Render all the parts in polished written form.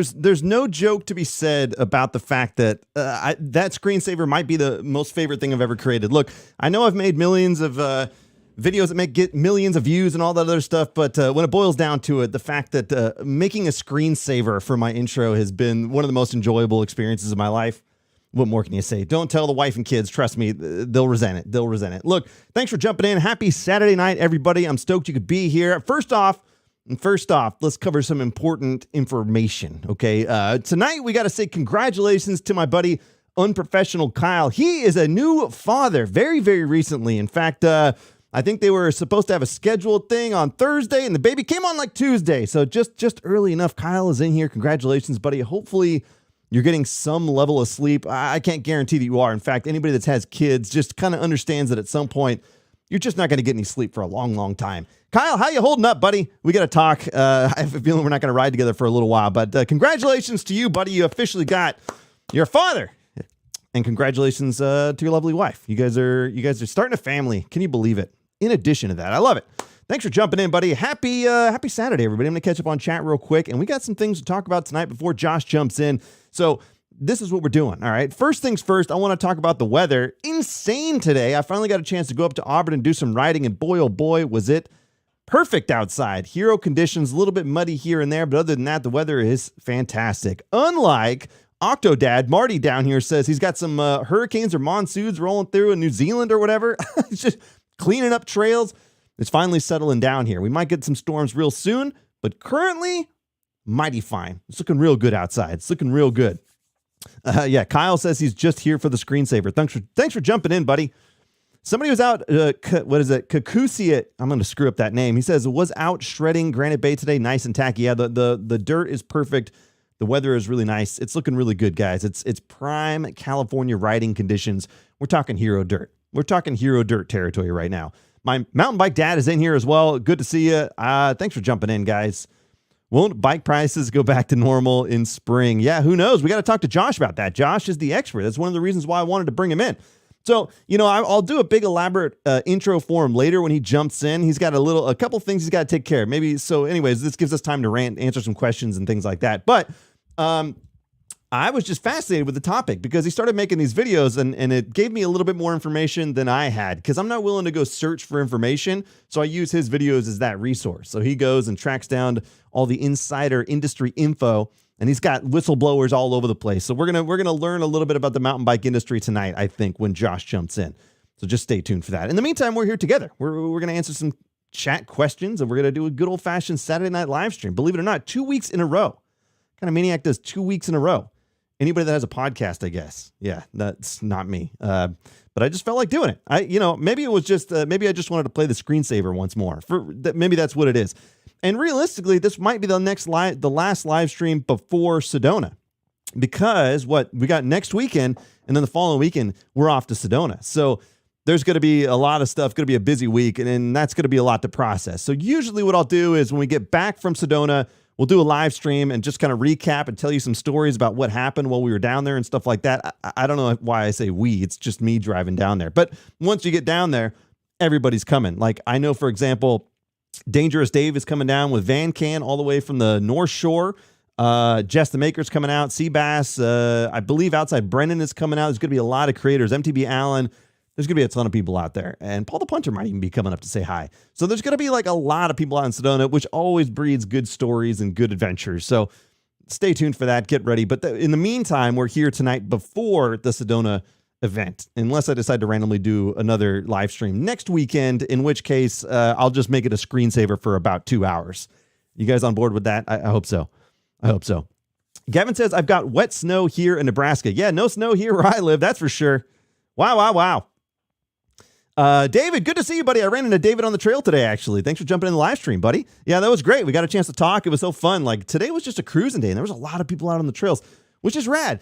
there's no joke to be said about the fact that that screensaver might be the most favorite thing I've ever created. Look, I know I've made millions of videos that get millions of views and all that other stuff, but when it boils down to it, the fact that making a screensaver for my intro has been one of the most enjoyable experiences of my life. What more can you say? Don't tell the wife and kids. Trust me, they'll resent it. They'll resent it. Look, thanks for jumping in. Happy Saturday night, everybody. I'm stoked you could be here. First off, let's cover some important information, okay? Tonight, we got to say congratulations to my buddy, Unprofessional Kyle. He is a new father very, very recently. In fact, I think they were supposed to have a scheduled thing on Thursday, and the baby came on like Tuesday. So just early enough, Kyle is in here. Congratulations, buddy. Hopefully, you're getting some level of sleep. I can't guarantee that you are. In fact, anybody that has kids just kind of understands that at some point, you're just not going to get any sleep for a long, long time. Kyle, how you holding up, buddy? We got to talk. I have a feeling we're not going to ride together for a little while, but congratulations to you, buddy. You officially got your father. And congratulations to your lovely wife. You guys are starting a family. Can you believe it? In addition to that, I love it. Thanks for jumping in, buddy. Happy Saturday, everybody. I'm going to catch up on chat real quick, and we got some things to talk about tonight before Josh jumps in. So this is what we're doing, all right? First things first, I want to talk about the weather. Insane today. I finally got a chance to go up to Auburn and do some riding, and boy, oh boy, was it perfect outside. Hero conditions, a little bit muddy here and there, but other than that, the weather is fantastic. Unlike Octodad, Marty down here says he's got some hurricanes or monsoons rolling through in New Zealand or whatever. It's just cleaning up trails. It's finally settling down here. We might get some storms real soon, but currently, mighty fine. It's looking real good outside. It's looking real good. Yeah, Kyle says he's just here for the screensaver. Thanks for jumping in, buddy. Somebody was out, Kakusiat, I'm going to screw up that name. He says, was out shredding Granite Bay today. Nice and tacky. Yeah, the dirt is perfect. The weather is really nice. It's looking really good, guys. It's prime California riding conditions. We're talking hero dirt. We're talking hero dirt territory right now. My mountain bike dad is in here as well. Good to see you. Thanks for jumping in, guys. Won't bike prices go back to normal in spring? Yeah, who knows? We got to talk to Josh about that. Josh is the expert. That's one of the reasons why I wanted to bring him in. So, I'll do a big elaborate intro for him later when he jumps in. He's got a couple things he's got to take care of. Maybe so. Anyways, this gives us time to answer some questions and things like that. But I was just fascinated with the topic because he started making these videos and it gave me a little bit more information than I had because I'm not willing to go search for information. So I use his videos as that resource. So he goes and tracks down all the insider industry info, and he's got whistleblowers all over the place. So we're gonna learn a little bit about the mountain bike industry tonight, I think, when Josh jumps in. So just stay tuned for that. In the meantime, we're here together. We're gonna answer some chat questions, and we're gonna do a good old fashioned Saturday night live stream. Believe it or not, 2 weeks in a row. What kind of maniac does 2 weeks in a row? Anybody that has a podcast, I guess. Yeah, that's not me. But I just felt like doing it. Maybe it was just, maybe I just wanted to play the screensaver once more. Maybe that's what it is. And realistically, this might be the last live stream before Sedona. Because we got next weekend, and then the following weekend, we're off to Sedona. So there's going to be a lot of stuff, going to be a busy week, and that's going to be a lot to process. So usually what I'll do is when we get back from Sedona, we'll do a live stream and just kind of recap and tell you some stories about what happened while we were down there and stuff like that. I don't know why I say we. It's just me driving down there. But once you get down there, everybody's coming. Like I know, for example, Dangerous Dave is coming down with Van Can all the way from the North Shore. Jess the Maker's coming out. Seabass, I believe outside Brennan is coming out. There's going to be a lot of creators. MTB Allen. There's going to be a ton of people out there. And Paul the Punter might even be coming up to say hi. So there's going to be like a lot of people out in Sedona, which always breeds good stories and good adventures. So stay tuned for that. Get ready. But in the meantime, we're here tonight before the Sedona event, unless I decide to randomly do another live stream next weekend, in which case I'll just make it a screensaver for about 2 hours. You guys on board with that? I hope so. I hope so. Gavin says, I've got wet snow here in Nebraska. Yeah, no snow here where I live. That's for sure. Wow. David, good to see you, buddy. I ran into David on the trail today, actually. Thanks for jumping in the live stream, buddy. Yeah, that was great. We got a chance to talk. It was so fun. Like, today was just a cruising day, and there was a lot of people out on the trails, which is rad,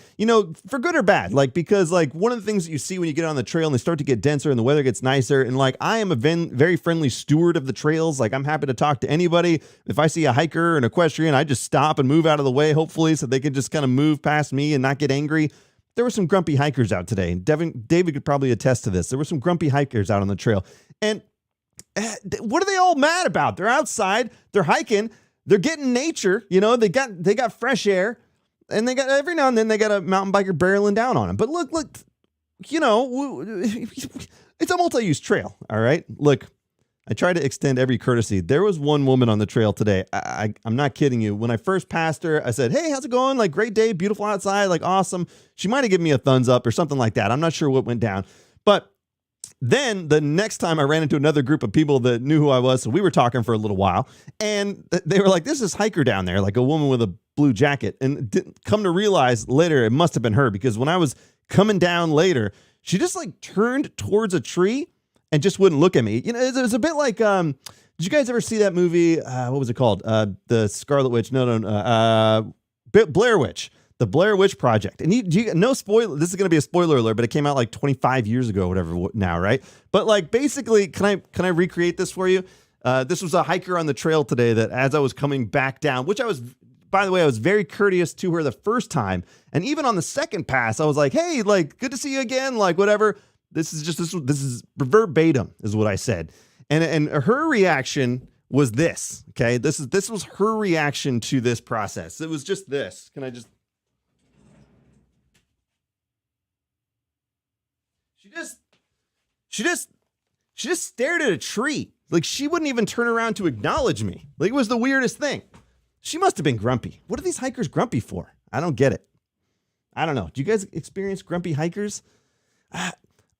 for good or bad. Like, because, like, one of the things that you see when you get on the trail and they start to get denser and the weather gets nicer, and, like, I am a very friendly steward of the trails. Like, I'm happy to talk to anybody. If I see a hiker or an equestrian, I just stop and move out of the way, hopefully, so they can just kind of move past me and not get angry. There were some grumpy hikers out today. David could probably attest to this. There were some grumpy hikers out on the trail. And what are they all mad about? They're outside, they're hiking, they're getting nature, they got fresh air. And they got every now and then they got a mountain biker barreling down on them. But look, you know, it's a multi-use trail. All right. Look, I try to extend every courtesy. There was one woman on the trail today. I'm not kidding you. When I first passed her, I said, "Hey, how's it going? Like, great day, beautiful outside, like awesome." She might have given me a thumbs up or something like that. I'm not sure what went down. But then the next time I ran into another group of people that knew who I was. So we were talking for a little while and they were like, "There's this hiker down there, like a woman with a blue jacket." And didn't come to realize later, it must've been her, because when I was coming down later, she just like turned towards a tree and just wouldn't look at me. You know, it was a bit like, did you guys ever see that movie? What was it called? The Scarlet Witch. No. Blair Witch. The Blair Witch Project. And no spoiler. This is going to be a spoiler alert, but it came out like 25 years ago or whatever now, right? But like basically, can I recreate this for you? This was a hiker on the trail today that as I was coming back down, which by the way, I was very courteous to her the first time. And even on the second pass, I was like, "Hey, like, good to see you again." Like, whatever. This is verbatim is what I said. And her reaction was this. Okay. This was her reaction to this process. It was just this. Can I just, she just stared at a tree. Like, she wouldn't even turn around to acknowledge me. Like, it was the weirdest thing. She must have been grumpy. What are these hikers grumpy for? I don't get it. I don't know. Do you guys experience grumpy hikers?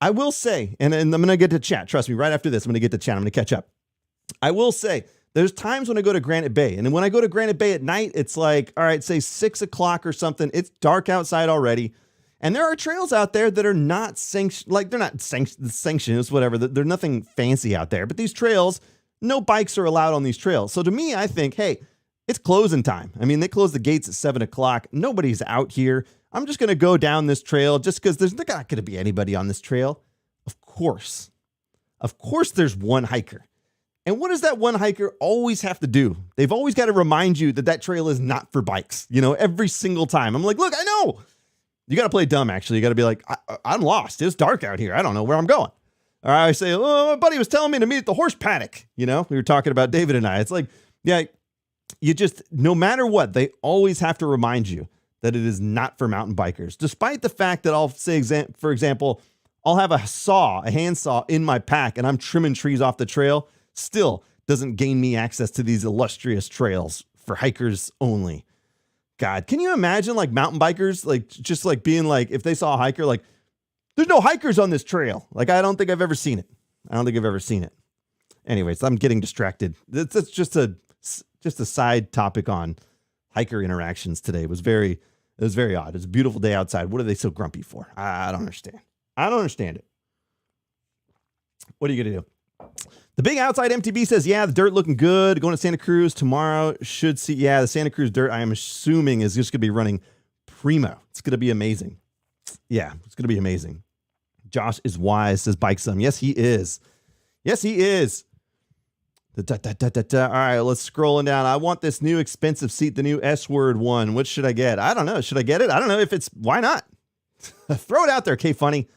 I will say, and I'm going to get to chat. Trust me, right after this, I'm going to get to chat. I'm going to catch up. I will say, there's times when I go to Granite Bay. And then when I go to Granite Bay at night, it's like, all right, say 6 o'clock or something. It's dark outside already. And there are trails out there that are not sanctioned. Like, they're not sanctioned, it's whatever. They're nothing fancy out there. But these trails, no bikes are allowed on these trails. So to me, I think, hey, it's closing time. I mean, they close the gates at 7 o'clock. Nobody's out here. I'm just going to go down this trail just because there's not going to be anybody on this trail. Of course there's one hiker. And what does that one hiker always have to do? They've always got to remind you that that trail is not for bikes, you know, every single time. I'm like, look, I know. You got to play dumb, actually. You got to be like, I'm lost. It's dark out here. I don't know where I'm going. Or I say, "Oh, my buddy was telling me to meet at the horse paddock." You know, we were talking about David and I. It's like, yeah, you just, no matter what, they always have to remind you that it is not for mountain bikers. Despite the fact that I'll say, for example, I'll have a hand saw in my pack and I'm trimming trees off the trail, still doesn't gain me access to these illustrious trails for hikers only. God, can you imagine like mountain bikers, like just like being like, if they saw a hiker, like, "There's no hikers on this trail." Like, I don't think I've ever seen it. Anyways, I'm getting distracted. That's just a side topic on hiker interactions today. It was very odd. It's a beautiful day outside. What are they so grumpy for? I don't understand. I don't understand it. What are you going to do? The Big Outside MTB says, "Yeah, the dirt looking good. Going to Santa Cruz tomorrow. Should see." Yeah, the Santa Cruz dirt, I am assuming, is just going to be running primo. It's going to be amazing. Yeah, it's going to be amazing. Josh is wise, says Bike Some. Yes, he is. Yes, he is. All right, let's scrolling down. I want this new expensive seat, the new S-word one. What should I get? I don't know. Should I get it? I don't know if it's, why not? Throw it out there, K-Funny.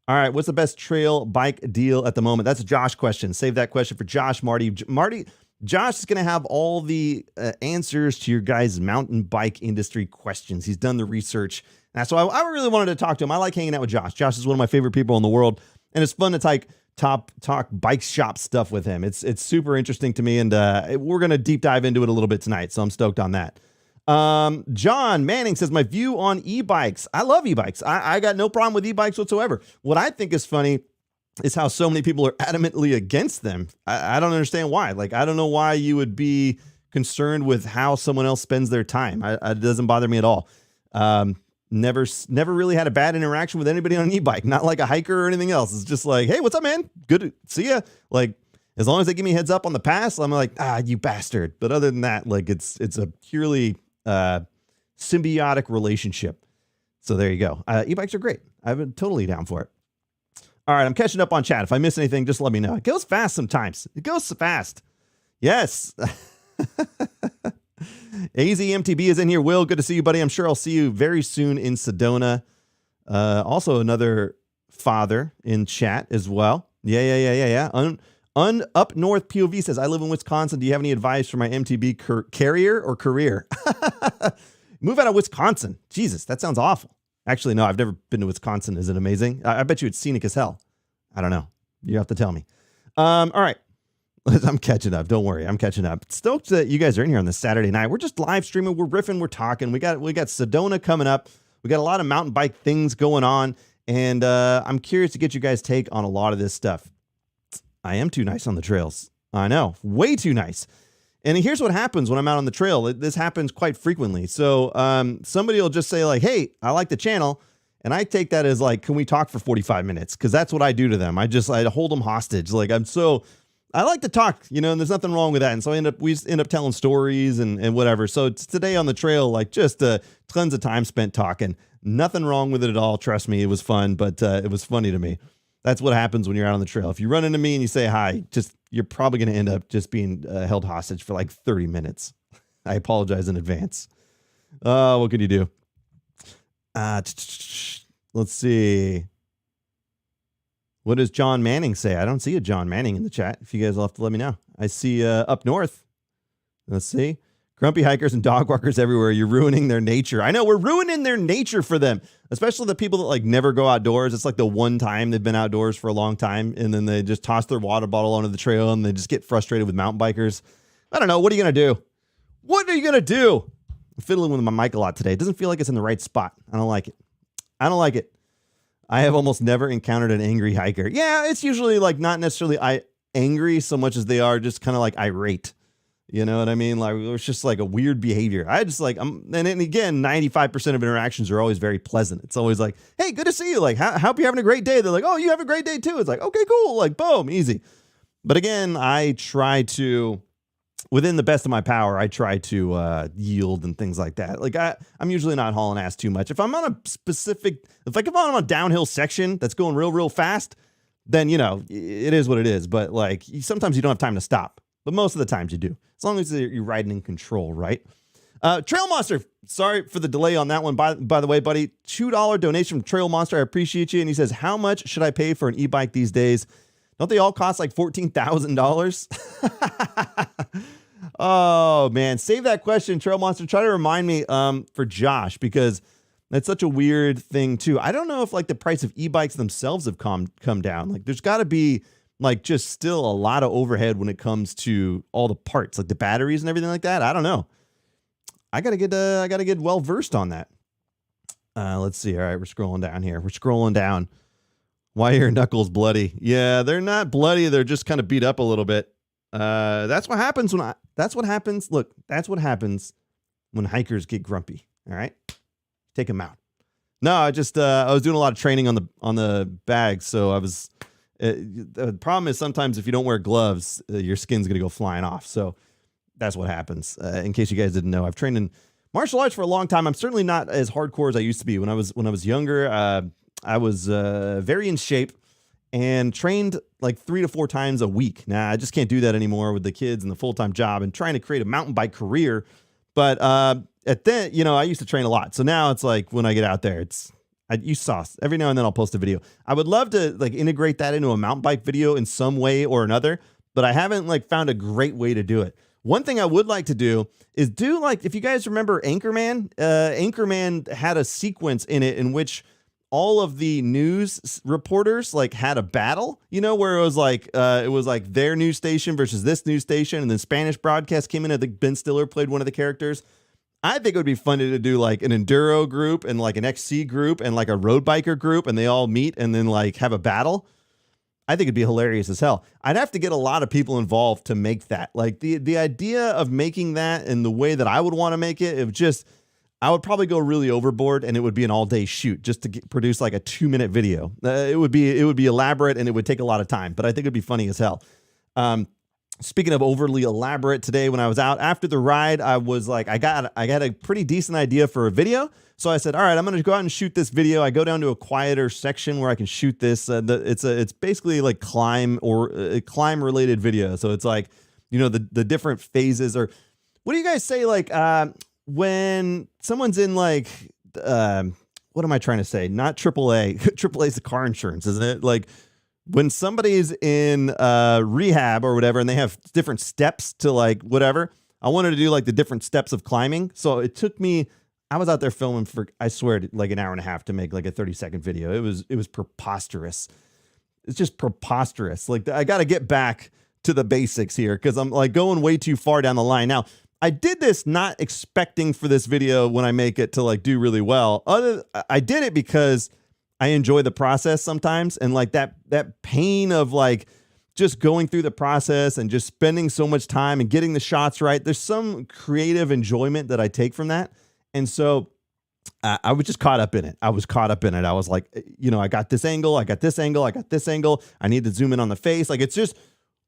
All right, what's the best trail bike deal at the moment? That's a Josh question. Save that question for Josh, Marty. Josh is going to have all the answers to your guys' mountain bike industry questions. He's done the research. So I really wanted to talk to him. I like hanging out with Josh. Josh is one of my favorite people in the world, and it's fun to talk bike shop stuff with him. It's super interesting to me, and we're going to deep dive into it a little bit tonight, so I'm stoked on that. John Manning says, "My view on e-bikes." I love e-bikes. I got no problem with e-bikes whatsoever. What I think is funny is how so many people are adamantly against them. I don't understand why. Like, I don't know why you would be concerned with how someone else spends their time. It doesn't bother me at all. Never really had a bad interaction with anybody on an e-bike, not like a hiker or anything else. It's just like, "Hey, what's up, man? Good to see ya." Like, as long as they give me heads up on the pass, I'm like, "You bastard." But other than that, like, it's a purely symbiotic relationship. So there you go. E-bikes are great. I've been totally down for it. All right, I'm catching up on chat. If I miss anything, just let me know. It goes fast sometimes. It goes fast. Yes. AZMTB is in here. Will, good to see you, buddy. I'm sure I'll see you very soon in Sedona. Also another father in chat as well. Yeah. Up North POV says, "I live in Wisconsin. Do you have any advice for my MTB carrier or career?" Move out of Wisconsin. Jesus, that sounds awful. Actually, no, I've never been to Wisconsin. Is it amazing? I bet you it's scenic as hell. I don't know. You have to tell me. All right. I'm catching up. Don't worry. I'm catching up. Stoked that you guys are in here on this Saturday night. We're just live streaming. We're riffing. We're talking. We got Sedona coming up. We got a lot of mountain bike things going on. And I'm curious to get you guys' take on a lot of this stuff. I am too nice on the trails. I know. Way too nice. And here's what happens when I'm out on the trail. This happens quite frequently. So somebody will just say like, hey, I like the channel. And I take that as like, can we talk for 45 minutes? Because that's what I do to them. I hold them hostage. Like I like to talk, and there's nothing wrong with that. And so we end up telling stories and whatever. So today on the trail, like just tons of time spent talking. Nothing wrong with it at all. Trust me, it was fun, but it was funny to me. That's what happens when you're out on the trail. If you run into me and you say hi, you're probably going to end up just being held hostage for like 30 minutes. I apologize in advance. What could you do? Let's see. What does John Manning say? I don't see a John Manning in the chat. If you guys will have to let me know. I see up north. Let's see. Grumpy hikers and dog walkers everywhere. You're ruining their nature. I know, we're ruining their nature for them. Especially the people that like never go outdoors. It's like the one time they've been outdoors for a long time. And then they just toss their water bottle onto the trail and they just get frustrated with mountain bikers. I don't know. What are you going to do? What are you going to do? I'm fiddling with my mic a lot today. It doesn't feel like it's in the right spot. I don't like it. I don't like it. I have almost never encountered an angry hiker. Yeah, it's usually like not necessarily angry so much as they are just kind of like irate. You know what I mean? Like it's just like a weird behavior. I just like, and again, 95% of interactions are always very pleasant. It's always like, hey, good to see you. Like, hope you're having a great day. They're like, oh, you have a great day too. It's like, okay, cool. Like, boom, easy. But again, I try to, within the best of my power, I try to yield and things like that. Like I'm usually not hauling ass too much. If I'm on a specific, if I'm on a downhill section that's going real fast, then, it is what it is. But like sometimes you don't have time to stop. But most of the times you do. As long as you're riding in control, right? Trail Monster, sorry for the delay on that one. By the way, buddy, $2 donation from Trail Monster. I appreciate you. And he says, how much should I pay for an e-bike these days? Don't they all cost like $14,000? Oh, man. Save that question, Trail Monster. Try to remind me for Josh, because that's such a weird thing, too. I don't know if like the price of e-bikes themselves have come down. Like there's got to be like just still a lot of overhead when it comes to all the parts, like the batteries and everything like that. I don't know. I gotta get well versed on that. Let's see. All right, we're scrolling down here. We're scrolling down. Why are your knuckles bloody? Yeah, they're not bloody. They're just kind of beat up a little bit. That's what happens when that's what happens. Look, that's what happens when hikers get grumpy. All right, take them out. No, I was doing a lot of training on the bag, so I was. The problem is sometimes if you don't wear gloves, your skin's going to go flying off. So that's what happens. In case you guys didn't know, I've trained in martial arts for a long time. I'm certainly not as hardcore as I used to be. When I was younger, I was very in shape and trained like 3 to 4 times a week. Now I just can't do that anymore with the kids and the full-time job and trying to create a mountain bike career. But at then, I used to train a lot. So now it's like when I get out there, you saw every now and then I'll post a video. I would love to like integrate that into a mountain bike video in some way or another, but I haven't like found a great way to do it. One thing I would like to do is like, if you guys remember Anchorman, Anchorman had a sequence in it in which all of the news reporters like had a battle, where it was like their news station versus this news station. And then Spanish broadcast came in. I think Ben Stiller played one of the characters. I think it would be fun to do like an enduro group and like an XC group and like a road biker group, and they all meet and then like have a battle. I think it'd be hilarious as hell. I'd have to get a lot of people involved to make that. Like the idea of making that in the way that I would want to make it, I would probably go really overboard, and it would be an all-day shoot just to produce like a 2-minute video. It would be elaborate, and it would take a lot of time, but I think it'd be funny as hell. Speaking of overly elaborate, today when I was out after the ride, I was like, I got a pretty decent idea for a video. So I said, all right, I'm going to go out and shoot this video. I go down to a quieter section where I can shoot this. It's basically like climb related video. So it's like, the different phases, or what do you guys say? Like, when someone's in like, what am I trying to say? Not AAA. AAA is the car insurance, isn't it? Like, when somebody's in rehab or whatever, and they have different steps to like whatever, I wanted to do like the different steps of climbing. So it took me I was out there filming for, I swear, like an hour and a half to make like a 30-second video. It was preposterous. It's just preposterous. Like, I got to get back to the basics here because I'm like going way too far down the line. Now, I did this not expecting for this video when I make it to like do really well. I did it because I enjoy the process sometimes, and like that pain of like just going through the process and just spending so much time and getting the shots right. There's some creative enjoyment that I take from that. And so I was just caught up in it. I was like, you know, I got this angle, I got this angle, I got this angle. I need to zoom in on the face. Like, it's just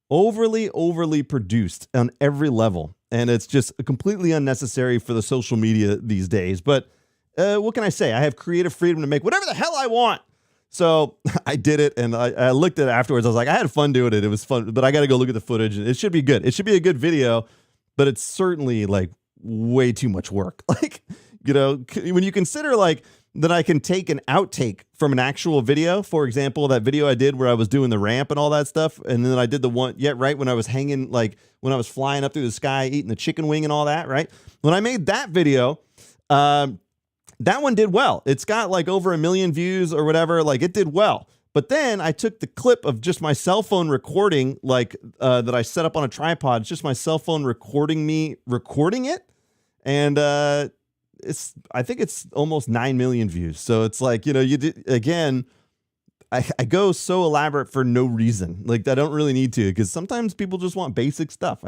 overly produced on every level. And it's just completely unnecessary for the social media these days. But what can I say? I have creative freedom to make whatever the hell I want. So I did it, and I looked at it afterwards. I was like, I had fun doing it. It was fun, but I got to go look at the footage. It should be good. It should be a good video, but it's certainly like way too much work. Like, you know, when you consider like that I can take an outtake from an actual video, for example, that video I did where I was doing the ramp and all that stuff. And then I did the one, right, when I was hanging, like when I was flying up through the sky, eating the chicken wing and all that, right? When I made that video, that one did well. It's got like over 1 million views or whatever. Like, it did well. But then I took the clip of just my cell phone recording, like that I set up on a tripod. It's just my cell phone recording me recording it. And I think it's almost 9 million views. So it's like, you know, again, I go so elaborate for no reason. Like, I don't really need to, because sometimes people just want basic stuff.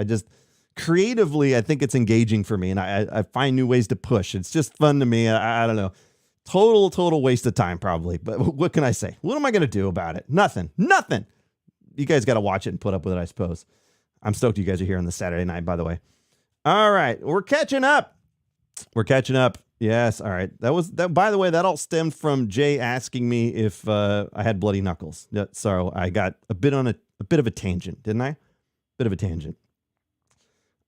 Creatively, I think it's engaging for me, and I find new ways to push. It's just fun to me. I don't know. Total waste of time, probably. But what can I say? What am I going to do about it? Nothing. You guys got to watch it and put up with it, I suppose. I'm stoked you guys are here on the Saturday night, by the way. All right. We're catching up. Yes. All right. That. By the way, that all stemmed from Jay asking me if I had bloody knuckles. Yeah, so I got a bit of a tangent, didn't I? Bit of a tangent.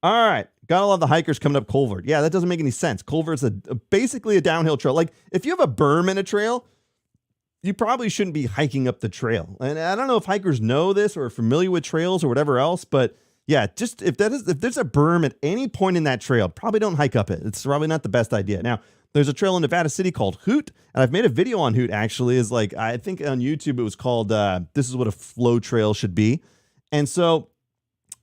All right. Gotta love the hikers coming up Culver. Yeah, that doesn't make any sense. Culver's basically a downhill trail. Like, if you have a berm in a trail, you probably shouldn't be hiking up the trail. And I don't know if hikers know this or are familiar with trails or whatever else, but yeah, just if there's a berm at any point in that trail, probably don't hike up it. It's probably not the best idea. Now, there's a trail in Nevada City called Hoot, and I've made a video on Hoot, actually. Is like, I think on YouTube it was called This Is What a Flow Trail Should Be. And so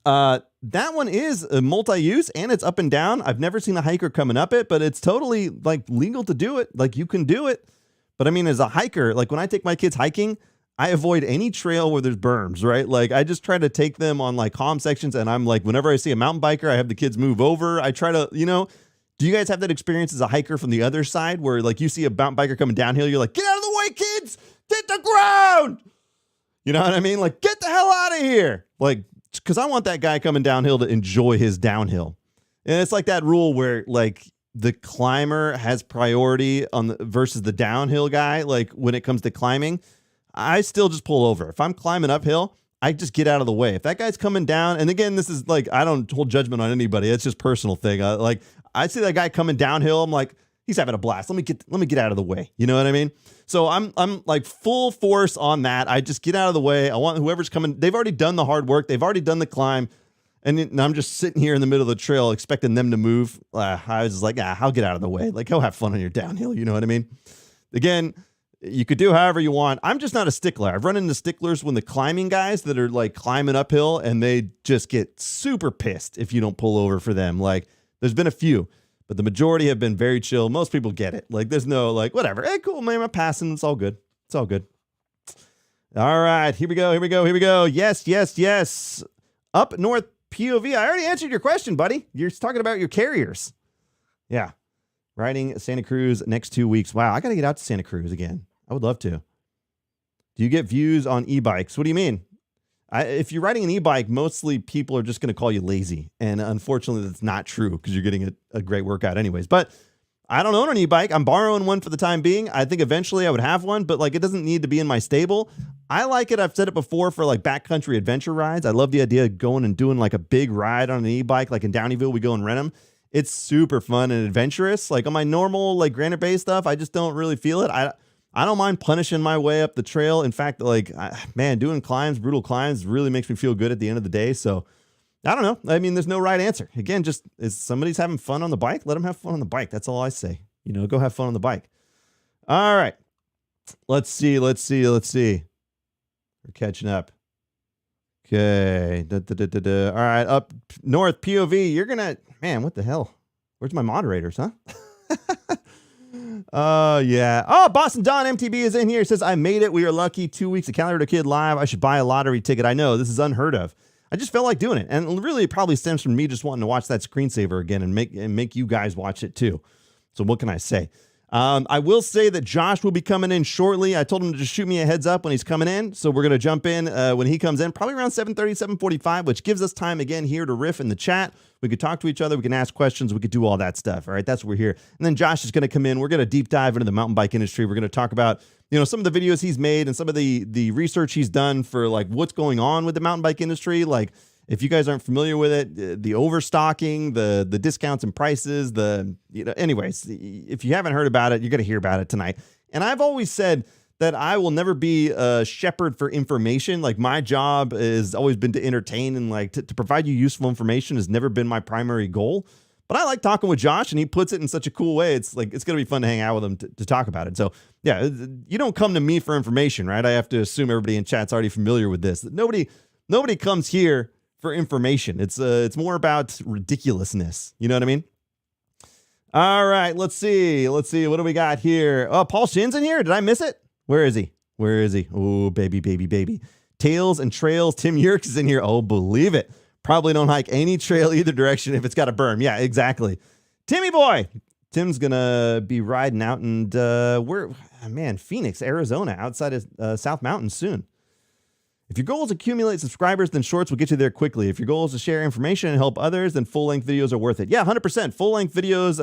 that one is a multi-use, and it's up and down. I've never seen a hiker coming up it, but it's totally like legal to do it. Like, you can do it. But I mean, as a hiker, like when I take my kids hiking, I avoid any trail where there's berms, right? Like, I just try to take them on like calm sections. And I'm like, whenever I see a mountain biker, I have the kids move over. I try to, you know, do you guys have that experience as a hiker from the other side where like you see a mountain biker coming downhill? You're like, get out of the way, kids, hit the ground. You know what I mean? Like, get the hell out of here. Like, because I want that guy coming downhill to enjoy his downhill. And it's like that rule where like the climber has priority versus the downhill guy. Like, when it comes to climbing, I still just pull over. If I'm climbing uphill, I just get out of the way. If that guy's coming down, and again, this is like, I don't hold judgment on anybody. It's just personal thing. Like, I see that guy coming downhill, I'm like, he's having a blast. Let me get out of the way. You know what I mean? So I'm like full force on that. I just get out of the way. I want whoever's coming. They've already done the hard work. They've already done the climb. And I'm just sitting here in the middle of the trail expecting them to move. I was just like, I'll get out of the way. Like, go have fun on your downhill. You know what I mean? Again, you could do however you want. I'm just not a stickler. I've run into sticklers when the climbing guys that are like climbing uphill, and they just get super pissed if you don't pull over for them. Like, there's been a few, but the majority have been very chill. Most people get it. Like, there's no like, whatever. Hey, cool, man, I'm passing. It's all good. It's all good. All right, here we go. Yes. Up north POV. I already answered your question, buddy. You're talking about your carriers. Yeah. Riding Santa Cruz next 2 weeks. Wow, I got to get out to Santa Cruz again. I would love to. Do you get views on e-bikes? What do you mean? If you're riding an e-bike, mostly people are just going to call you lazy. And unfortunately, that's not true because you're getting a great workout anyways. But I don't own an e-bike. I'm borrowing one for the time being. I think eventually I would have one, but like, it doesn't need to be in my stable. I like it. I've said it before for like backcountry adventure rides. I love the idea of going and doing like a big ride on an e-bike. Like in Downeyville, we go and rent them. It's super fun and adventurous. Like on my normal like Granite Bay stuff, I just don't really feel it. I don't mind punishing my way up the trail. In fact, like, man, doing brutal climbs really makes me feel good at the end of the day. So I don't know. I mean, there's no right answer. Again, just if somebody's having fun on the bike, let them have fun on the bike. That's all I say. You know, go have fun on the bike. All right. Let's see. We're catching up. Okay. All right. Up north, POV. You're going to, man, what the hell? Where's my moderators, huh? Yeah. Oh, Boston Don MTB is in here. He says, I made it. We are lucky. 2 weeks of Calirado Kid live. I should buy a lottery ticket. I know this is unheard of. I just felt like doing it. And really, it probably stems from me just wanting to watch that screensaver again and make you guys watch it too. So what can I say? I will say that Josh will be coming in shortly. I told him to just shoot me a heads up when he's coming in. So we're going to jump in when he comes in, probably around 7:30, 7:45, which gives us time again here to riff in the chat. We could talk to each other. We can ask questions. We could do all that stuff. All right. That's what we're here. And then Josh is going to come in. We're going to deep dive into the mountain bike industry. We're going to talk about, you know, some of the videos he's made and some of the research he's done for like what's going on with the mountain bike industry. Like, if you guys aren't familiar with it, the overstocking, the discounts and prices, anyways, if you haven't heard about it, you're going to hear about it tonight. And I've always said that I will never be a shepherd for information. Like, my job has always been to entertain, and like to provide you useful information has never been my primary goal. But I like talking with Josh, and he puts it in such a cool way. It's like, it's going to be fun to hang out with him to talk about it. So yeah, you don't come to me for information, right? I have to assume everybody in chat's already familiar with this. Nobody comes here for information. It's more about ridiculousness. You know what I mean? All right, let's see. What do we got here? Oh, Paul Shin's in here. Did I miss it? Where is he? Oh, baby. Tails and Trails. Tim Yerkes is in here. Oh, believe it. Probably don't hike any trail either direction if it's got a berm. Yeah, exactly. Timmy boy. Tim's gonna be riding out and Phoenix, Arizona, outside of South Mountain soon. If your goal is to accumulate subscribers, then shorts will get you there quickly. If your goal is to share information and help others, then full-length videos are worth it. Yeah, 100%. Full-length videos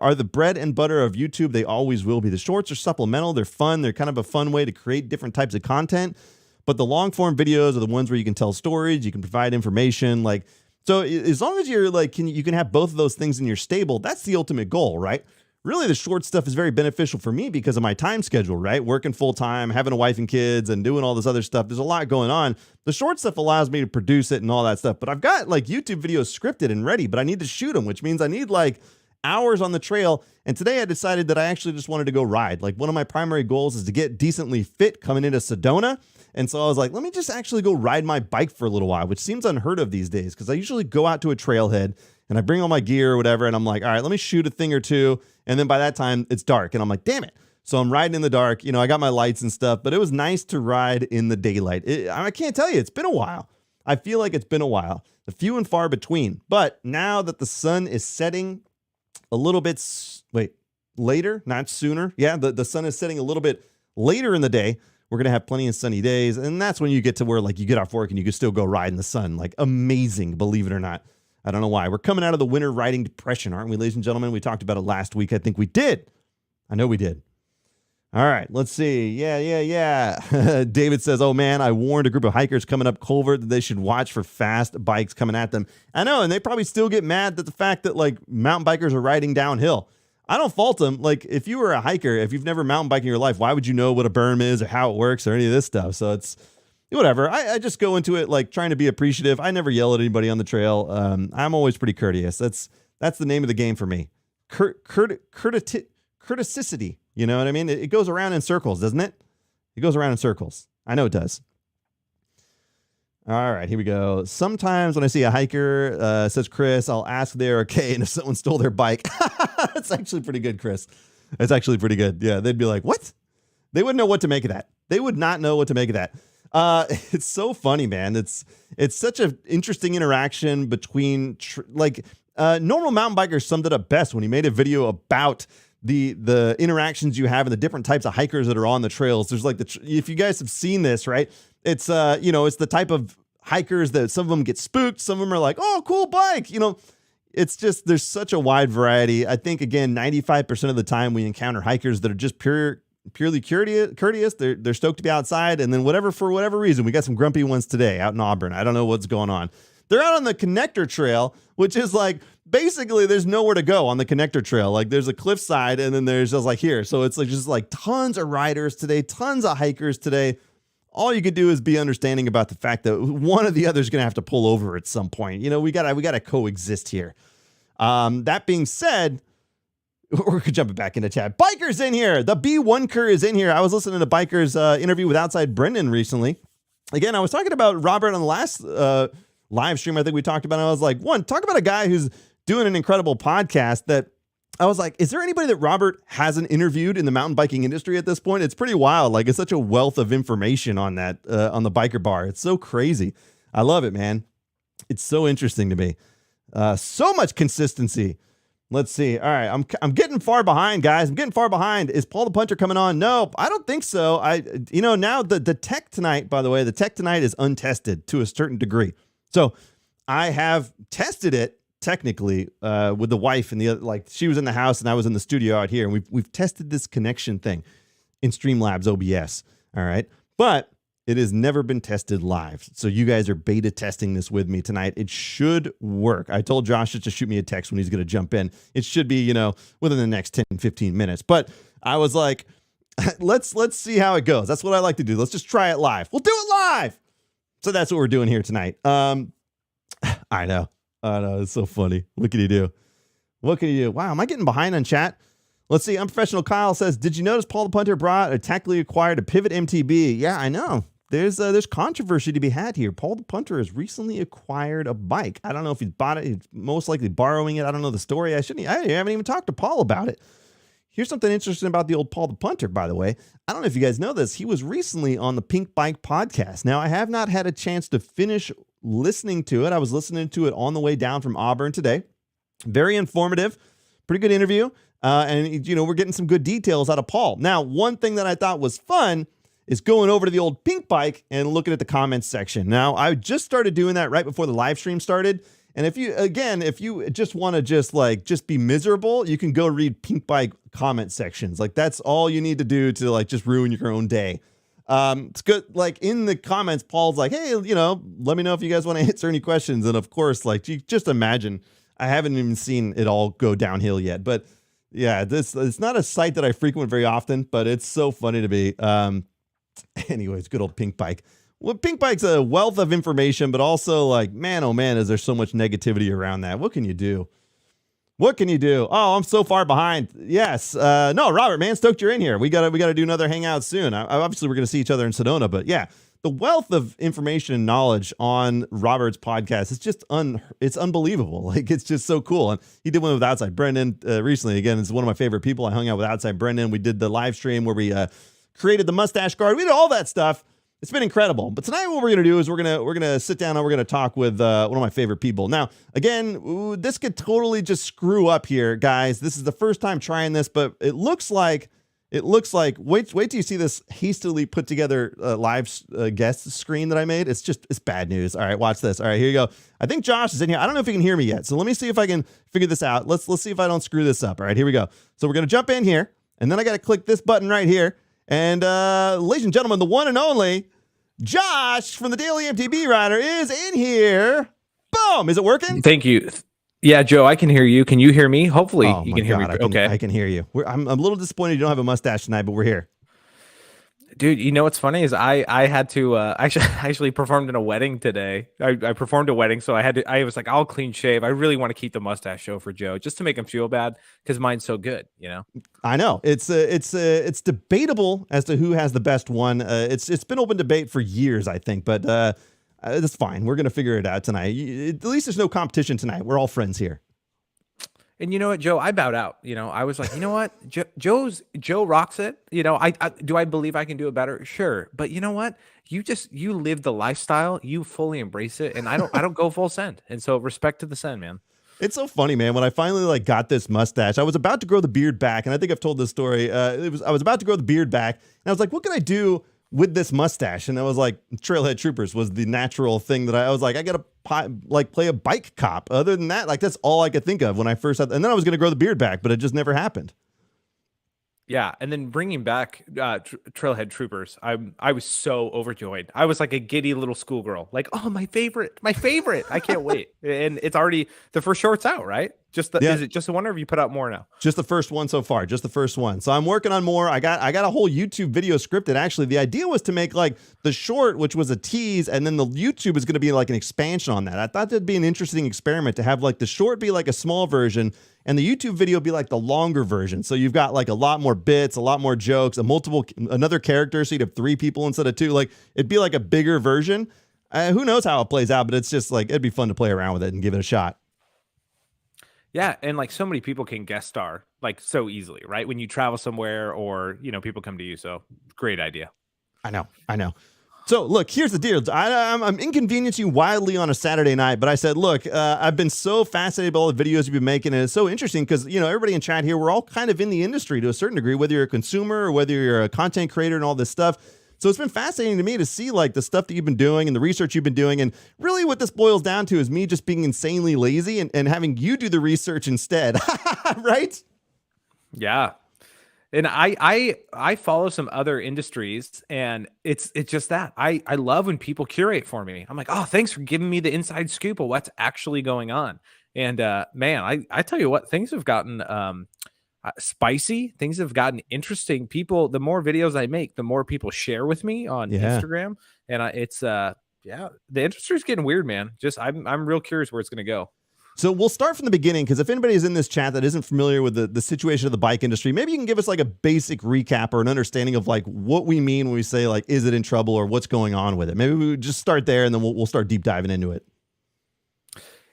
are the bread and butter of YouTube. They always will be. The shorts are supplemental. They're fun. They're kind of a fun way to create different types of content. But the long-form videos are the ones where you can tell stories, you can provide information. Like, so as long as you're like, you can have both of those things in your stable, that's the ultimate goal, right? Really, the short stuff is very beneficial for me because of my time schedule, right? Working full time, having a wife and kids, and doing all this other stuff. There's a lot going on. The short stuff allows me to produce it and all that stuff. But I've got like YouTube videos scripted and ready, but I need to shoot them, which means I need like hours on the trail. And today I decided that I actually just wanted to go ride. Like, one of my primary goals is to get decently fit coming into Sedona. And so I was like, let me just actually go ride my bike for a little while, which seems unheard of these days because I usually go out to a trailhead and I bring all my gear or whatever. And I'm like, all right, let me shoot a thing or two. And then by that time it's dark and I'm like, damn it. So I'm riding in the dark. You know, I got my lights and stuff, but it was nice to ride in the daylight. I can't tell you, it's been a while. I feel like it's been a while, a few and far between. But now that the sun is setting a little bit, later, not sooner. Yeah, the sun is setting a little bit later in the day. We're going to have plenty of sunny days. And that's when you get to where like you get off work and you can still go ride in the sun. Like, amazing, believe it or not. I don't know why. We're coming out of the winter riding depression, aren't we, ladies and gentlemen? We talked about it last week. I think we did. I know we did. All right, let's see. Yeah. David says, oh, man, I warned a group of hikers coming up Culvert that they should watch for fast bikes coming at them. I know, and they probably still get mad at the fact that, like, mountain bikers are riding downhill. I don't fault them. Like, if you were a hiker, if you've never mountain biked in your life, why would you know what a berm is or how it works or any of this stuff? So it's whatever. I just go into it like trying to be appreciative. I never yell at anybody on the trail. I'm always pretty courteous. That's the name of the game for me. Courtesicity. You know what I mean? It goes around in circles, doesn't it? It goes around in circles. I know it does. All right, here we go. Sometimes when I see a hiker, says Chris, I'll ask they're okay, and if someone stole their bike. That's actually pretty good, Chris. That's actually pretty good. Yeah, they'd be like, what? They wouldn't know what to make of that. They would not know what to make of that. It's so funny, man. It's such an interesting interaction between normal mountain bikers summed it up best when he made a video about the interactions you have and the different types of hikers that are on the trails. There's like if you guys have seen this, right? It's it's the type of hikers that some of them get spooked, some of them are like, oh, cool bike. You know, it's just there's such a wide variety. I think again, 95% of the time we encounter hikers that are just purely courteous. They're stoked to be outside, and then for whatever reason, we got some grumpy ones today out in Auburn. I don't know what's going on. They're out on the connector trail, which is like basically there's nowhere to go on the connector trail. Like there's a cliffside, and then there's just like here. So it's like just like tons of riders today, tons of hikers today. All you could do is be understanding about the fact that one or the other is going to have to pull over at some point. You know, we gotta coexist here. That being said, We're jumping back into chat. Biker's in here. The B1ker is in here. I was listening to Biker's interview with Outside Brendan recently. Again, I was talking about Robert on the last live stream. I think we talked about it. I was like, talk about a guy who's doing an incredible podcast that I was like, is there anybody that Robert hasn't interviewed in the mountain biking industry at this point? It's pretty wild. Like, it's such a wealth of information on that, on the Biker Bar. It's so crazy. I love it, man. It's so interesting to me. So much consistency. Let's see. All right. I'm getting far behind, guys. I'm getting far behind. Is Paul the Punter coming on? No, I don't think so. Now the tech tonight, by the way, the tech tonight is untested to a certain degree. So I have tested it technically with the wife and the other, like she was in the house and I was in the studio out here, and we've tested this connection thing in Streamlabs OBS. All right. But it has never been tested live. So you guys are beta testing this with me tonight. It should work. I told Josh just to shoot me a text when he's going to jump in. It should be, within the next 10, 15 minutes. But I was like, let's see how it goes. That's what I like to do. Let's just try it live. We'll do it live. So that's what we're doing here tonight. I know. It's so funny. What can you do? What can you do? Wow, am I getting behind on chat? Let's see. Unprofessional Kyle says, did you notice Paul the Punter brought a tactically acquired a Pivot MTB? Yeah, I know. There's controversy to be had here. Paul the Punter has recently acquired a bike. I don't know if he's bought it. He's most likely borrowing it. I don't know the story. I haven't even talked to Paul about it. Here's something interesting about the old Paul the Punter, by the way. I don't know if you guys know this. He was recently on the Pink Bike podcast. Now, I have not had a chance to finish listening to it. I was listening to it on the way down from Auburn today. Very informative. Pretty good interview. And we're getting some good details out of Paul. Now, one thing that I thought was fun is going over to the old Pink Bike and looking at the comments section. Now, I just started doing that right before the live stream started. And if you just want to just be miserable, you can go read Pink Bike comment sections. Like, that's all you need to do to just ruin your own day. It's good. Like, in the comments, Paul's like, hey, let me know if you guys want to answer any questions. And of course, you just imagine, I haven't even seen it all go downhill yet, but yeah, it's not a site that I frequent very often, but it's so funny to me. Anyways, good old Pink Bike. Well, Pink Bike's a wealth of information, but also man, oh man, is there so much negativity around that. What can you do? What can you do? Oh, I'm so far behind. Yes. No, Robert, man, stoked you're in here. We gotta do another hangout soon. Obviously, we're gonna see each other in Sedona, but yeah, the wealth of information and knowledge on Robert's podcast is just it's unbelievable. It's just so cool. And he did one with Outside Brendan recently. Again, it's one of my favorite people. I hung out with Outside Brendan. We did the live stream where we created the mustache guard. We did all that stuff. It's been incredible. But tonight what we're going to do is we're going to sit down and we're going to talk with one of my favorite people. Now, again, this could totally just screw up here, guys. This is the first time trying this, but it looks like wait till you see this hastily put together live guest screen that I made. It's bad news. All right, watch this. All right, here you go. I think Josh is in here. I don't know if he can hear me yet. So let me see if I can figure this out. Let's see if I don't screw this up. All right, here we go. So we're going to jump in here, and then I got to click this button right here. And ladies and gentlemen, the one and only Josh from the Daily MTB Rider is in here. Boom. Is it working? Thank you. Yeah, Joe, I can hear you. Can you hear me? Hopefully you can hear me. Okay. I can hear you. I'm a little disappointed you don't have a mustache tonight, but we're here. Dude, you know what's funny is I had to actually performed in a wedding today. I performed a wedding, so I was like, I'll clean shave. I really want to keep the mustache show for Joe just to make him feel bad because mine's so good, I know it's debatable as to who has the best one. It's been open debate for years, I think, but that's fine. We're gonna figure it out tonight. At least there's no competition tonight. We're all friends here. And you know what, Joe? I bowed out. I was like, you know what, Joe rocks it. Do I believe I can do it better? Sure, but you know what? You live the lifestyle. You fully embrace it, and I don't go full send. And so, respect to the send, man. It's so funny, man. When I finally got this mustache, I was about to grow the beard back, and I think I've told this story. I was about to grow the beard back, and I was like, what can I do with this mustache? And I was like, Trailhead Troopers was the natural thing that I was like, I gotta play a bike cop. Other than that, that's all I could think of when I first had, and then I was gonna grow the beard back, but it just never happened. Yeah, and then bringing back Trailhead Troopers, I was so overjoyed. I was like a giddy little schoolgirl, like, oh, my favorite, I can't wait. And it's already, the first short's out, right? Just the, Yeah. is it just the one, or have you put out more now? Just the first one so far, just the first one. So I'm working on more. I got a whole YouTube video scripted. Actually, the idea was to make like the short, which was a tease, and then the YouTube is going to be like an expansion on that. I thought that'd be an interesting experiment to have like the short be like a small version and the YouTube video be like the longer version. So you've got like a lot more bits, a lot more jokes, another character, so you'd have 3 people instead of 2. Like it'd be like a bigger version. Who knows how it plays out, but it's just like it'd be fun to play around with it and give it a shot. Yeah, and like so many people can guest star like so easily, right? When you travel somewhere or, people come to you. So great idea. I know. So look, here's the deal. I'm inconveniencing you wildly on a Saturday night, but I said, look, I've been so fascinated by all the videos you've been making, and it's so interesting because, everybody in chat here, we're all kind of in the industry to a certain degree, whether you're a consumer or whether you're a content creator and all this stuff. So it's been fascinating to me to see like the stuff that you've been doing and the research you've been doing. And really what this boils down to is me just being insanely lazy and having you do the research instead. Right? Yeah. And I follow some other industries, and it's just that I love when people curate for me. I'm like, oh, thanks for giving me the inside scoop of what's actually going on. And man, I tell you what, things have gotten spicy. Things have gotten interesting. People, the more videos I make, the more people share with me on Instagram, and the industry's getting weird, man. Just I'm real curious where it's going to go. So we'll start from the beginning, because if anybody is in this chat that isn't familiar with the situation of the bike industry, maybe you can give us like a basic recap or an understanding of like what we mean when we say like, is it in trouble or what's going on with it? Maybe we would just start there and then we'll start deep diving into it.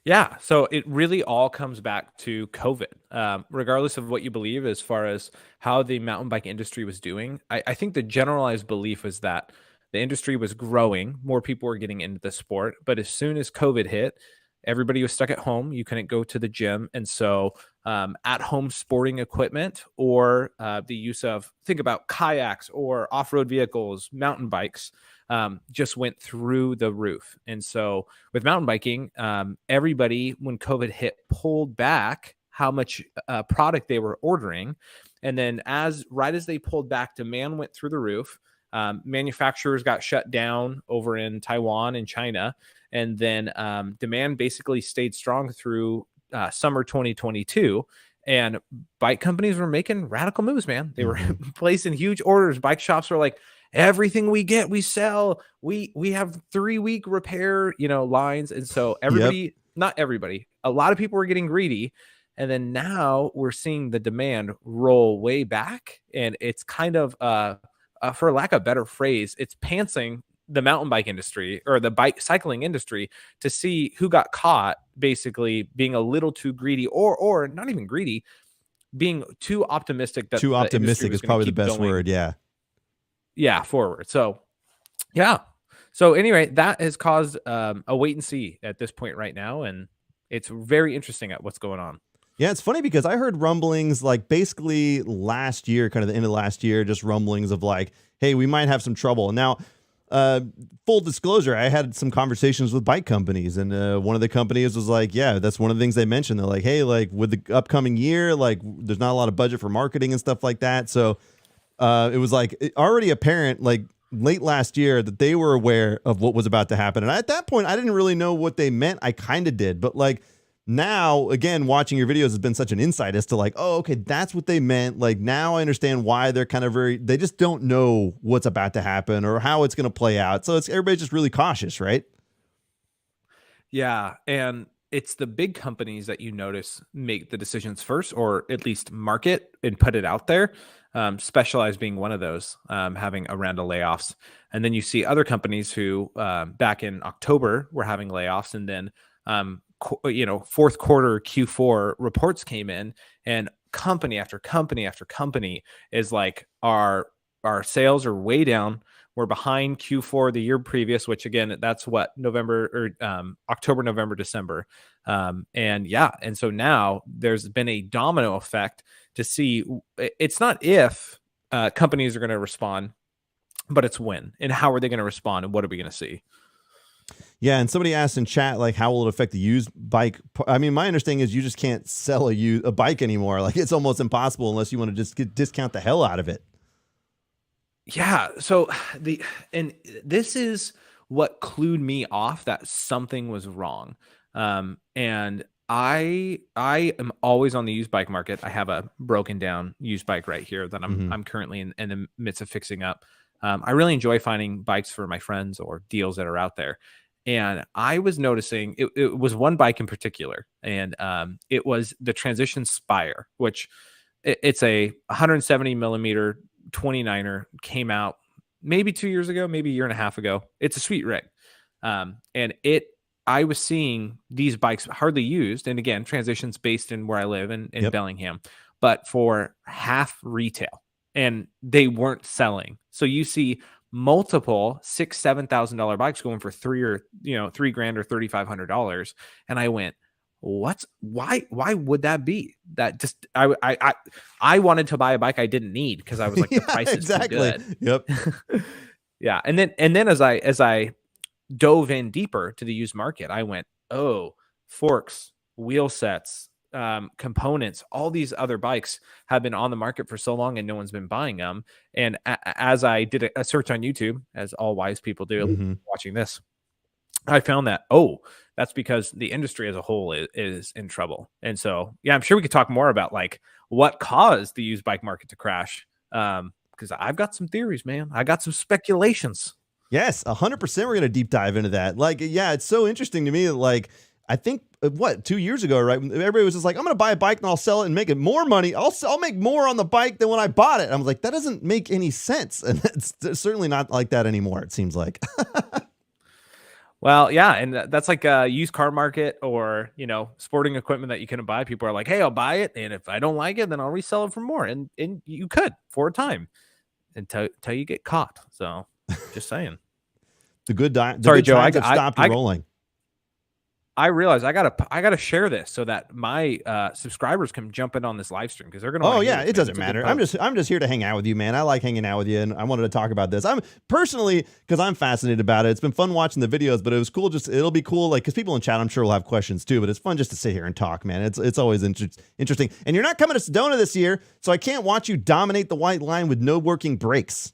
Yeah, so it really all comes back to COVID. Regardless of what you believe as far as how the mountain bike industry was doing, I think the generalized belief is that the industry was growing, more people were getting into the sport, but as soon as COVID hit, everybody was stuck at home. You couldn't go to the gym. And so at-home sporting equipment or the use of, think about kayaks or off-road vehicles, mountain bikes, just went through the roof. And so with mountain biking, everybody, when COVID hit, pulled back how much product they were ordering. And then right as they pulled back, demand went through the roof. Manufacturers got shut down over in Taiwan and China. And then demand basically stayed strong through summer 2022. And bike companies were making radical moves, man. They were placing huge orders. Bike shops were like, everything we get, we sell. We have 3-week repair, lines. And so everybody, not everybody, a lot of people were getting greedy. And then now we're seeing the demand roll way back. And it's kind of, for lack of a better phrase, it's pantsing the mountain bike industry or the bike cycling industry to see who got caught basically being a little too greedy or not even greedy, being too optimistic. Too optimistic is probably the best word. Yeah. Forward. So, yeah. So anyway, that has caused a wait and see at this point right now. And it's very interesting at what's going on. Yeah, it's funny because I heard rumblings like basically last year, kind of the end of last year, just rumblings of like, hey, we might have some trouble. Now, full disclosure, I had some conversations with bike companies, and one of the companies was like, yeah, that's one of the things they mentioned. They're like, hey, like with the upcoming year, like there's not a lot of budget for marketing and stuff like that. So it was like already apparent like late last year that they were aware of what was about to happen. And at that point, I didn't really know what they meant. I kind of did, but like now, again, watching your videos has been such an insight as to like, oh, okay, that's what they meant. Like now I understand why they're kind of they just don't know what's about to happen or how it's going to play out. So everybody's just really cautious, right? Yeah. And it's the big companies that you notice make the decisions first, or at least market and put it out there. Specialized being one of those, having a round of layoffs. And then you see other companies who back in October were having layoffs, and then fourth quarter Q4 reports came in, and company after company after company is like, our sales are way down. We're behind Q4 the year previous, which again, that's what October, November, December. And so now there's been a domino effect to see. It's not if companies are going to respond, but it's when, and how are they going to respond, and what are we going to see? Yeah, and somebody asked in chat, like, how will it affect the used bike? I mean, my understanding is you just can't sell a bike anymore. Like, it's almost impossible unless you want to just discount the hell out of it. Yeah. So this is what clued me off that something was wrong. And I am always on the used bike market. I have a broken down used bike right here that I'm currently in the midst of fixing up. I really enjoy finding bikes for my friends or deals that are out there. And I was noticing it was one bike in particular, and it was the Transition Spire, which it's a 170 millimeter 29er, came out maybe 2 years ago, maybe a year and a half ago. It's a sweet rig. And I was seeing these bikes hardly used. And again, Transition's based in where I live in Bellingham, but for half retail, and they weren't selling. So you see multiple $6,000-$7,000 bikes going for $3,000 or $3,500. And I went, why would that be? That just, I wanted to buy a bike I didn't need, because I was like, the price is exactly too good. Yep. Yeah. And then as I dove in deeper to the used market, I went, oh, forks, wheel sets, components, all these other bikes have been on the market for so long and no one's been buying them. And as I did a search on YouTube, as all wise people do watching this, I found that, that's because the industry as a whole is in trouble. And so, yeah, I'm sure we could talk more about like what caused the used bike market to crash. Because I've got some theories, man. I got some speculations. Yes, 100%. We're going to deep dive into that. Like, yeah, it's so interesting to me that, like, I think, 2 years ago, right? Everybody was just like, I'm going to buy a bike and I'll sell it and make it more money. I'll make more on the bike than when I bought it. And I was like, that doesn't make any sense. And it's certainly not like that anymore, it seems like. Well, yeah. And that's like a used car market, or, sporting equipment that you couldn't buy. People are like, hey, I'll buy it. And if I don't like it, then I'll resell it for more. And you could for a time until you get caught. So just saying. The good Sorry, Joe, times have stopped rolling. I realize I gotta share this so that my subscribers can jump in on this live stream, because they're gonna. Oh yeah, it doesn't matter. I'm just here to hang out with you, man. I like hanging out with you, and I wanted to talk about this. I'm personally, because I'm fascinated about it. It's been fun watching the videos, but it was cool. It'll be cool, like, because people in chat, I'm sure, will have questions too. But it's fun just to sit here and talk, man. It's always interesting. And you're not coming to Sedona this year, so I can't watch you dominate the white line with no working brakes.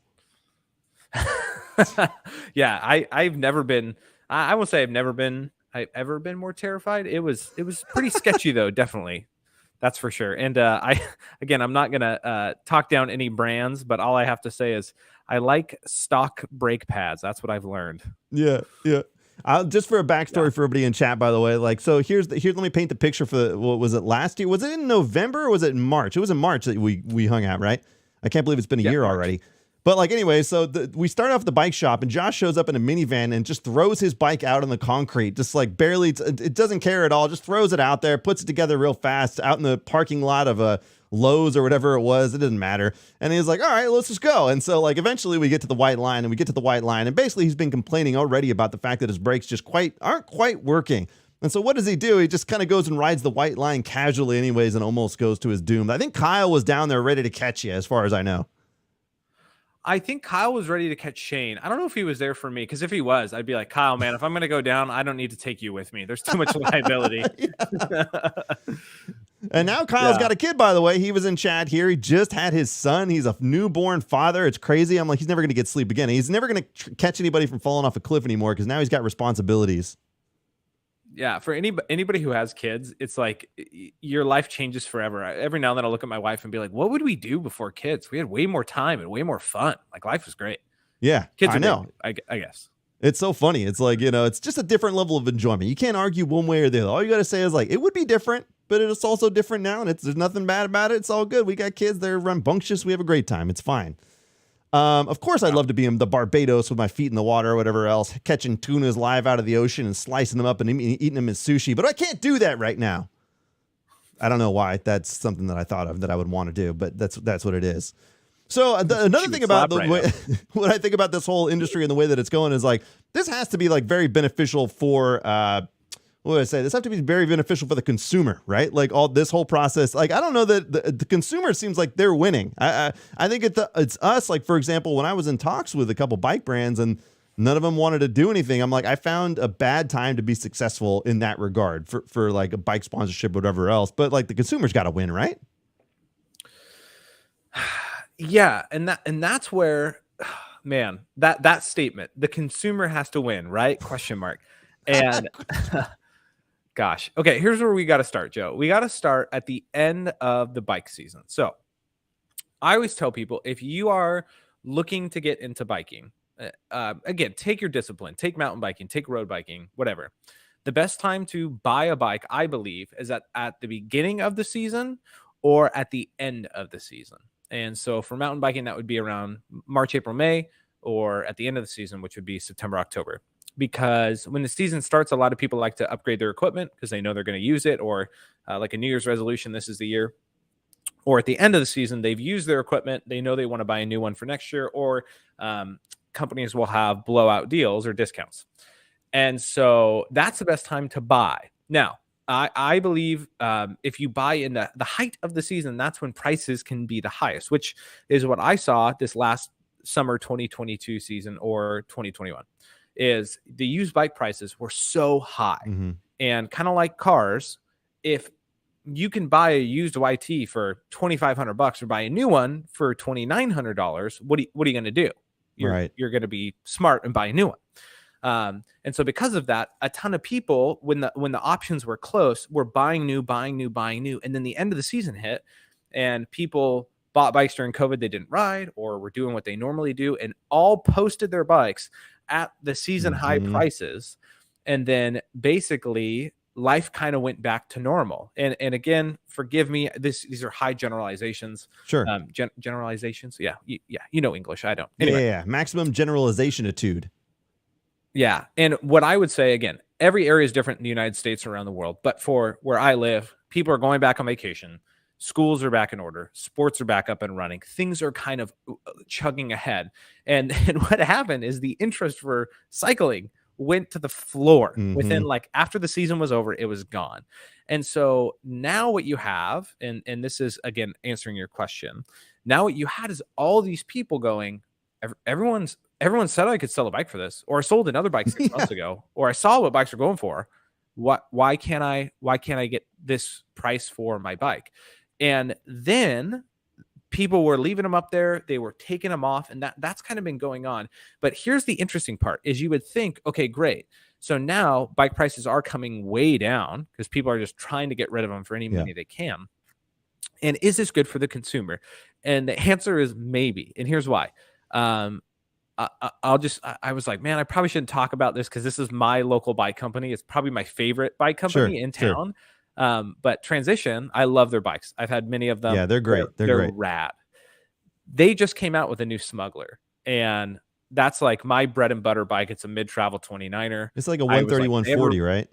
Yeah, I've never been. I will say I've ever been more terrified. It was pretty sketchy though, definitely. That's for sure. And I'm not gonna talk down any brands, but all I have to say is I like stock brake pads. That's what I've learned. Yeah. Just for a backstory for everybody in chat, by the way, like, so here's let me paint the picture for what was it last year? Was it in November or was it in March? It was in March that we hung out, right? I can't believe it's been a year already. But like, anyway, so we start off at the bike shop, and Josh shows up in a minivan and just throws his bike out on the concrete, just like barely, it doesn't care at all, just throws it out there, puts it together real fast out in the parking lot of a Lowe's or whatever it was. It didn't matter. And he was like, all right, let's just go. And so like eventually we get to the white line, and basically he's been complaining already about the fact that his brakes just aren't quite working. And so what does he do? He just kind of goes and rides the white line casually anyways, and almost goes to his doom. I think Kyle was down there ready to catch you, as far as I know. I think Kyle was ready to catch Shane. I don't know if he was there for me, because if he was, I'd be like, Kyle, man, if I'm going to go down, I don't need to take you with me. There's too much liability. And now Kyle's got a kid, by the way. He was in chat here. He just had his son. He's a newborn father. It's crazy. I'm like, he's never going to get sleep again. He's never going to catch anybody from falling off a cliff anymore, because now he's got responsibilities. Yeah, for anybody who has kids, it's like your life changes forever. Every now and then I'll look at my wife and be like, what would we do before kids? We had way more time and way more fun. Like, life was great. Yeah, kids I know. Big, I guess. It's so funny. It's like, it's just a different level of enjoyment. You can't argue one way or the other. All you got to say is like, it would be different, but it's also different now, and there's nothing bad about it. It's all good. We got kids. They're rambunctious. We have a great time. It's fine. Of course, I'd love to be in the Barbados with my feet in the water or whatever else, catching tunas live out of the ocean and slicing them up and eating them as sushi. But I can't do that right now. I don't know why. That's something that I thought of that I would want to do, but that's what it is. So another thing about the way, what I think about this whole industry and the way that it's going is like, this has to be like very beneficial for, what would I say? This has to be very beneficial for the consumer, right? Like all this whole process. Like, I don't know that the consumer seems like they're winning. I think it's us. Like, for example, when I was in talks with a couple bike brands and none of them wanted to do anything, I'm like, I found a bad time to be successful in that regard for like a bike sponsorship, whatever else. But like the consumer's got to win, right? Yeah, and that's where, man, that statement, the consumer has to win, right? Question mark. And Gosh. Okay, here's where we got to start, Joe. We got to start at the end of the bike season. So I always tell people, if you are looking to get into biking, again, take your discipline, take mountain biking, take road biking, whatever. The best time to buy a bike, I believe, is at the beginning of the season or at the end of the season. And so for mountain biking, that would be around March, April, May, or at the end of the season, which would be September, October. Because when the season starts, a lot of people like to upgrade their equipment because they know they're going to use it, or like a New Year's resolution, this is the year. Or at the end of the season, they've used their equipment. They know they want to buy a new one for next year, or companies will have blowout deals or discounts. And so that's the best time to buy. Now, I believe if you buy in the height of the season, that's when prices can be the highest, which is what I saw this last summer 2022 season or 2021, is the used bike prices were so high. Mm-hmm. And kind of like cars, if you can buy a used YT for $2,500 or buy a new one for $2,900, what are you going to do? You're going to be smart and buy a new one. And so because of that, a ton of people, when the options were close, were buying new. And then the end of the season hit and people bought bikes during COVID they didn't ride or were doing what they normally do and all posted their bikes at the season high prices. And then basically life kind of went back to normal. And again, forgive me, these are high generalizations. Sure. Generalizations. Yeah. You know English. I don't. Anyway. Yeah. Maximum generalization-itude. Yeah. And what I would say, again, every area is different in the United States or around the world. But for where I live, people are going back on vacation. Schools are back in order. Sports are back up and running. Things are kind of chugging ahead. And what happened is the interest for cycling went to the floor. Within after the season was over, it was gone. And so now what you have, and this is, again, answering your question. Now what you had is all these people going, everyone said I could sell a bike for this, or I sold another bike 6 months ago, or I saw what bikes are going for. Why can't I get this price for my bike? And then people were leaving them up there. They were taking them off. And that's kind of been going on. But here's the interesting part is you would think, okay, great. So now bike prices are coming way down because people are just trying to get rid of them for any money they can. And is this good for the consumer? And the answer is maybe. And here's why. I was like, man, I probably shouldn't talk about this because this is my local bike company. It's probably my favorite bike company in town. Sure. But Transition, I love their bikes. I've had many of them. Yeah, they're great. They're great. Rad. They just came out with a new Smuggler, and that's like my bread and butter bike. It's a mid-travel 29er. It's like a 130, 140, right?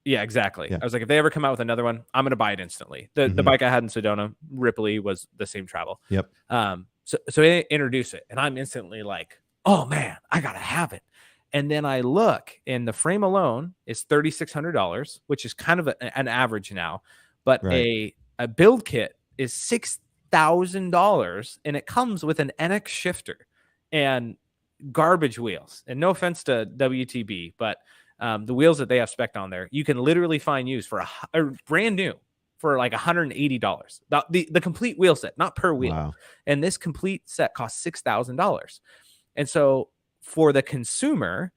Yeah, exactly. Yeah. I was like, if they ever come out with another one, I'm going to buy it instantly. The bike I had in Sedona, Ripley, was the same travel. Yep. So they introduce it, and I'm instantly like, oh man, I gotta have it. And then I look, and the frame alone is $3,600, which is kind of an average now. But a build kit is $6,000, and it comes with an NX shifter and garbage wheels. And no offense to WTB, but the wheels that they have spec'd on there, you can literally find used for brand new for like $180. The complete wheel set, not per wheel. Wow. And this complete set costs $6,000. And so for the consumer,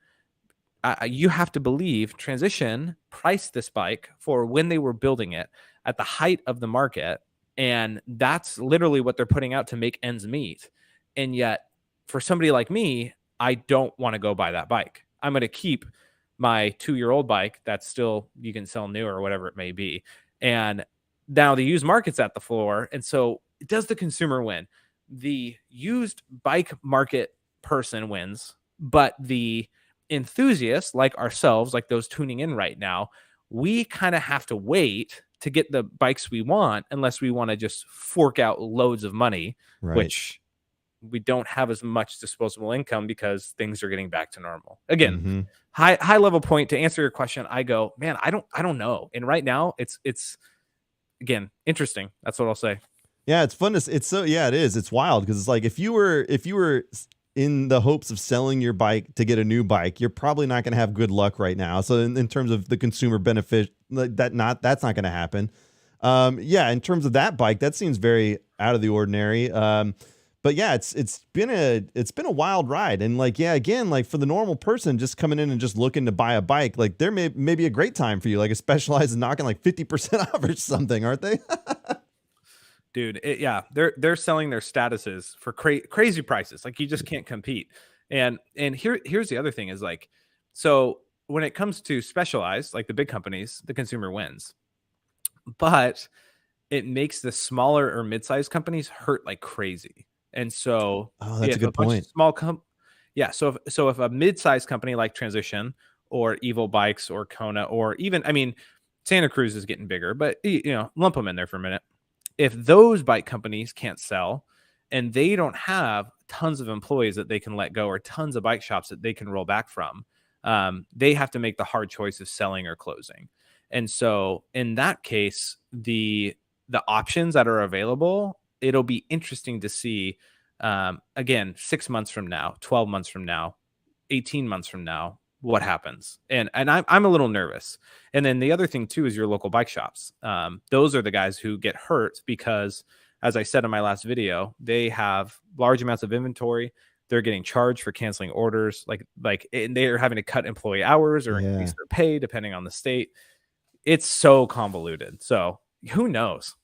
you have to believe Transition priced this bike for when they were building it at the height of the market. And that's literally what they're putting out to make ends meet. And yet for somebody like me, I don't want to go buy that bike. I'm going to keep my 2-year-old bike that's still, you can sell new or whatever it may be. And now the used market's at the floor. And so does the consumer win? The used bike market person wins, but the enthusiasts like ourselves, like those tuning in right now, we kind of have to wait to get the bikes we want unless we want to just fork out loads of money, which we don't have as much disposable income because things are getting back to normal. Again, high level point to answer your question. I go, man, I don't know. And right now it's again, interesting. That's what I'll say. Yeah. It's fun. It is. It's wild. Cause it's like, if you were in the hopes of selling your bike to get a new bike, you're probably not going to have good luck right now. So in terms of the consumer benefit, that's not going to happen. In terms of that bike, that seems very out of the ordinary. But yeah, it's been a wild ride. And like, yeah, again, like for the normal person just coming in and just looking to buy a bike, like there may be a great time for you. Like a Specialized is knocking like 50% off or something, aren't they? Dude, yeah, they're selling their statuses for crazy prices. Like you just can't compete. And here's the other thing is like, so when it comes to Specialized, like the big companies, the consumer wins. But it makes the smaller or mid-sized companies hurt like crazy. And so Oh, that's a if a good bunch of point. small yeah, so if a mid-sized company like Transition or Evil Bikes or Kona, or even, I mean, Santa Cruz is getting bigger, but lump them in there for a minute. If those bike companies can't sell and they don't have tons of employees that they can let go or tons of bike shops that they can roll back from, they have to make the hard choice of selling or closing. And so in that case, the options that are available, it'll be interesting to see, again, 6 months from now, 12 months from now, 18 months from now, what happens. And I'm a little nervous. And then the other thing too is your local bike shops. Those are the guys who get hurt because, as I said in my last video, they have large amounts of inventory. They're getting charged for canceling orders, and they're having to cut employee hours or increase their pay depending on the state. It's so convoluted. So who knows?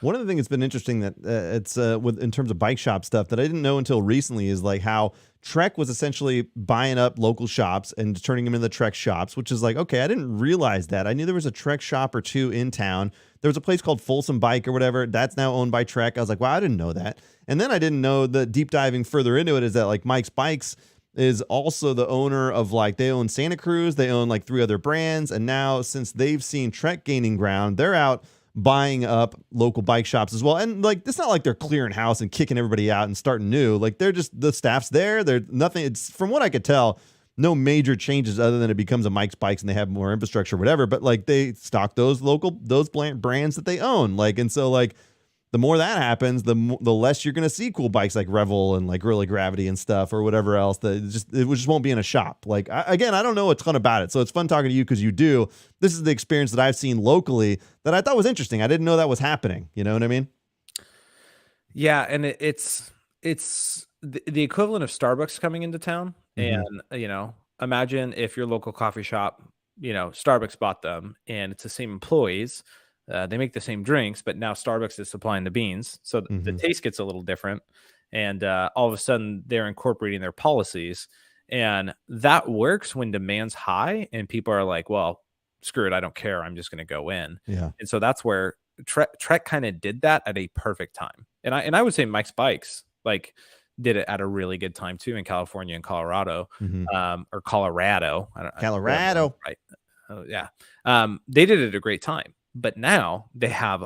One of the things that's been interesting that it's in terms of bike shop stuff that I didn't know until recently is like how Trek was essentially buying up local shops and turning them into Trek shops, which is like, okay, I didn't realize that. I knew there was a Trek shop or two in town. There was a place called Folsom Bike or whatever. That's now owned by Trek. I was like, wow, I didn't know that. And then I didn't know the deep diving further into it is that like Mike's Bikes is also the owner of like, they own Santa Cruz. They own like 3 other brands. And now since they've seen Trek gaining ground, they're out buying up local bike shops as well. And like, it's not like they're clearing house and kicking everybody out and starting new. Like they're just, the staff's there. They're nothing. It's, from what I could tell, no major changes other than it becomes a Mike's Bikes and they have more infrastructure or whatever. But like they stock those brands that they own. Like, and so like the more that happens, the less you're going to see cool bikes like Revel and like Gorilla Gravity and stuff or whatever else that it just won't be in a shop. Like, again, I don't know a ton about it. So it's fun talking to you because you do. This is the experience that I've seen locally that I thought was interesting. I didn't know that was happening. You know what I mean? Yeah. And it's the equivalent of Starbucks coming into town. And, imagine if your local coffee shop, Starbucks bought them and it's the same employees. They make the same drinks, but now Starbucks is supplying the beans. So the taste gets a little different. And all of a sudden they're incorporating their policies. And that works when demand's high and people are like, well, screw it. I don't care. I'm just going to go in. Yeah. And so that's where Trek kind of did that at a perfect time. And I would say Mike's Bikes like did it at a really good time too in California and Colorado, or Colorado. Calirado. Right. Oh, yeah. They did it at a great time. But now they have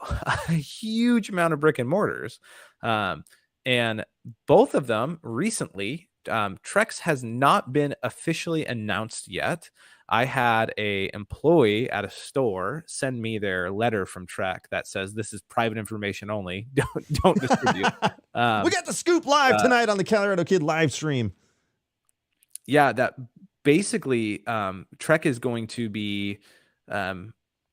a huge amount of brick and mortars. And both of them recently, Trex has not been officially announced yet. I had a employee at a store send me their letter from Trek that says this is private information only. Don't distribute. We got the scoop live tonight on the Calirado Kid live stream. Yeah, that basically Trek is going to be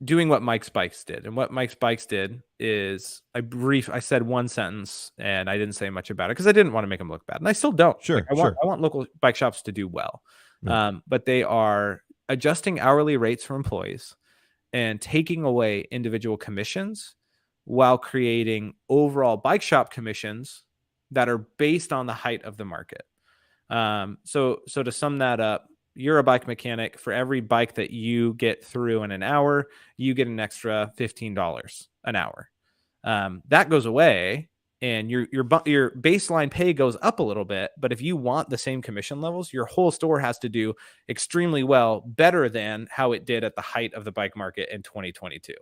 doing what Mike's Bikes did. And what Mike's Bikes did is I said one sentence and I didn't say much about it because I didn't want to make them look bad. And I still don't. Sure. I want local bike shops to do well. But they are adjusting hourly rates for employees and taking away individual commissions while creating overall bike shop commissions that are based on the height of the market. So to sum that up, you're a bike mechanic. For every bike that you get through in an hour, you get an extra $15 an hour. That goes away and your baseline pay goes up a little bit. But if you want the same commission levels, your whole store has to do extremely well, better than how it did at the height of the bike market in 2022.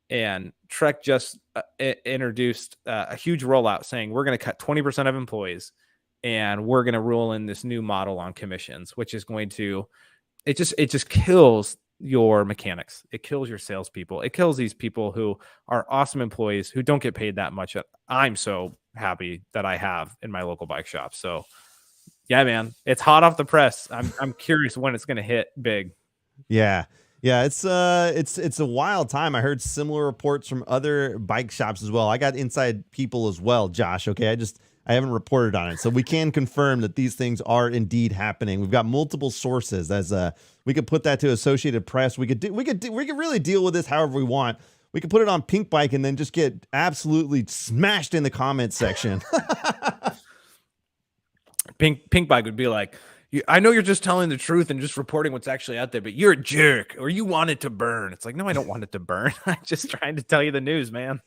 And Trek just introduced a huge rollout saying we're going to cut 20% of employees and we're going to roll in this new model on commissions, which is going to, it just kills your mechanics. It kills your salespeople. It kills these people who are awesome employees who don't get paid that much. I'm so happy that I have in my local bike shop. So yeah, man, it's hot off the press. I'm curious when it's going to hit big. Yeah. Yeah, it's a wild time. I heard similar reports from other bike shops as well. I got inside people as well, Josh. Okay, I haven't reported on it. So we can confirm that these things are indeed happening. We've got multiple sources. As we could put that to Associated Press. We could really deal with this however we want. We could put it on Pink Bike and then just get absolutely smashed in the comments section. Pink Bike would be like, I know you're just telling the truth and just reporting what's actually out there, but you're a jerk, or you want it to burn. It's like, no, I don't want it to burn. I'm just trying to tell you the news, man.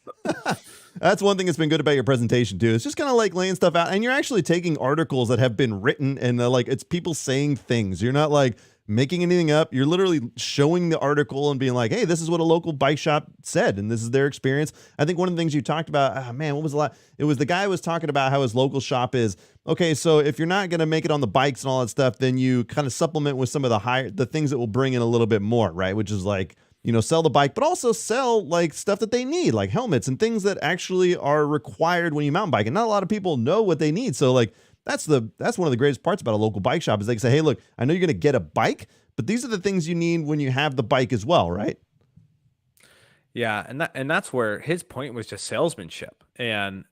That's one thing that's been good about your presentation too. It's just kind of like laying stuff out, and you're actually taking articles that have been written and like it's people saying things. You're not like making anything up. You're literally showing the article and being like, hey, this is what a local bike shop said, and this is their experience. I think one of the things you talked about, what was a lot? It was the guy was talking about how his local shop is, okay, so if you're not going to make it on the bikes and all that stuff, then you kind of supplement with some of the things that will bring in a little bit more, right? Which is like, sell the bike, but also sell like stuff that they need, like helmets and things that actually are required when you mountain bike. And not a lot of people know what they need. So like, that's one of the greatest parts about a local bike shop is they can say, hey, look, I know you're going to get a bike, but these are the things you need when you have the bike as well, right? Yeah, and that's where his point was just salesmanship. And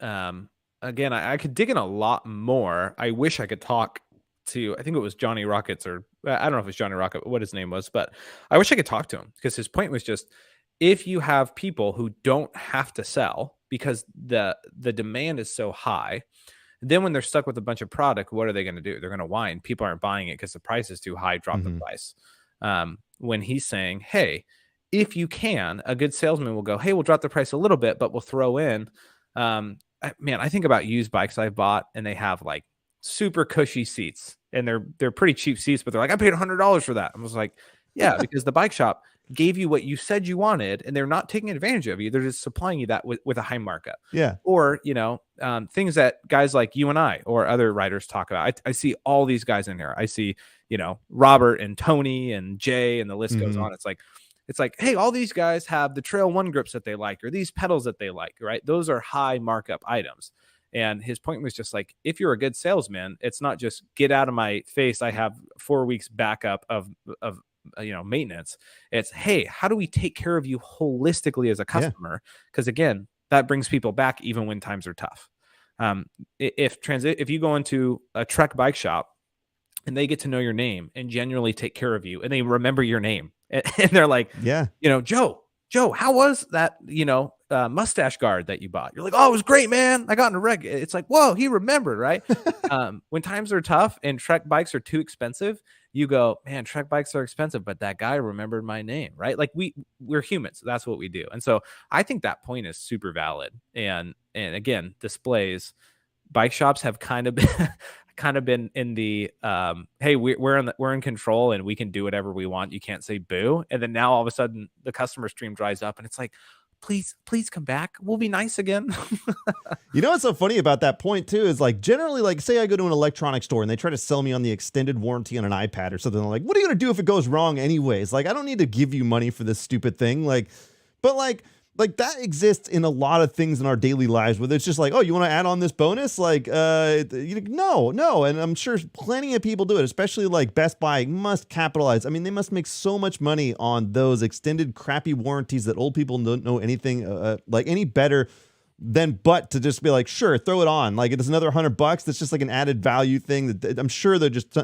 again, I could dig in a lot more. I wish I could talk to, I think it was Johnny Rockets, or I don't know if it's Johnny Rocket, what his name was, but I wish I could talk to him because his point was just, if you have people who don't have to sell because the demand is so high, then when they're stuck with a bunch of product, what are they going to do? They're going to whine. People aren't buying it because the price is too high. Drop the price. When he's saying, hey, if you can, a good salesman will go, hey, we'll drop the price a little bit, but we'll throw in, I think about used bikes I've bought and they have like super cushy seats and they're pretty cheap seats, but they're like, I paid $100 for that. I was like, yeah, because the bike shop gave you what you said you wanted and they're not taking advantage of you. They're just supplying you that with a high markup. Yeah. Or, things that guys like you and I or other writers talk about. I see all these guys in here. I see, Robert and Tony and Jay and the list goes on. It's like, hey, all these guys have the Trail One grips that they like, or these pedals that they like, right? Those are high markup items. And his point was just like, if you're a good salesman, it's not just get out of my face. I have 4 weeks backup of maintenance. It's, hey, how do we take care of you holistically as a customer? Because again, that brings people back even when times are tough. If you go into a Trek bike shop and they get to know your name and genuinely take care of you and they remember your name and they're like, yeah, Joe, how was that, mustache guard that you bought? You're like, oh, it was great, man. I got in a wreck. It's like, whoa, he remembered, right? When times are tough and Trek bikes are too expensive, you go, man, Trek bikes are expensive, but that guy remembered my name, right? Like we're humans. That's what we do. And so I think that point is super valid. And again, displays, bike shops have kind of been in the hey, we're in control and we can do whatever we want. You can't say boo. And then now all of a sudden the customer stream dries up and it's like, please come back. We'll be nice again. What's so funny about that point too is like generally, like say I go to an electronics store and they try to sell me on the extended warranty on an iPad or something. Like, what are you going to do if it goes wrong anyways? Like, I don't need to give you money for this stupid thing. Like that exists in a lot of things in our daily lives where it's just like, oh, you want to add on this bonus? Like, no. And I'm sure plenty of people do it, especially like Best Buy must capitalize. I mean, they must make so much money on those extended crappy warranties that old people don't know anything like any better than but to just be like, sure, throw it on. Like it's another $100. That's just like an added value thing that I'm sure they're just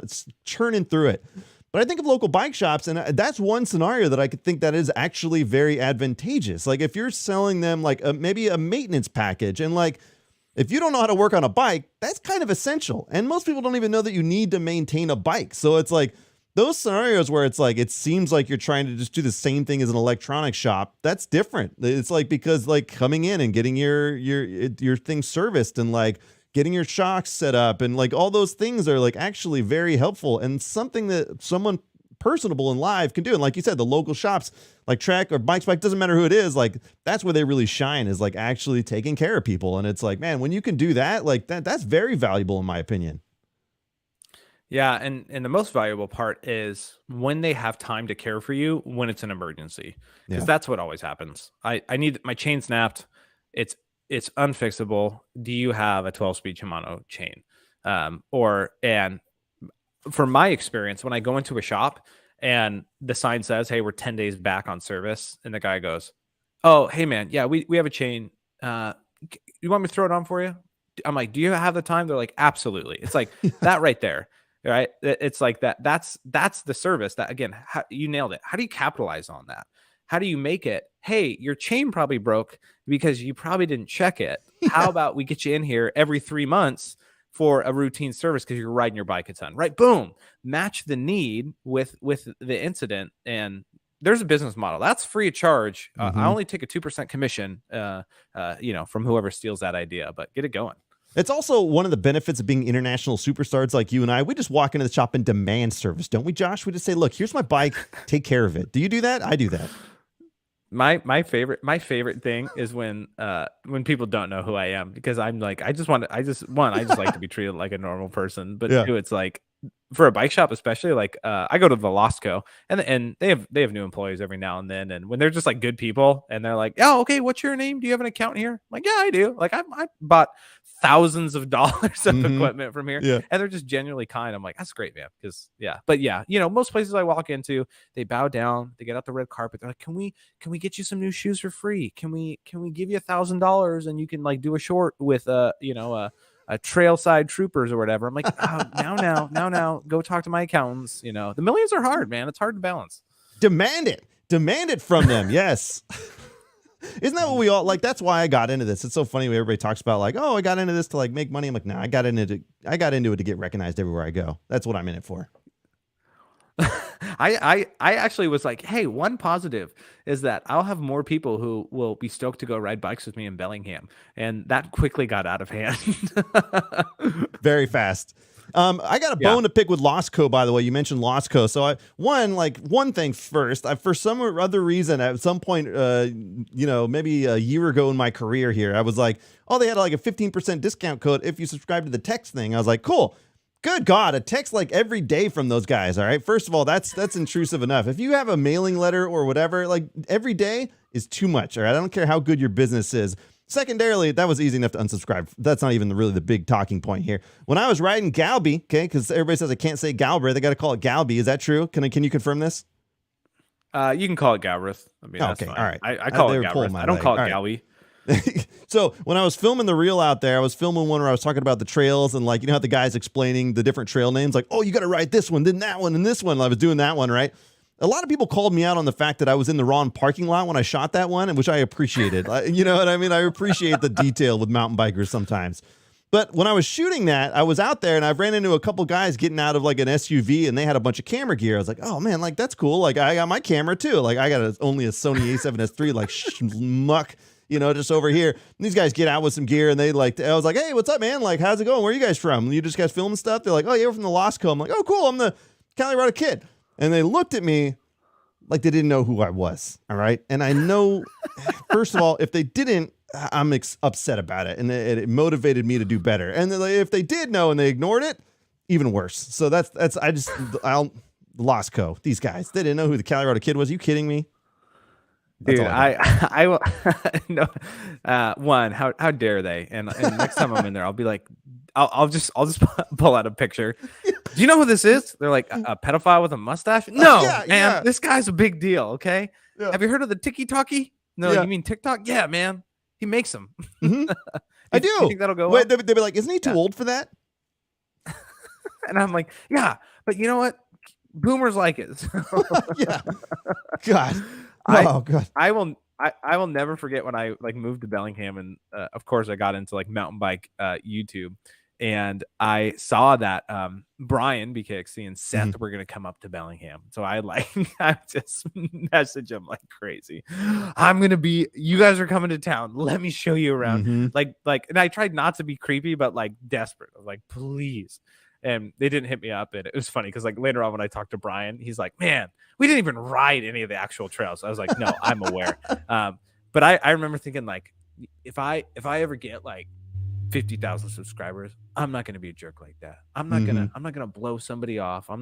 churning through it. But I think of local bike shops, and that's one scenario that I could think that is actually very advantageous. Like if you're selling them like maybe a maintenance package, and like if you don't know how to work on a bike, that's kind of essential. And most people don't even know that you need to maintain a bike. So it's like those scenarios where it's like it seems like you're trying to just do the same thing as an electronics shop. That's different. It's like because like coming in and getting your thing serviced and like getting your shocks set up and like all those things are like actually very helpful and something that someone personable and live can do. And like you said, the local shops like Trek or Bike, doesn't matter who it is, like that's where they really shine is like actually taking care of people. And it's like, man, when you can do that, like that's very valuable in my opinion. Yeah, and the most valuable part is when they have time to care for you when it's an emergency. Because that's what always happens. I need my chain snapped. It's unfixable. Do you have a 12-speed Shimano chain? And from my experience, when I go into a shop and the sign says, hey, we're 10 days back on service, and the guy goes, oh, hey, man, yeah, we have a chain. You want me to throw it on for you? I'm like, do you have the time? They're like, absolutely. It's like that right there. Right. It's like that. That's the service that, again, you nailed it. How do you capitalize on that? How do you make it? Hey, your chain probably broke because you probably didn't check it. How about we get you in here every 3 months for a routine service because you're riding your bike a ton, right? Boom, match the need with the incident, and there's a business model that's free of charge. I only take a 2% commission, from whoever steals that idea, but get it going. It's also one of the benefits of being international superstars like you and I. We just walk into the shop and demand service, don't we, Josh? We just say, look, here's my bike, take care of it. Do you do that? I do that. My favorite thing is when people don't know who I am, because I'm like, I just like to be treated like a normal person, but two, it's like, for a bike shop especially, like I go to the Lostco, and they have new employees every now and then, and when they're just like good people and they're like, oh, okay, what's your name, do you have an account here? I'm like, yeah, I do. Like, I bought thousands of dollars of equipment from here, and they're just genuinely kind. I'm like, that's great, man. Because but most places I walk into, they bow down, they get out the red carpet, they're like, can we get you some new shoes for free? Can we give you $1,000 and you can like do a short with a trailside troopers or whatever? I'm like, oh, now, go talk to my accountants. The millions are hard, man. It's hard to balance. Demand it from them. Yes. Isn't that what we all like? That's why I got into this. It's so funny when everybody talks about like, oh, I got into this to like make money. I'm like, no, I got into it to get recognized everywhere I go. That's what I'm in it for. I actually was like, hey, one positive is that I'll have more people who will be stoked to go ride bikes with me in Bellingham, and that quickly got out of hand. Very fast. I got a bone to pick with Lostco, by the way. You mentioned Lostco. So one thing first, for some other reason, at some point, maybe a year ago in my career here, I was like, oh, they had like a 15% discount code if you subscribe to the text thing. I was like, cool. Good God, a text like every day from those guys. All right. First of all, that's intrusive enough. If you have a mailing letter or whatever, like every day is too much. All right. I don't care how good your business is. Secondarily, that was easy enough to unsubscribe. That's not even really the big talking point here. When I was riding Galby, okay, because everybody says I can't say Galbraith, they got to call it Galby. Is that true? Can you confirm this? You can call it Galbraith. I mean, that's fine. All right. I call it Galbraith. I don't call it Galby. So when I was filming the reel out there, I was filming one where I was talking about the trails and like, how the guy's explaining the different trail names, like, oh, you got to ride this one, then that one, and this one. I was doing that one, right? A lot of people called me out on the fact that I was in the wrong parking lot when I shot that one, and which I appreciated. You know what I mean? I appreciate the detail with mountain bikers sometimes. But when I was shooting that, I was out there and I ran into a couple guys getting out of like an SUV, and they had a bunch of camera gear. I was like, oh man, like that's cool. Like I got my camera too. Like I got only a Sony A7S III, like schmuck, just over here. And these guys get out with some gear, and I was like, hey, what's up, man? Like, how's it going? Where are you guys from? You just guys filming stuff? They're like, oh yeah, we're from the Lostco. I'm like, oh cool, I'm the Calirado Kid. And they looked at me like they didn't know who I was. All right. And I know, first of all, if they didn't, I'm upset about it. And it motivated me to do better. And if they did know and they ignored it, even worse. So Lostco, these guys, they didn't know who the Calirado Kid was. Are you kidding me? Dude, I will no. One, how dare they? And next time I'm in there, I'll be like, I'll just pull out a picture. Do you know who this is? They're like a pedophile with a mustache. No, man, this guy's a big deal. Okay, have you heard of the Tiki Talkie? No, you mean TikTok? Yeah, man, he makes them. I do. You think that'll go? Wait, they'd be like, isn't he too old for that? And I'm like, yeah, but you know what? Boomers like it. Yeah. God. Oh God. I will never forget when I like moved to Bellingham, and of course I got into like mountain bike YouTube, and I saw that Brian BKXC and Seth were gonna come up to Bellingham. So I just message him like crazy. You guys are coming to town. Let me show you around. Like, and I tried not to be creepy, but like desperate. I was like, please. And they didn't hit me up. And it was funny because like later on when I talked to Brian, he's like, man, we didn't even ride any of the actual trails. I was like, no, I'm aware. But I remember thinking like, if I ever get like 50,000 subscribers, I'm not going to be a jerk like that. I'm not going to blow somebody off. I'll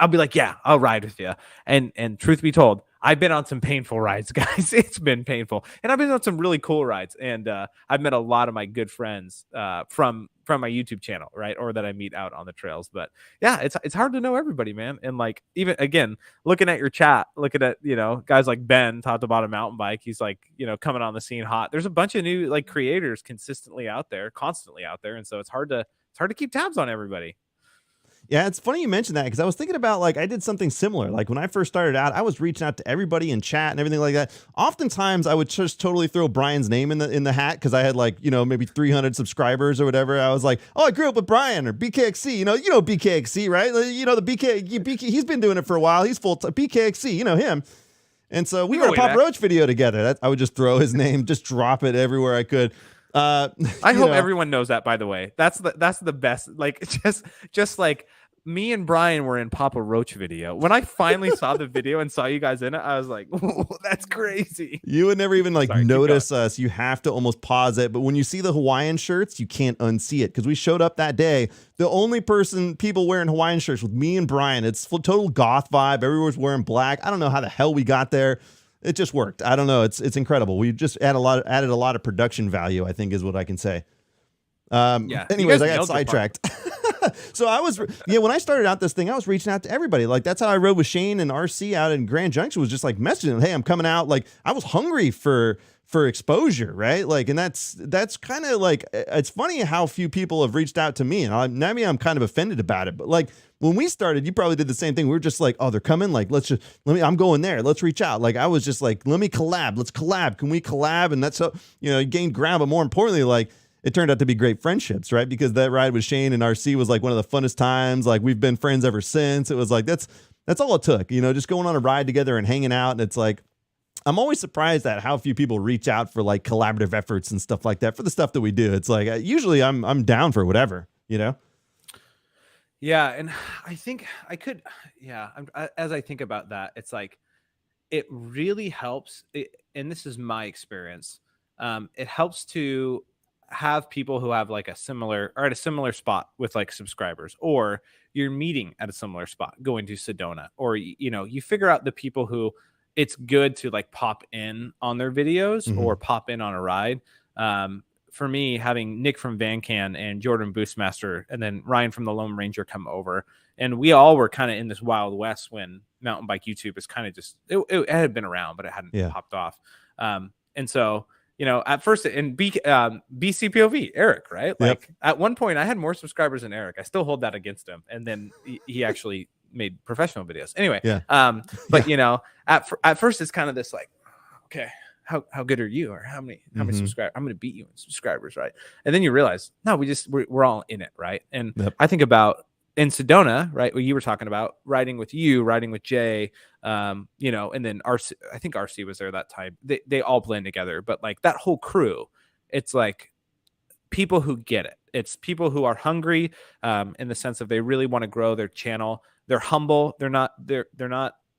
be like, yeah, I'll ride with you. And truth be told, I've been on some painful rides, guys. It's been painful, and I've been on some really cool rides, and I've met a lot of my good friends from my YouTube channel, right, or that I meet out on the trails. But yeah, it's hard to know everybody, man. And like, even again, looking at your chat, looking at, you know, guys like Ben, top to bottom mountain bike, he's like, you know, coming on the scene hot. There's a bunch of new like creators consistently out there, constantly out there, and so it's hard to keep tabs on everybody. Yeah, it's funny you mentioned that because I was thinking about, like, I did something similar. Like when I first started out, I was reaching out to everybody in chat and everything like that. Oftentimes I would just totally throw Brian's name in the hat because I had, like, you know, maybe 300 subscribers or whatever. I was like, oh, I grew up with Brian or BKXC. You know BKXC, right? You know, the BK, he's been doing it for a while. He's full time. BKXC, you know him. And so we were a Papa Roach video together. I would just throw his name, just drop it everywhere I could. I hope everyone knows that, by the way. That's the best. Like, just like me and Brian were in Papa Roach video. When I finally saw the video and saw you guys in it, I was like, that's crazy. You would never even notice us. You have to almost pause it. But when you see the Hawaiian shirts, you can't unsee it because we showed up that day. The only people wearing Hawaiian shirts with me and Brian. It's total goth vibe. Everyone's wearing black. I don't know how the hell we got there. It just worked. I don't know. It's incredible. We just added a lot of production value, I think is what I can say. Anyways, I got sidetracked. So when I started out this thing, I was reaching out to everybody. Like, that's how I rode with Shane and RC out in Grand Junction, was just like messaging them, hey, I'm coming out. Like, I was hungry for exposure, right? Like, and that's kind of like, it's funny how few people have reached out to me, and I'm kind of offended about it. But like, when we started, you probably did the same thing. We were just like, oh, they're coming. Like, I'm going there. Let's reach out. Like, I was just like, let me collab. Let's collab. Can we collab? And that's how, you know, you gained ground. But more importantly, like, it turned out to be great friendships, right? Because that ride with Shane and RC was like one of the funnest times. Like, we've been friends ever since. It was like, that's all it took, you know, just going on a ride together and hanging out. And it's like, I'm always surprised at how few people reach out for like collaborative efforts and stuff like that for the stuff that we do. It's like, usually I'm down for whatever, you know? Yeah. And I think as I think about that, it's like, it really helps. And this is my experience. It helps to have people who have like at a similar spot with like subscribers, or you're meeting at a similar spot going to Sedona, or, you know, you figure out the people who it's good to like pop in on their videos or pop in on a ride. For me, having Nick from VanCan and Jordan Boostmaster and then Ryan from the Lone Ranger come over, and we all were kind of in this Wild West when mountain bike YouTube is kind of just, it had been around, but it hadn't popped off. And so, you know, at first in BCPOV, Eric, right? Like at one point I had more subscribers than Eric. I still hold that against him. And then he actually made professional videos. Anyway, but you know, at first it's kind of this like, okay, how good are you? Or how many subscribers? I'm going to beat you in subscribers, right? And then you realize, no, we're all in it, right? And I think about in Sedona, right, what you were talking about, riding with you, riding with Jay, you know, and then RC, I think RC was there that time. They all blend together, but like that whole crew, it's like people who get it. It's people who are hungry, in the sense of they really want to grow their channel. They're humble. They're not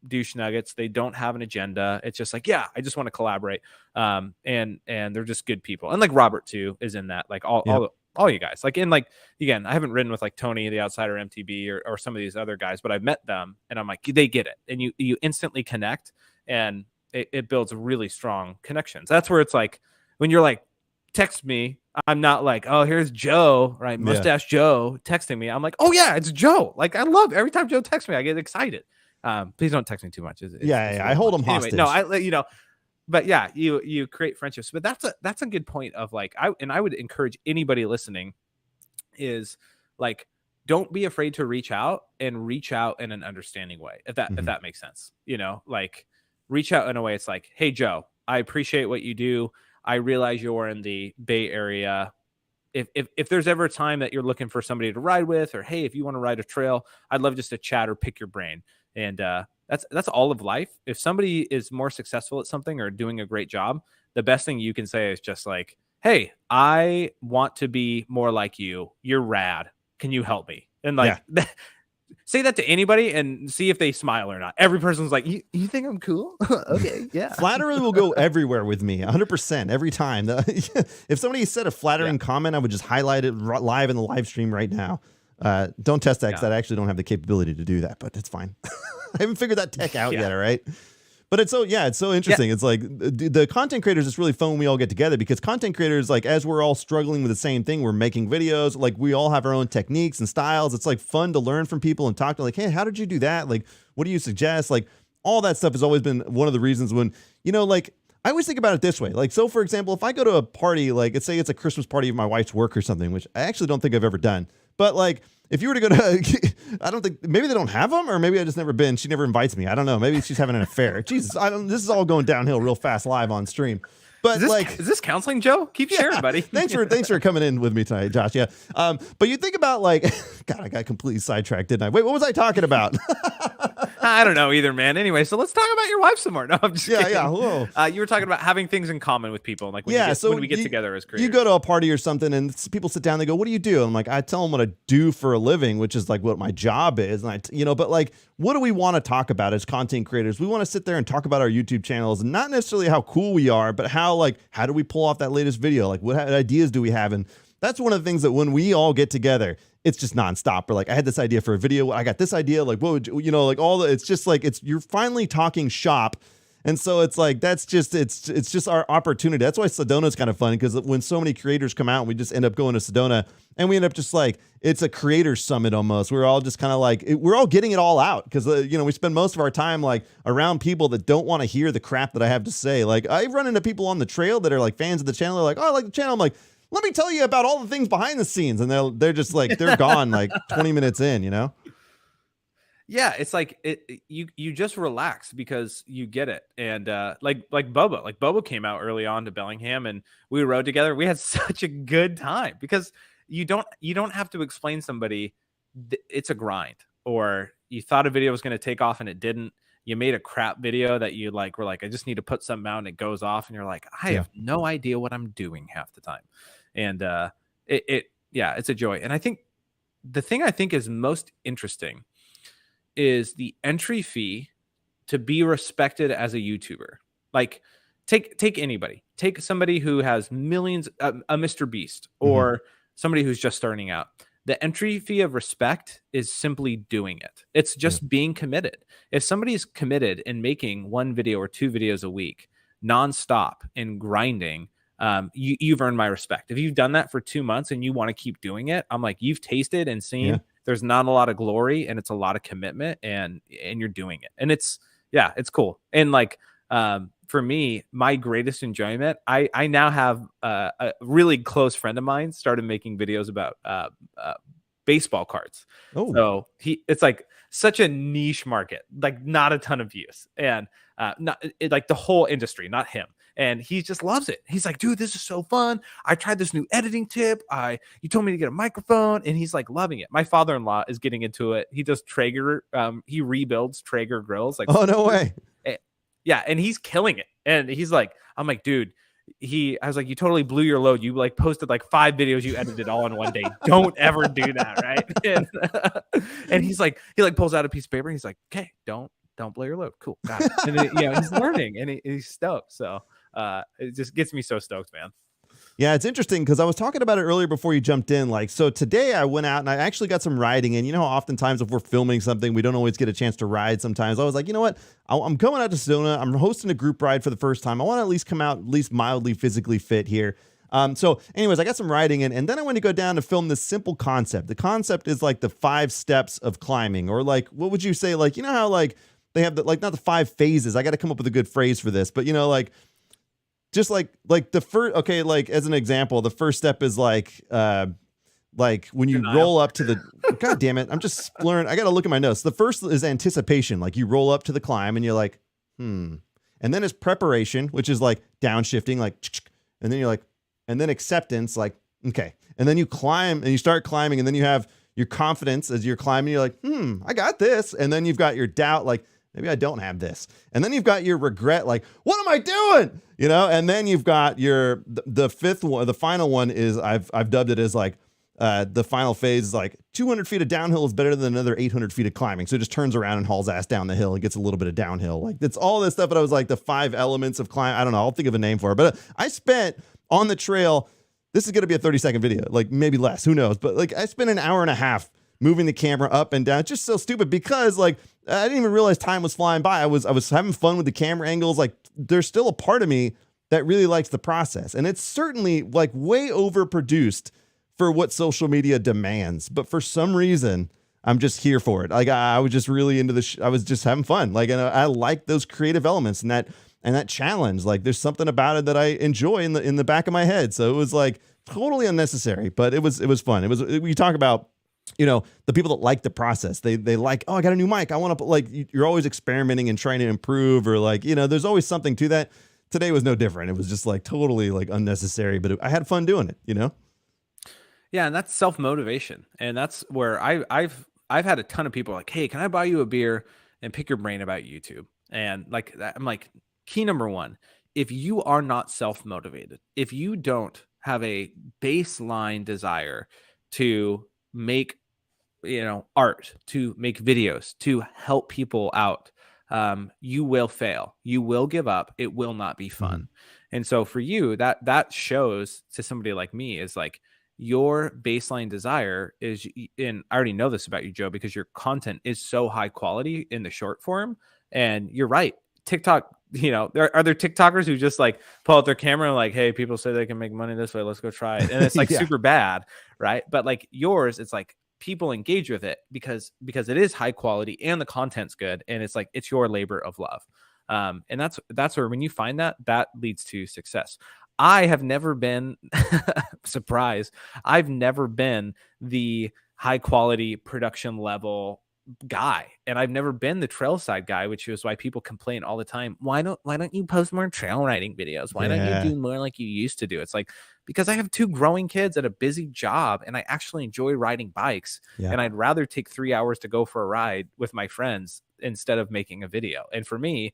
douche nuggets. They don't have an agenda. It's just like, yeah, I just want to collaborate. And they're just good people. And like Robert too is in that, like all you guys, like, in like, again, I haven't ridden with like Tony, the Outsider MTB or some of these other guys, but I've met them and I'm like, they get it. And you instantly connect, and it builds really strong connections. That's where it's like, when you're like, text me, I'm not like, oh, here's Joe, right? Mustache Joe texting me. I'm like, oh yeah, it's Joe. Like, I love every time Joe texts me, I get excited. Please don't text me too much. I hold them hostage. Anyway, you know, but yeah, you create friendships. But that's a good point of like, I would encourage anybody listening is like, don't be afraid to reach out in an understanding way. If that makes sense, you know, like reach out in a way. It's like, hey, Joe, I appreciate what you do. I realize you're in the Bay Area. If there's ever a time that you're looking for somebody to ride with, or, hey, if you want to ride a trail, I'd love just to chat or pick your brain. And that's all of life. If somebody is more successful at something or doing a great job, the best thing you can say is just like, hey, I want to be more like you. You're rad. Can you help me? And like, say that to anybody and see if they smile or not. Every person's like, you think I'm cool? Okay, yeah. Flattery will go everywhere with me, 100% every time. If somebody said a flattering comment, I would just highlight it live in the live stream right now. Don't test that because I actually don't have the capability to do that, but it's fine. I haven't figured that tech out yet, all right? But it's so interesting. It's like the content creators, it's really fun when we all get together, because content creators, like, as we're all struggling with the same thing, we're making videos, like, we all have our own techniques and styles. It's like fun to learn from people and talk to, like, hey, how did you do that? Like, what do you suggest? Like, all that stuff has always been one of the reasons when, like, I always think about it this way. Like, so for example, if I go to a party, like, let's say it's a Christmas party of my wife's work or something, which I actually don't think I've ever done. But like, if you were to go to, I don't think, maybe they don't have them, or maybe I just never been. She never invites me. I don't know. Maybe she's having an affair. Jesus, this is all going downhill real fast live on stream. But is this counseling, Joe? Keep sharing, buddy. thanks for coming in with me tonight, Josh. Yeah. But you think about, like, God, I got completely sidetracked, didn't I? Wait, what was I talking about? I don't know either, man. Anyway, so let's talk about your wife some more. No, I'm just kidding. Yeah. Whoa. You were talking about having things in common with people, like when we get together as creators. You go to a party or something, and people sit down. They go, "What do you do?" I'm like, I tell them what I do for a living, which is like what my job is. And but like, what do we want to talk about as content creators? We want to sit there and talk about our YouTube channels, and not necessarily how cool we are, but how do we pull off that latest video? Like, what ideas do we have? And that's one of the things that when we all get together, it's just nonstop. Or like, I had this idea for a video. I got this idea. Like, what would like all the, it's just like, you're finally talking shop. And so it's like, it's just our opportunity. That's why Sedona is kind of fun, because when so many creators come out, we just end up going to Sedona, and we end up just like, it's a creator summit almost. We're all just kind of like, we're all getting it all out, because, we spend most of our time like around people that don't want to hear the crap that I have to say. Like, I run into people on the trail that are like fans of the channel. They're like, oh, I like the channel. I'm like, let me tell you about all the things behind the scenes. And they're just like, they're gone like 20 minutes in, Yeah, it's like you just relax because you get it. And like Bobo came out early on to Bellingham, and we rode together. We had such a good time because you don't have to explain somebody it's a grind, or you thought a video was going to take off and it didn't. You made a crap video that you were like, I just need to put something out, and it goes off, and you're like, I have no idea what I'm doing half the time. And it's a joy. And I think the thing I think is most interesting is the entry fee to be respected as a YouTuber. Like, take anybody, take somebody who has millions, a Mr. Beast, or somebody who's just starting out. The entry fee of respect is simply doing it. It's just being committed. If somebody's committed in making one video or two videos a week, nonstop and grinding, you've earned my respect. If you've done that for 2 months and you want to keep doing it, I'm like, you've tasted and seen there's not a lot of glory, and it's a lot of commitment, and you're doing it. And it's cool. And like, for me, my greatest enjoyment, I now have a really close friend of mine started making videos about baseball cards. Oh, so it's like such a niche market, like not a ton of views, and like the whole industry, not him. And he just loves it. He's like, dude, this is so fun. I tried this new editing tip. You told me to get a microphone, and he's like loving it. My father-in-law is getting into it. He does Traeger. He rebuilds Traeger grills. Like, oh, no way. Yeah, and he's killing it. And he's like, I'm like, dude. I was like, you totally blew your load. You like posted like 5 videos you edited all in one day. Don't ever do that, right? And he's like, he pulls out a piece of paper. And he's like, okay, don't blow your load. Cool, got it. And then, he's learning, and he's stoked. So it just gets me so stoked, man. Yeah, it's interesting because I was talking about it earlier before you jumped in. Like, so today I went out and I actually got some riding in. You know how oftentimes if we're filming something, we don't always get a chance to ride sometimes. I was like, you know what? I'm going out to Sedona. I'm hosting a group ride for the first time. I want to at least come out at least mildly physically fit here. So anyways, I got some riding in, and then I went to go down to film this simple concept. The concept is like the 5 steps of climbing, or like, what would you say? Like, you know how like they have not the 5 phases. I got to come up with a good phrase for this, but like, just like the first, okay, like as an example, the first step is like when you roll up to the, God damn it, I'm just blurring. I got to look at my notes. The first is anticipation. Like you roll up to the climb and you're like, And then it's preparation, which is like downshifting, like, and then you're like, and then acceptance, like, okay. And then you climb and you start climbing, and then you have your confidence as you're climbing. You're like, I got this. And then you've got your doubt, like, maybe I don't have this. And then you've got your regret, like, what am I doing? And then you've got the fifth one, the final one is I've dubbed it as like, the final phase is like 200 feet of downhill is better than another 800 feet of climbing. So it just turns around and hauls ass down the hill and gets a little bit of downhill. Like it's all this stuff. But I was like the 5 elements of climb. I don't know. I'll think of a name for it. But I spent on the trail. This is going to be a 30-second video, like maybe less. Who knows? But like I spent an hour and a half moving the camera up and down. It's just so stupid because like I didn't even realize time was flying by. I was having fun with the camera angles. Like there's still a part of me that really likes the process, and it's certainly like way overproduced for what social media demands. But for some reason, I'm just here for it. Like I was just really into I was just having fun. Like, and I like those creative elements and that challenge. Like there's something about it that I enjoy in the back of my head. So it was like totally unnecessary, but it was fun. We talk about, you know, the people that like the process. They like, oh, I got a new mic. I want to like, you're always experimenting and trying to improve, or like, you know, there's always something to that. Today was no different. It was just like totally like unnecessary, but I had fun doing it, you know? Yeah, and that's self-motivation. And that's where I've had a ton of people like, hey, can I buy you a beer and pick your brain about YouTube? And like that, I'm like, key number one, if you are not self-motivated, if you don't have a baseline desire to make, you know, art, to make videos, to help people out, you will fail. You will give up. It will not be fun. Mm-hmm. And so for you, that shows to somebody like me is like, your baseline desire is, and I already know this about you, Joe, because your content is so high quality in the short form. And you're right. TikTok, you know, are there TikTokers who just like pull out their camera and like, hey, people say they can make money this way, let's go try it. And it's like super bad, right? But like yours, it's like people engage with it because it is high quality and the content's good. And it's like, it's your labor of love. And that's where, when you find that leads to success. I have never been surprised. I've never been the high quality production level guy, and I've never been the trail side guy, which is why people complain all the time. Why don't you post more trail riding videos? Why don't you do more like you used to do? It's like, because I have 2 growing kids at a busy job, and I actually enjoy riding bikes, and I'd rather take 3 hours to go for a ride with my friends instead of making a video. And for me,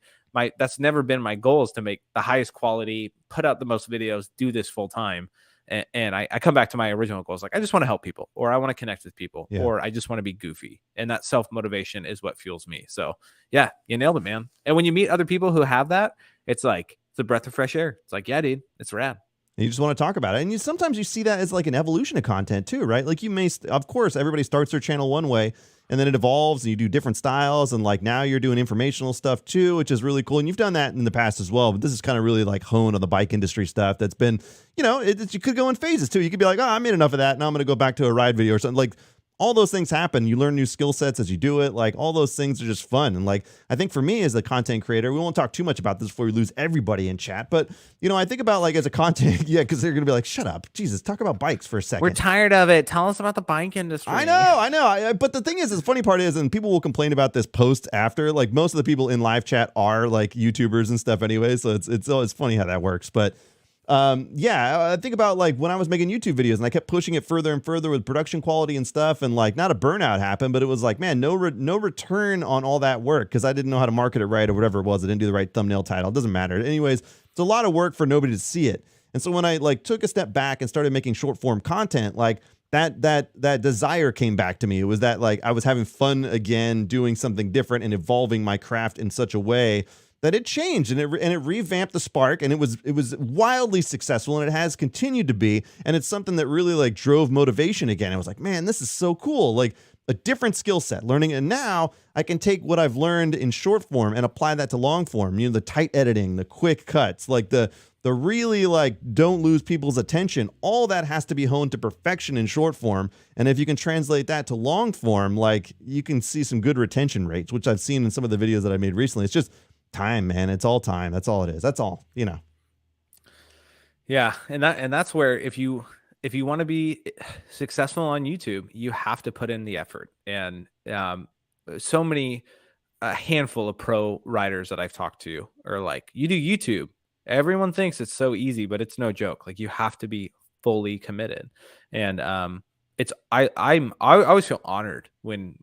that's never been my goal, is to make the highest quality, put out the most videos, do this full time. And I come back to my original goals. Like, I just want to help people, or I want to connect with people, or I just want to be goofy. And that self-motivation is what fuels me. So yeah, you nailed it, man. And when you meet other people who have that, it's like, it's a breath of fresh air. It's like, yeah, dude, it's rad. And you just want to talk about it. And sometimes you see that as like an evolution of content too, right? Like of course, everybody starts their channel one way, and then it evolves and you do different styles. And like now you're doing informational stuff too, which is really cool. And you've done that in the past as well. But this is kind of really like honed on the bike industry stuff that's been, you know, you could go in phases too. You could be like, oh, I made enough of that. Now I'm going to go back to a ride video or something. Like, all those things happen. You learn new skill sets as you do it. Like, all those things are just fun. And like, I think for me as a content creator, we won't talk too much about this before we lose everybody in chat. But, you know, I think about like as a content, because they're going to be like, shut up. Jesus, talk about bikes for a second. We're tired of it. Tell us about the bike industry. I know. But the thing is, the funny part is, and people will complain about this post after, like most of the people in live chat are like YouTubers and stuff anyway. So it's always funny how that works. But I think about like when I was making YouTube videos and I kept pushing it further and further with production quality and stuff, and like not a burnout happened, but it was like, man, no return on all that work because I didn't know how to market it right or whatever it was. I didn't do the right thumbnail title. It doesn't matter. Anyways, it's a lot of work for nobody to see it. And so when I like took a step back and started making short form content, like that desire came back to me. It was that like I was having fun again, doing something different and evolving my craft in such a way that it changed and it revamped the spark, and it was wildly successful, and it has continued to be, and it's something that really like drove motivation again. I was like, man, this is so cool, like a different skill set, learning, and now I can take what I've learned in short form and apply that to long form. You know, the tight editing, the quick cuts, like the really like don't lose people's attention. All that has to be honed to perfection in short form, and if you can translate that to long form, like you can see some good retention rates, which I've seen in some of the videos that I made recently. It's just time, man. It's all time. That's all it is. That's all, you know. Yeah, and that's where if you want to be successful on YouTube, you have to put in the effort. And so many, a handful of pro riders that I've talked to are like, you do YouTube. Everyone thinks it's so easy, but it's no joke. Like, you have to be fully committed. And I always feel honored when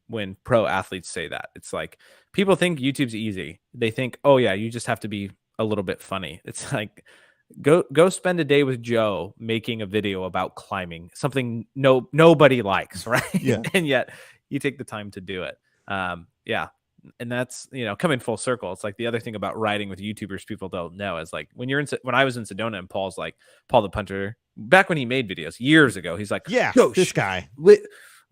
pro athletes say that. It's like, people think YouTube's easy. They think, oh yeah, you just have to be a little bit funny. It's like, go spend a day with Joe making a video about climbing, something nobody likes, right? Yeah. And yet you take the time to do it. Yeah. And that's, you know, coming full circle. It's like the other thing about riding with YouTubers people don't know is like when I was in Sedona, and Paul the punter, back when he made videos years ago, he's like, yeah, yo, this guy.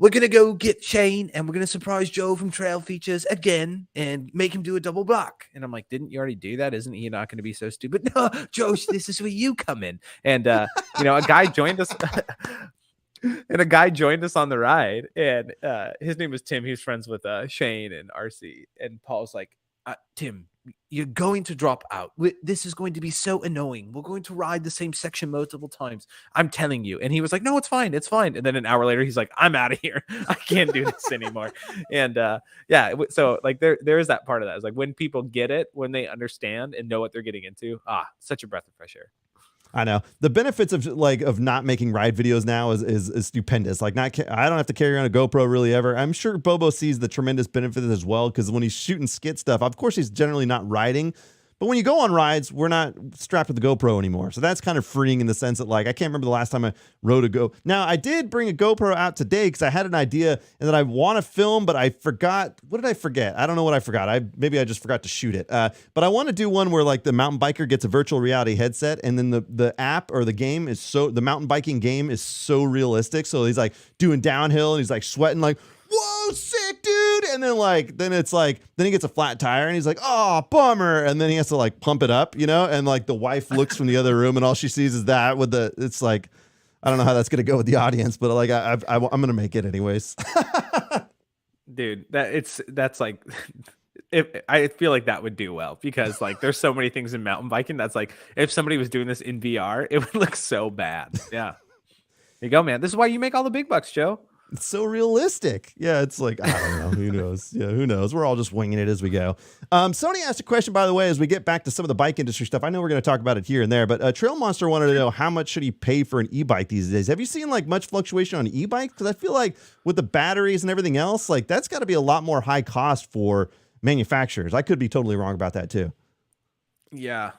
we're going to go get Shane and we're going to surprise Joe from Trail Features again and make him do a double block. And I'm like, didn't you already do that? Isn't he not going to be so stupid? No, Joe, this is where you come in. And, you know, a guy joined us. And a guy joined us on the ride, and his name was Tim. He was friends with Shane and RC. And Paul's like, Tim, you're going to drop out. This is going to be so annoying. We're going to ride the same section multiple times. I'm telling you. And he was like, no, it's fine. It's fine. And then an hour later, he's like, I'm out of here. I can't do this anymore. And yeah, so like there is that part of that. It's like when people get it, when they understand and know what they're getting into, such a breath of fresh air. I know the benefits of not making ride videos now is stupendous. Like I don't have to carry around a GoPro really ever. I'm sure Bobo sees the tremendous benefit as well, because when he's shooting skit stuff, of course he's generally not riding. But when you go on rides, we're not strapped with the GoPro anymore. So that's kind of freeing in the sense that, like, I can't remember the last time I rode a GoPro. Now, I did bring a GoPro out today because I had an idea and that I want to film, but I forgot. What did I forget? I don't know what I forgot. Maybe I just forgot to shoot it. But I want to do one where, like, the mountain biker gets a virtual reality headset, and then the app or the game is the mountain biking game is so realistic. So he's, like, doing downhill, and he's, like, sweating, like, whoa, sick, dude. And then then he gets a flat tire and he's like, oh, bummer. And then he has to like pump it up, you know? And like the wife looks from the other room and all she sees is that it's like, I don't know how that's going to go with the audience, but like, I'm going to make it anyways. Dude, that's like, I feel like that would do well, because like there's so many things in mountain biking that's like, if somebody was doing this in VR, it would look so bad. Yeah. There you go, man. This is why you make all the big bucks, Joe. It's so realistic. Yeah, it's like, I don't know. Who knows? Yeah, who knows? We're all just winging it as we go. Sony asked a question, by the way, as we get back to some of the bike industry stuff. I know we're going to talk about it here and there, but Trail Monster wanted to know how much should he pay for an e-bike these days? Have you seen like much fluctuation on e-bikes? Because I feel like with the batteries and everything else, like that's got to be a lot more high cost for manufacturers. I could be totally wrong about that too. Yeah.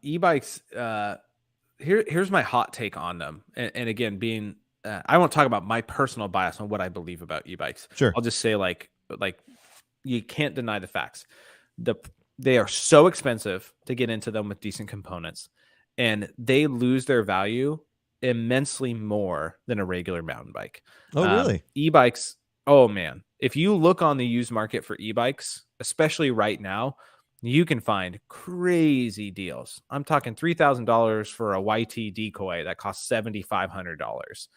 E-bikes, here's my hot take on them. And again, being... I won't talk about my personal bias on what I believe about e-bikes. Sure. I'll just say like you can't deny the facts. They are so expensive to get into them with decent components, and they lose their value immensely more than a regular mountain bike. Oh, really? E-bikes. Oh man. If you look on the used market for e-bikes, especially right now, you can find crazy deals. I'm talking $3,000 for a YT decoy that costs $7,500.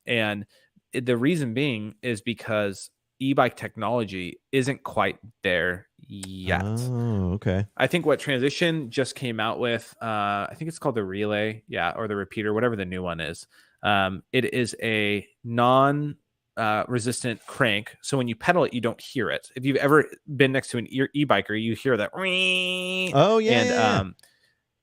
And the reason being is because e-bike technology isn't quite there yet. Oh, okay. I think what Transition just came out with, I think it's called the Relay, or the Repeater, whatever the new one is. It is a resistant crank, so when you pedal it, you don't hear it. If you've ever been next to an e-biker, you hear that. Oh yeah. And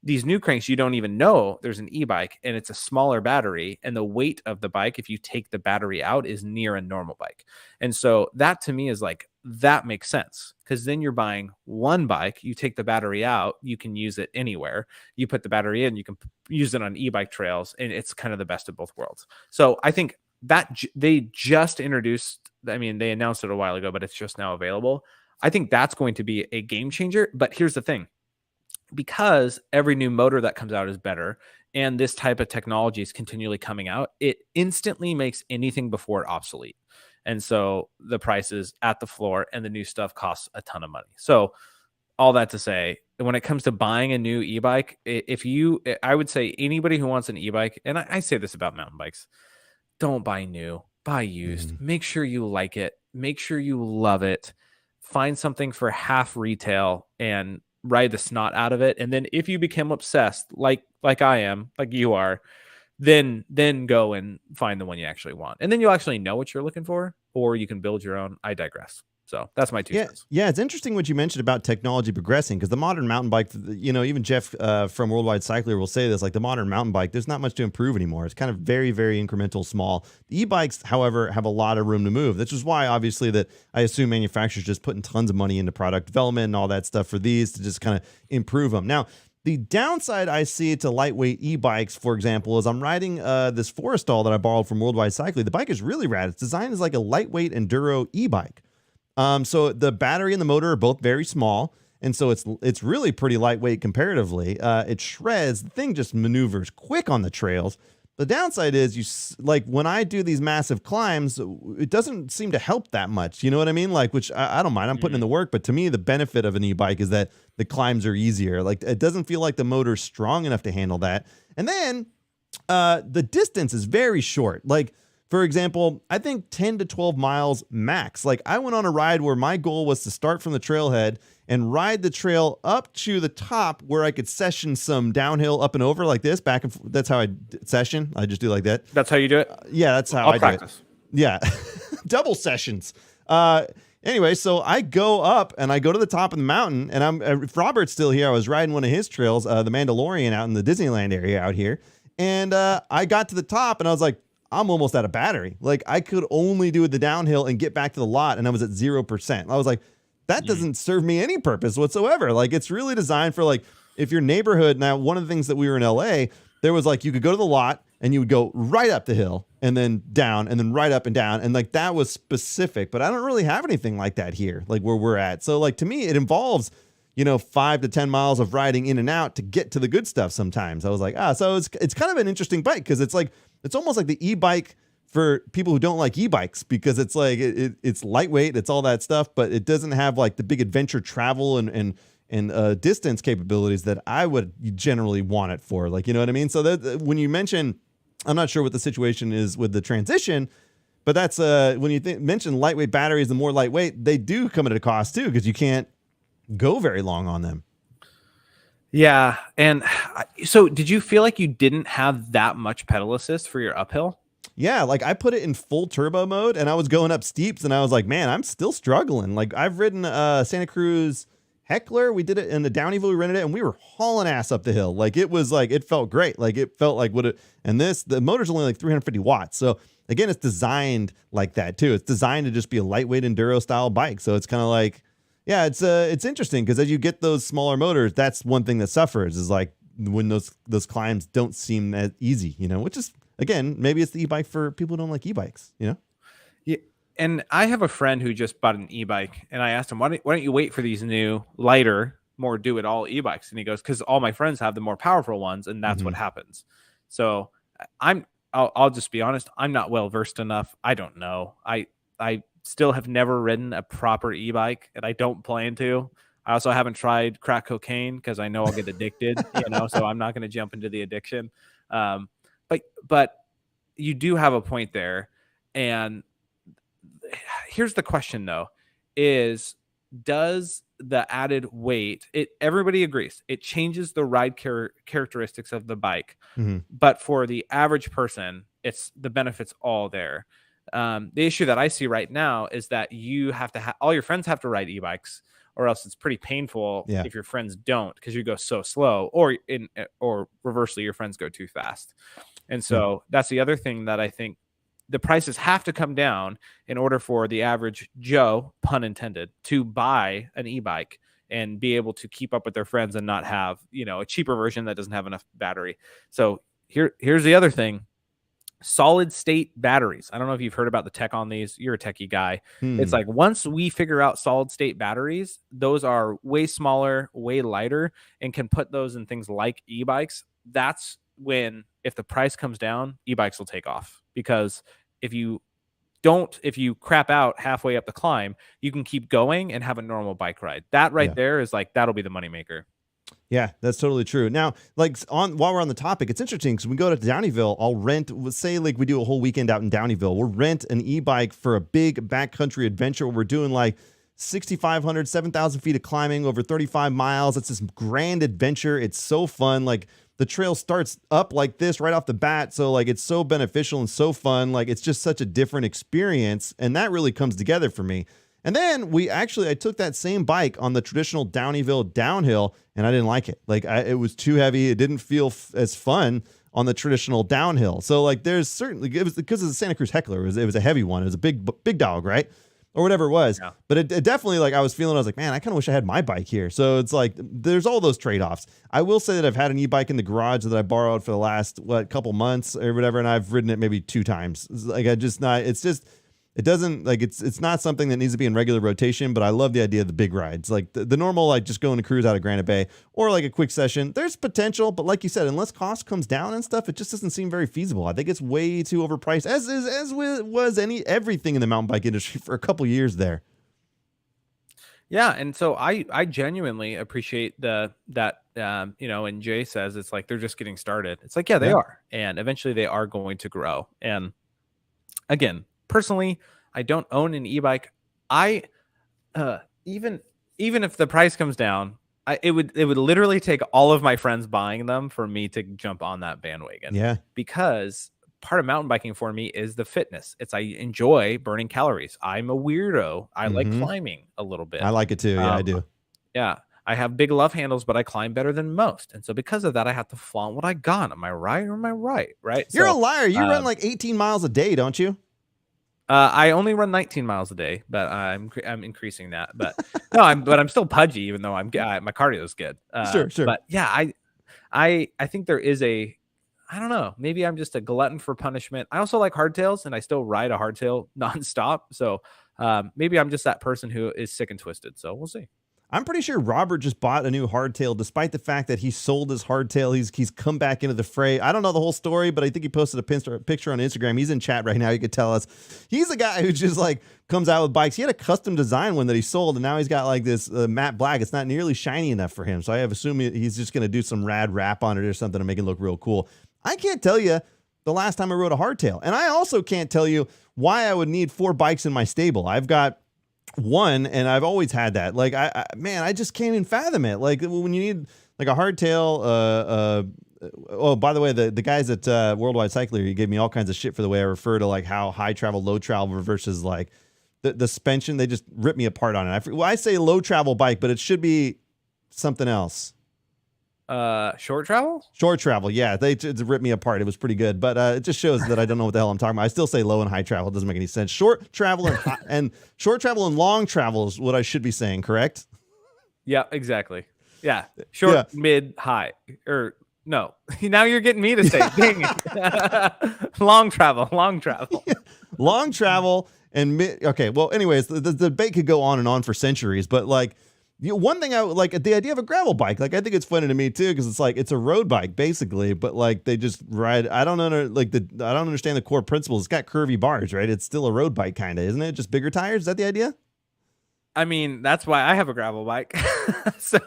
these new cranks, you don't even know there's an e-bike, and it's a smaller battery, and the weight of the bike, if you take the battery out, is near a normal bike. And so that to me is like, that makes sense, because then you're buying one bike, you take the battery out, you can use it anywhere, you put the battery in, you can use it on e-bike trails, and it's kind of the best of both worlds. So I think that they just introduced, I mean, they announced it a while ago, but it's just now available. I think that's going to be a game changer. But here's the thing, because every new motor that comes out is better, and this type of technology is continually coming out, it instantly makes anything before it obsolete. And so the price is at the floor, and the new stuff costs a ton of money. So all that to say, when it comes to buying a new e-bike, I would say anybody who wants an e-bike, and I say this about mountain bikes, don't buy new, buy used. Make sure you like it. Make sure you love it. Find something for half retail and ride the snot out of it. And then if you become obsessed, like I am, like you are, then go and find the one you actually want. And then you'll actually know what you're looking for, or you can build your own. I digress. So that's my 2 cents. Yeah, it's interesting what you mentioned about technology progressing, because the modern mountain bike, you know, even Jeff from Worldwide Cycler will say this, like the modern mountain bike, there's not much to improve anymore. It's kind of very, very incremental, small. The e-bikes, however, have a lot of room to move. This is why, obviously, that I assume manufacturers just putting tons of money into product development and all that stuff for these to just kind of improve them. Now, the downside I see to lightweight e-bikes, for example, is I'm riding this Forestall that I borrowed from Worldwide Cycling. The bike is really rad. It's designed as like a lightweight enduro e-bike. So the battery and the motor are both very small, and so it's really pretty lightweight comparatively. It shreds. The thing just maneuvers quick on the trails, The downside is like when I do these massive climbs, it doesn't seem to help that much. You know what I mean? Like, which I don't mind. I'm putting in the work, but to me, the benefit of an e-bike is that the climbs are easier. Like it doesn't feel like the motor's strong enough to handle that. And then the distance is very short. Like, for example, I think 10 to 12 miles max. Like I went on a ride where my goal was to start from the trailhead and ride the trail up to the top where I could session some downhill up and over like this, back and forth. That's how I session. I just do like that. That's how you do it? Yeah, that's how I practice. Do it. Yeah. Double sessions. Anyway, so I go up and I go to the top of the mountain, and if Robert's still here, I was riding one of his trails, the Mandalorian out in the Disneyland area out here. And I got to the top and I was like, I'm almost out of battery. Like I could only do the downhill and get back to the lot, and I was at 0%. I was like, that doesn't serve me any purpose whatsoever. Like it's really designed for like, if your neighborhood, now one of the things that we were in LA, there was like, you could go to the lot and you would go right up the hill and then down and then right up and down. And like, that was specific, but I don't really have anything like that here, like where we're at. So like, to me, it involves, 5 to 10 miles of riding in and out to get to the good stuff. Sometimes I was like, so it's kind of an interesting bike. Cause it's like, it's almost like the e-bike for people who don't like e-bikes, because it's like it's lightweight, it's all that stuff, but it doesn't have like the big adventure travel and distance capabilities that I would generally want it for. Like, you know what I mean? So that when you mention, I'm not sure what the situation is with the transition, but that's when you mention lightweight batteries, the more lightweight, they do come at a cost too, because you can't go very long on them. Yeah. And so did you feel like you didn't have that much pedal assist for your uphill? Yeah, like I put it in full turbo mode and I was going up steeps and I was like, man, I'm still struggling. Like I've ridden Santa Cruz Heckler. We did it in the Downeyville. We rented it and we were hauling ass up the hill. Like it was like, it felt great. Like it felt like the motor's only like 350 watts. So again, it's designed like that too. It's designed to just be a lightweight enduro style bike. So it's kind of like, yeah, it's interesting because as you get those smaller motors, that's one thing that suffers is like when those climbs don't seem as easy, which is, again, maybe it's the e-bike for people who don't like e-bikes, Yeah. And I have a friend who just bought an e-bike, and I asked him, why don't you wait for these new, lighter, more do-it-all e-bikes? And he goes, because all my friends have the more powerful ones, and that's what happens. So I'll just be honest, I'm not well-versed enough. I don't know. I still have never ridden a proper e-bike, and I don't plan to. I also haven't tried crack cocaine because I know I'll get addicted, so I'm not going to jump into the addiction. But you do have a point there. And here's the question though, does the added weight, everybody agrees, it changes the ride characteristics of the bike. But for the average person, it's the benefits all there. The issue that I see right now is that you have to all your friends have to ride e-bikes, or else it's pretty painful if your friends don't, because you go so slow, or reversely, your friends go too fast. And so that's the other thing that I think the prices have to come down in order for the average Joe, pun intended, to buy an e-bike and be able to keep up with their friends and not have, a cheaper version that doesn't have enough battery. So here's the other thing. Solid state batteries. I don't know if you've heard about the tech on these. You're a techie guy. It's like once we figure out solid state batteries, those are way smaller, way lighter, and can put those in things like e-bikes. That's when, if the price comes down, e-bikes will take off, because if you crap out halfway up the climb, you can keep going and have a normal bike ride. That there is like, that'll be the moneymaker. Yeah, that's totally true. Now, like while we're on the topic, it's interesting because we go to Downeyville, I'll rent, say like we do a whole weekend out in Downeyville, we'll rent an e-bike for a big backcountry adventure where we're doing like 6,500, 7,000 feet of climbing over 35 miles. It's this grand adventure. It's so fun. Like the trail starts up like this right off the bat. So like, it's so beneficial and so fun. Like it's just such a different experience. And that really comes together for me. And then I took that same bike on the traditional Downeyville downhill and I didn't like it. Like it was too heavy. It didn't feel as fun on the traditional downhill. So like there's certainly, it was because of the Santa Cruz Heckler. It was a heavy one. It was a big dog, right? Or whatever it was. Yeah. But it definitely, like I was like, man, I kind of wish I had my bike here. So it's like, there's all those trade-offs. I will say that I've had an e-bike in the garage that I borrowed for the last, couple months or whatever. And I've ridden it maybe 2 times. Like it's It doesn't like it's not something that needs to be in regular rotation, but I love the idea of the big rides. Like the normal, like just going to cruise out of Granite Bay or like a quick session. There's potential, but like you said, unless cost comes down and stuff, it just doesn't seem very feasible. I think it's way too overpriced, was everything in the mountain bike industry for a couple years there. Yeah, and so I genuinely appreciate that and Jay says it's like they're just getting started. It's like, yeah, they are, and eventually they are going to grow. And again, personally, I don't own an e-bike. I even if the price comes down, it would literally take all of my friends buying them for me to jump on that bandwagon. Yeah, because part of mountain biking for me is the fitness. I enjoy burning calories. I'm a weirdo. I like climbing a little bit. I like it too. Yeah, I do. Yeah. I have big love handles, but I climb better than most. And so because of that, I have to flaunt what I got. Am I right or am I right? Right. You're a liar. You run like 18 miles a day, don't you? I only run 19 miles a day, but I'm increasing that. But no, I'm still pudgy, even though my cardio is good. Sure. But yeah, I think there is I don't know. Maybe I'm just a glutton for punishment. I also like hardtails, and I still ride a hardtail nonstop. So maybe I'm just that person who is sick and twisted. So we'll see. I'm pretty sure Robert just bought a new hardtail, despite the fact that he sold his hardtail. He's come back into the fray. I don't know the whole story, but I think he posted a picture on Instagram. He's in chat right now. You could tell us. He's a guy who just like comes out with bikes. He had a custom design one that he sold, and now he's got like this matte black. It's not nearly shiny enough for him. So I have assumed he's just going to do some rad wrap on it or something to make it look real cool. I can't tell you the last time I rode a hardtail. And I also can't tell you why I would need 4 bikes in my stable. I've got one, and I've always had that. Like, I just can't even fathom it. Like, when you need like a hardtail, oh, by the way, the guys at Worldwide Cycler, you gave me all kinds of shit for the way I refer to like how high travel, low travel versus like the suspension. They just rip me apart on it. I say low travel bike, but it should be something else. Short travel. Yeah, they ripped me apart. It was pretty good, but it just shows that I don't know what the hell I'm talking about. I still say low and high travel. It doesn't make any sense. Short travel and short travel and long travel is what I should be saying, correct? Yeah, exactly. Yeah, short, mid, high, or no. Now you're getting me to say, dang it. Long travel. Yeah. Long travel and mid. Okay, well, anyways, the debate could go on and on for centuries, but like. One thing I like the idea of a gravel bike, like I think it's funny to me too, because it's like it's a road bike basically, but like they just ride. I don't understand the core principles. It's got curvy bars, right? It's still a road bike, kind of, isn't it? Just bigger tires. Is that the idea? I mean, that's why I have a gravel bike. So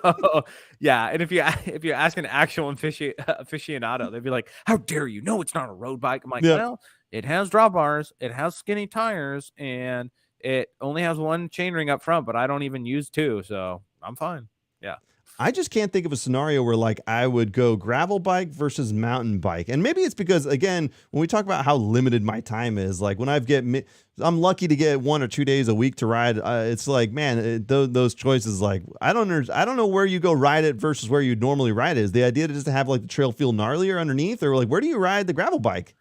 yeah, and if you ask an actual aficionado, they'd be like, "How dare you? No, it's not a road bike." I'm like, well, it has drop bars, it has skinny tires, and it only has one chainring up front, but I don't even use 2, so I'm fine. Yeah. I just can't think of a scenario where like I would go gravel bike versus mountain bike. And maybe it's because, again, when we talk about how limited my time is, like when I'm lucky to get 1 or 2 days a week to ride. It's like, man, those choices, like, I don't know where you go ride it versus where you normally ride it. Is the idea to just have like the trail feel gnarlier underneath, or like, where do you ride the gravel bike?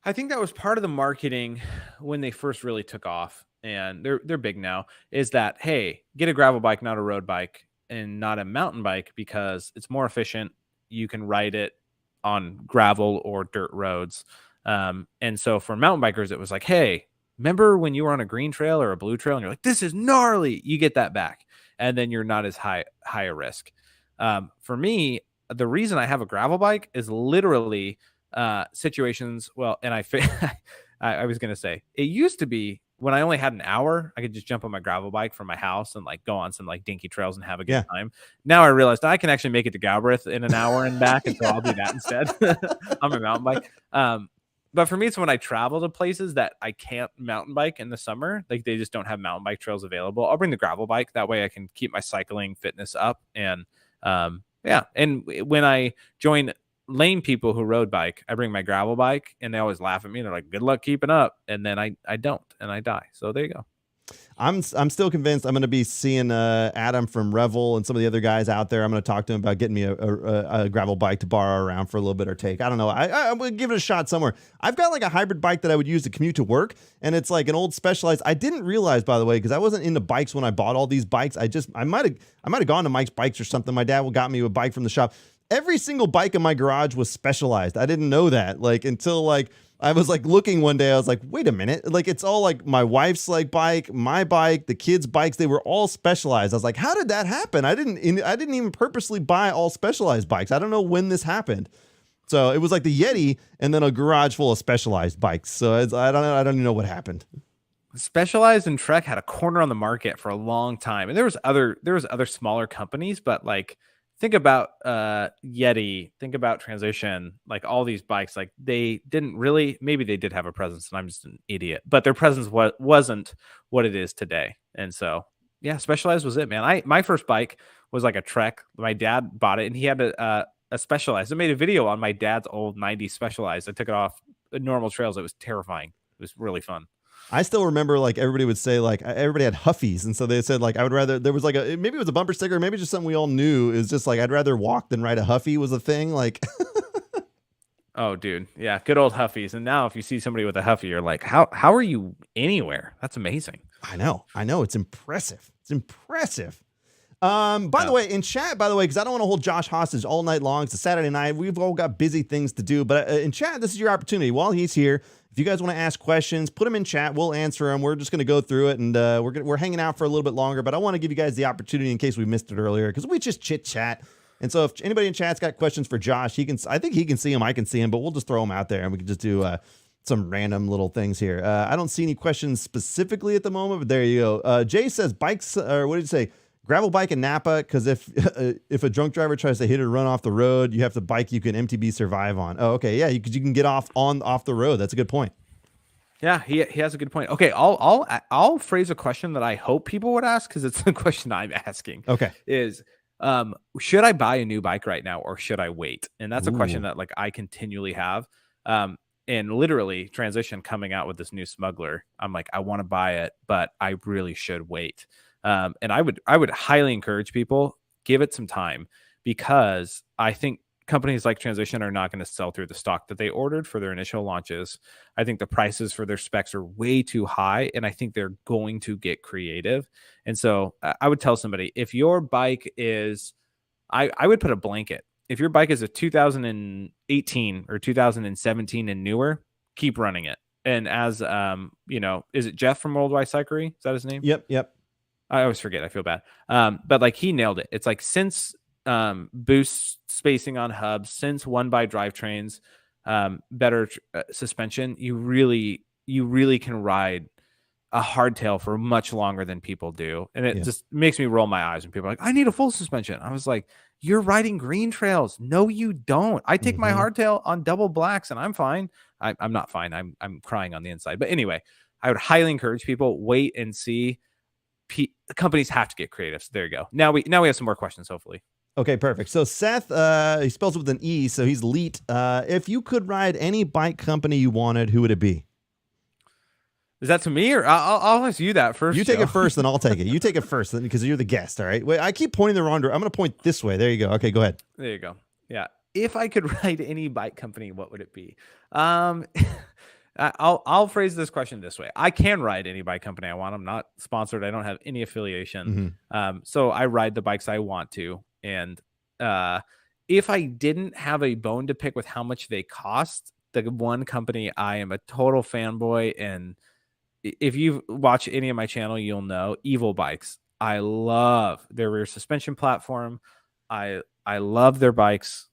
I think that was part of the marketing when they first really took off, and they're big now, is that, hey, get a gravel bike, not a road bike, and not a mountain bike, because it's more efficient. You can ride it on gravel or dirt roads. And so for mountain bikers, it was like, hey, remember when you were on a green trail or a blue trail and you're like, this is gnarly, you get that back. And then you're not as high a risk. For me, the reason I have a gravel bike is literally situations. Well, and I was going to say, it used to be when I only had an hour, I could just jump on my gravel bike from my house and like go on some like dinky trails and have a good time. Now I realized I can actually make it to Galbraith in an hour and back. And so I'll do that instead on my mountain bike. But for me, it's when I travel to places that I can't mountain bike in the summer, like they just don't have mountain bike trails available. I'll bring the gravel bike. That way I can keep my cycling fitness up. And and when I join lane people who road bike, I bring my gravel bike, and they always laugh at me. They're like, good luck keeping up. And then I don't, and I die. So there you go. I'm still convinced I'm going to be seeing Adam from Revel and some of the other guys out there. I'm going to talk to him about getting me a gravel bike to borrow around for a little bit or take. I don't know. I would give it a shot somewhere. I've got like a hybrid bike that I would use to commute to work, and it's like an old Specialized. I didn't realize, by the way, because I wasn't into bikes when I bought all these bikes. I might have gone to Mike's Bikes or something. My dad got me a bike from the shop. Every single bike in my garage was Specialized. I didn't know that, like, until like I was like looking one day, I was like, wait a minute. Like it's all like my wife's like bike, my bike, the kids' bikes, they were all Specialized. I was like, how did that happen? I didn't even purposely buy all Specialized bikes. I don't know when this happened. So it was like the Yeti and then a garage full of Specialized bikes. So I don't know. I don't even know what happened. Specialized and Trek had a corner on the market for a long time, and there was other smaller companies, but like think about Yeti, think about Transition, like all these bikes, like they didn't really, maybe they did have a presence, and I'm just an idiot, but their presence wasn't what it is today. And so yeah, Specialized was it, man. My first bike was like a Trek. My dad bought it, and he had a Specialized. I made a video on my dad's old 90s Specialized. I took it off normal trails. It was terrifying. It was really fun. I still remember like everybody would say like everybody had Huffies. And so they said like I would rather, there was like maybe it was a bumper sticker, maybe just something we all knew. It was just like I'd rather walk than ride a Huffy was a thing. Like, oh, dude. Yeah. Good old Huffies. And now if you see somebody with a Huffy, you're like, how are you anywhere? That's amazing. I know. It's impressive. It's impressive. By the way, in chat, because I don't want to hold Josh hostage all night long. It's a Saturday night. We've all got busy things to do, but in chat, this is your opportunity. While he's here, if you guys want to ask questions, put them in chat. We'll answer them. We're just going to go through it, and we're hanging out for a little bit longer, but I want to give you guys the opportunity in case we missed it earlier, because we just chit chat. And so if anybody in chat's got questions for Josh, I think he can see them. I can see them, but we'll just throw them out there and we can just do, some random little things here. I don't see any questions specifically at the moment, but there you go. Jay says bikes, or what did you say? Gravel bike in Napa, because if a drunk driver tries to hit or run off the road, you have to bike you can MTB survive on. Oh, okay, yeah, because you can get off the road. That's a good point. Yeah, he has a good point. Okay, I'll phrase a question that I hope people would ask, because it's the question I'm asking. Okay, is should I buy a new bike right now or should I wait? And that's a question that like I continually have. And literally Transition coming out with this new Smuggler, I'm like, I want to buy it, but I really should wait. And I would highly encourage people, give it some time, because I think companies like Transition are not going to sell through the stock that they ordered for their initial launches. I think the prices for their specs are way too high, and I think they're going to get creative. And so I would tell somebody, if your bike is, I would put a blanket. If your bike is a 2018 or 2017 and newer, keep running it. And as, is it Jeff from Worldwide Cyclery? Is that his name? Yep. I always forget. I feel bad. But like he nailed it. It's like since boost spacing on hubs, since 1x drivetrains, better suspension, you really can ride a hardtail for much longer than people do. And it just makes me roll my eyes when people are like, I need a full suspension. I was like, you're riding green trails. No, you don't. I take my hardtail on double blacks and I'm fine. I'm not fine. I'm crying on the inside. But anyway, I would highly encourage people, wait and see. Companies have to get creative. So there you go. Now we have some more questions, hopefully. Okay, perfect. So Seth, he spells it with an E, so he's Leet. If you could ride any bike company you wanted, who would it be? Is that to me, or I'll ask you that first? You take it first, then I'll take it. You take it first, because you're the guest. All right. Wait, I keep pointing the wrong direction. I'm going to point this way. There you go. Okay, go ahead. There you go. Yeah. If I could ride any bike company, what would it be? I'll phrase this question this way. I can ride any bike company I want. I'm not sponsored. I don't have any affiliation. So I ride the bikes I want to. And if I didn't have a bone to pick with how much they cost, the one company I am a total fanboy, and if you watch any of my channel, you'll know, Evil Bikes. I love their rear suspension platform. I love their bikes.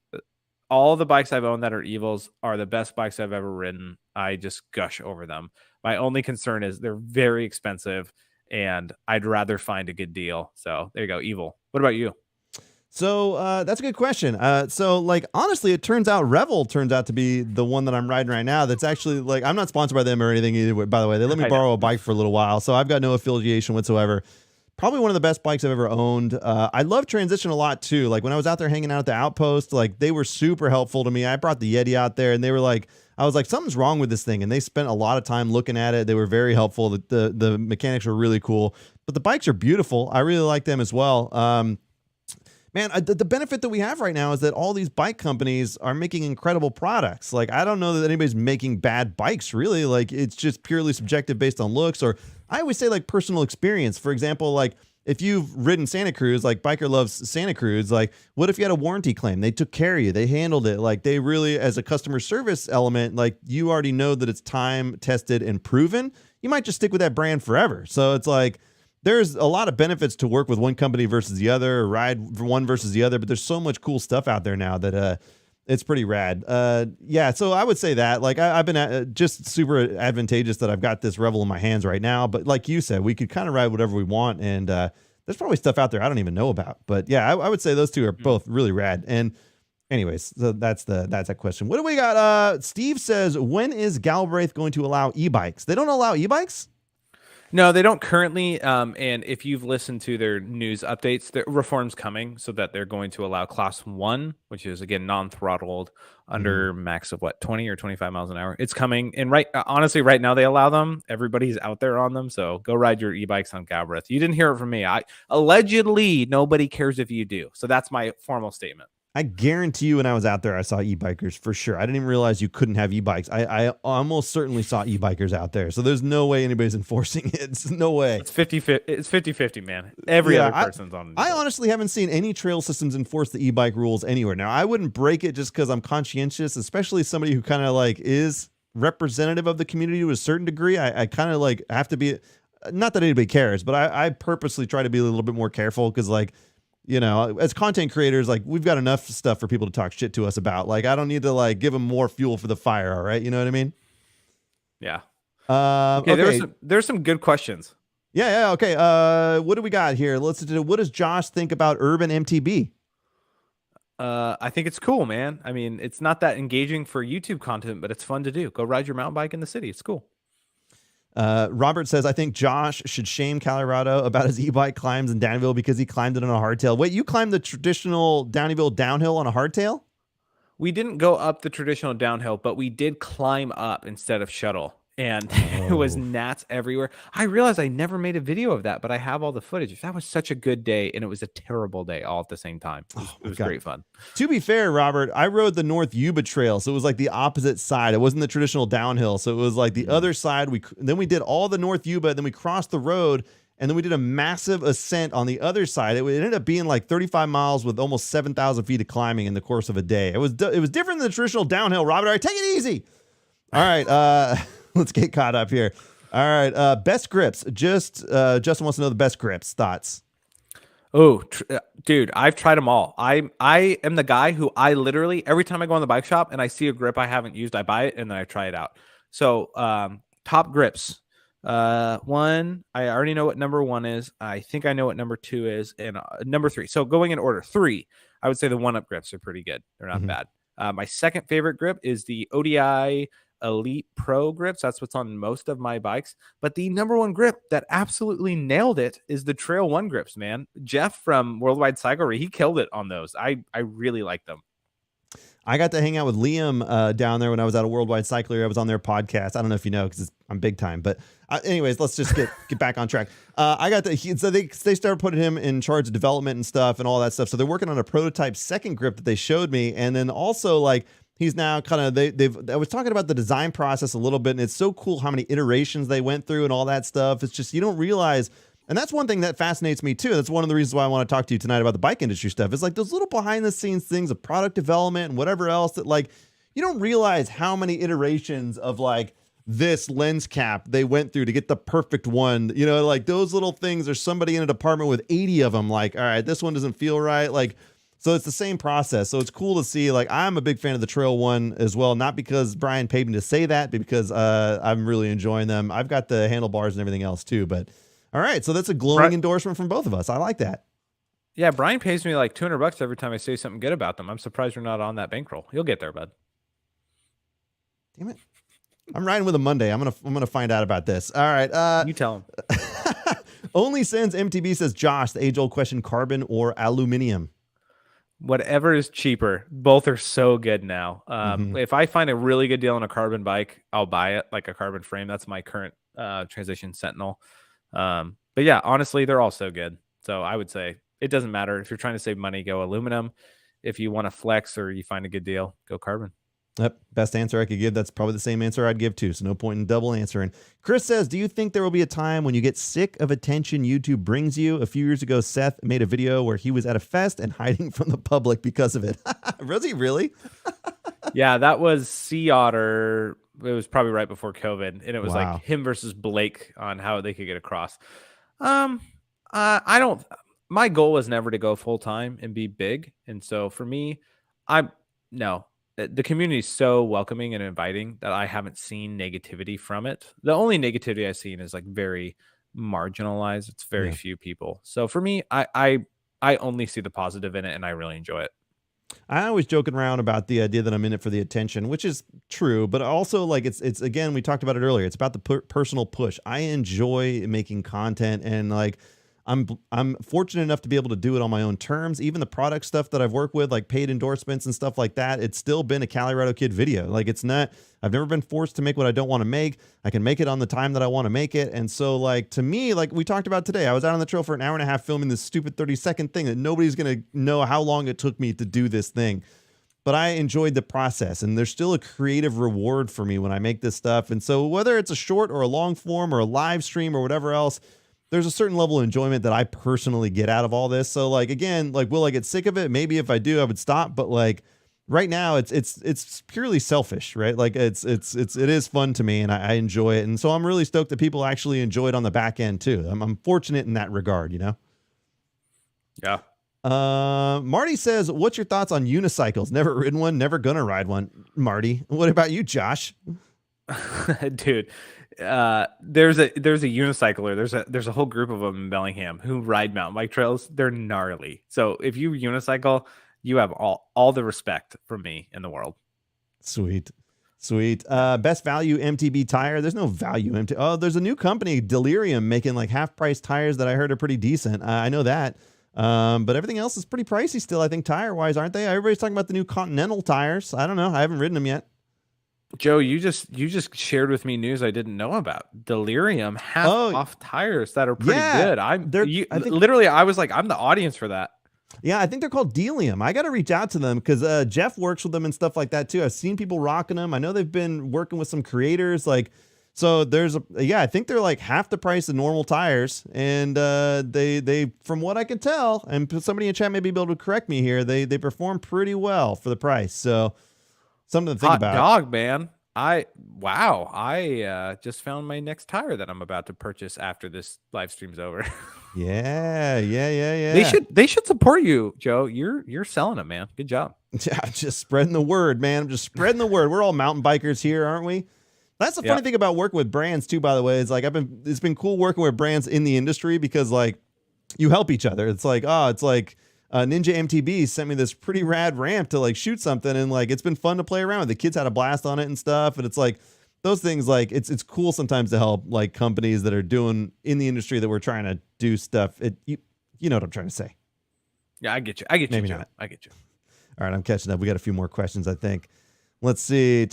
All the bikes I've owned that are Evils are the best bikes I've ever ridden. I just gush over them. My only concern is they're very expensive, and I'd rather find a good deal. So there you go, Evil. What about you? So that's a good question. So like, honestly, it turns out Revel turns out to be the one that I'm riding right now. That's actually like, I'm not sponsored by them or anything either. By the way, they let me borrow a bike for a little while, so I've got no affiliation whatsoever. Probably one of the best bikes I've ever owned. I love Transition a lot too. Like when I was out there hanging out at the Outpost, like they were super helpful to me. I brought the Yeti out there and they were like, I was like, something's wrong with this thing. And they spent a lot of time looking at it. They were very helpful. The mechanics were really cool, but the bikes are beautiful. I really like them as well. Man, the benefit that we have right now is that all these bike companies are making incredible products. Like, I don't know that anybody's making bad bikes, really. Like, it's just purely subjective based on looks, or I always say like personal experience. For example, like if you've ridden Santa Cruz, like Biker loves Santa Cruz, like what if you had a warranty claim? They took care of you. They handled it. Like they really, as a customer service element, like you already know that it's time tested and proven. You might just stick with that brand forever. So it's like, there's a lot of benefits to work with one company versus the other, or ride for one versus the other, but there's so much cool stuff out there now that it's pretty rad. Yeah, so I would say that, like, I've been just super advantageous that I've got this Revel in my hands right now. But like you said, we could kind of ride whatever we want, and there's probably stuff out there I don't even know about. But yeah, I would say those two are both really rad. And anyways, so that's that question. What do we got? Steve says, when is Galbraith going to allow e-bikes? They don't allow e-bikes? No, they don't currently. And if you've listened to their news updates, the reform's coming so that they're going to allow class 1, which is again non-throttled, under max of 20 or 25 miles an hour. It's coming. And honestly, right now they allow them. Everybody's out there on them. So go ride your e-bikes on Galbraith. You didn't hear it from me. Allegedly, nobody cares if you do. So that's my formal statement. I guarantee you when I was out there, I saw e-bikers for sure. I didn't even realize you couldn't have e-bikes. I almost certainly saw e-bikers out there. So there's no way anybody's enforcing it. It's no way. It's 50-50. It's 50-50, man. Every other person's on it. I honestly haven't seen any trail systems enforce the e-bike rules anywhere. Now, I wouldn't break it just because I'm conscientious, especially somebody who kind of like is representative of the community to a certain degree. I kind of like have to be, not that anybody cares, but I purposely try to be a little bit more careful because like, you know, as content creators, like we've got enough stuff for people to talk shit to us about. Like, I don't need to like give them more fuel for the fire. All right. You know what I mean? Yeah. Okay. There's some good questions. Yeah. Okay. What do we got here? What does Josh think about urban MTB? I think it's cool, man. I mean, it's not that engaging for YouTube content, but it's fun to do. Go ride your mountain bike in the city. It's cool. Robert says, I think Josh should shame Calirado about his e-bike climbs in Downeyville because he climbed it on a hardtail. Wait, you climbed the traditional Downeyville downhill on a hardtail? We didn't go up the traditional downhill, but we did climb up instead of shuttle. And it was gnats everywhere. I realized I never made a video of that, but I have all the footage. That was such a good day, and it was a terrible day all at the same time. It was great fun. To be fair, Robert, I rode the North Yuba Trail, so it was like the opposite side. It wasn't the traditional downhill, so it was like the other side. Then we did all the North Yuba, then we crossed the road, and then we did a massive ascent on the other side. It ended up being like 35 miles with almost 7,000 feet of climbing in the course of a day. It was different than the traditional downhill, Robert. All right, take it easy. All right, let's get caught up here. All right, best grips. Justin wants to know the best grips. Thoughts? Oh, dude, I've tried them all. I am the guy who I literally, every time I go in the bike shop and I see a grip I haven't used, I buy it and then I try it out. So top grips. One, I already know what number 1 is. I think I know what number 2 is, and number 3. So going in order, 3, I would say the 1-up grips are pretty good. They're not bad. My second favorite grip is the ODI Elite Pro grips. That's what's on most of my bikes. But the number 1 grip that absolutely nailed it is the Trail 1 grips, man. Jeff from Worldwide Cyclery, he killed it on those. I really like them. I got to hang out with Liam down there when I was at a Worldwide Cyclery. I was on their podcast. I don't know if you know because I'm big time. But anyways, let's just get back on track. So they started putting him in charge of development and stuff and all that stuff. So they're working on a prototype second grip that they showed me. And then also like he's now kind of, I was talking about the design process a little bit, and it's so cool how many iterations they went through and all that stuff. It's just, you don't realize. And that's one thing that fascinates me too. That's one of the reasons why I want to talk to you tonight about the bike industry stuff. It's like those little behind the scenes things of product development and whatever else that like, you don't realize how many iterations of like this lens cap they went through to get the perfect one. You know, like those little things, there's somebody in a department with 80 of them. Like, all right, this one doesn't feel right. Like, so it's the same process. So it's cool to see, like, I'm a big fan of the Trail 1 as well. Not because Brian paid me to say that, but because I'm really enjoying them. I've got the handlebars and everything else too, but all right, so that's a glowing endorsement from both of us. I like that. Yeah, Brian pays me like $200 every time I say something good about them. I'm surprised you're not on that bankroll. You'll get there, bud. Damn it! I'm riding with a Monday. I'm gonna find out about this. All right, you tell him. Only Sins MTB says, Josh, the age-old question: carbon or aluminum? Whatever is cheaper. Both are so good now. If I find a really good deal on a carbon bike, I'll buy it, like a carbon frame. That's my current Transition Sentinel. But yeah, honestly, they're all so good. So I would say it doesn't matter. If you're trying to save money, go aluminum. If you want to flex or you find a good deal, go carbon. Yep, best answer I could give. That's probably the same answer I'd give too. So no point in double answering. Chris says, do you think there will be a time when you get sick of attention YouTube brings you? A few years ago, Seth made a video where he was at a fest and hiding from the public because of it. Was he really? Yeah, that was Sea Otter. It was probably right before COVID, and it was Wow. like him versus Blake on how they could get across. I don't. My goal was never to go full time and be big, and so for me, I'm no. The community is so welcoming and inviting that I haven't seen negativity from it. The only negativity I've seen is like very marginalized. It's very few people. So for me, I only see the positive in it, and I really enjoy it. I always joking around about the idea that I'm in it for the attention, which is true, but also like it's again, we talked about it earlier. It's about the personal push. I enjoy making content, and like I'm fortunate enough to be able to do it on my own terms. Even the product stuff that I've worked with, like paid endorsements and stuff like that, it's still been a Calirado Kid video. Like it's not, I've never been forced to make what I don't want to make. I can make it on the time that I want to make it. And so like, to me, like we talked about today, I was out on the trail for an hour and a half filming this stupid 30-second thing that nobody's going to know how long it took me to do this thing. But I enjoyed the process, and there's still a creative reward for me when I make this stuff. And so whether it's a short or a long form or a live stream or whatever else, there's a certain level of enjoyment that I personally get out of all this. So like, again, like, will I get sick of it? Maybe if I do, I would stop. But like right now it's purely selfish, right? Like it is fun to me, and I enjoy it. And so I'm really stoked that people actually enjoy it on the back end too. I'm fortunate in that regard, you know? Yeah. Marty says, what's your thoughts on unicycles? Never ridden one, never gonna ride one. Marty, what about you, Josh? Dude, there's a unicycler. There's a whole group of them in Bellingham who ride mountain bike trails. They're gnarly. So if you unicycle, you have all the respect from me in the world. Sweet. Best value MTB tire. There's no value Oh, there's a new company, Delirium, making like half price tires that I heard are pretty decent. I know that. But everything else is pretty pricey still, I think, tire wise, aren't they? Everybody's talking about the new Continental tires. I don't know. I haven't ridden them yet. Joe, you just shared with me news I didn't know about. Delirium half off tires that are pretty good. I was like, I'm the audience for that. Yeah, I think they're called Delium. I got to reach out to them because Jeff works with them and stuff like that too. I've seen people rocking them. I know they've been working with some creators. Like, so there's I think they're like half the price of normal tires, and they from what I can tell, and somebody in chat may be able to correct me here, they perform pretty well for the price. So something to think about. Dog, man. I just found my next tire that I'm about to purchase after this live stream's over. Yeah. They should support you, Joe. You're selling them, man. Good job. Yeah, just spreading the word, man. I'm just spreading the word. We're all mountain bikers here, aren't we? That's the funny thing about working with brands too, by the way, is like it's been cool working with brands in the industry because like you help each other. It's like, Ninja MTB sent me this pretty rad ramp to like shoot something, and like it's been fun to play around with. The kids had a blast on it and stuff, and it's like those things, like it's cool sometimes to help like companies that are doing in the industry that we're trying to do stuff. You know what I'm trying to say. Yeah, I get you. Maybe Joe. not. I get you. All right, I'm catching up. We got a few more questions, I think. Let's see.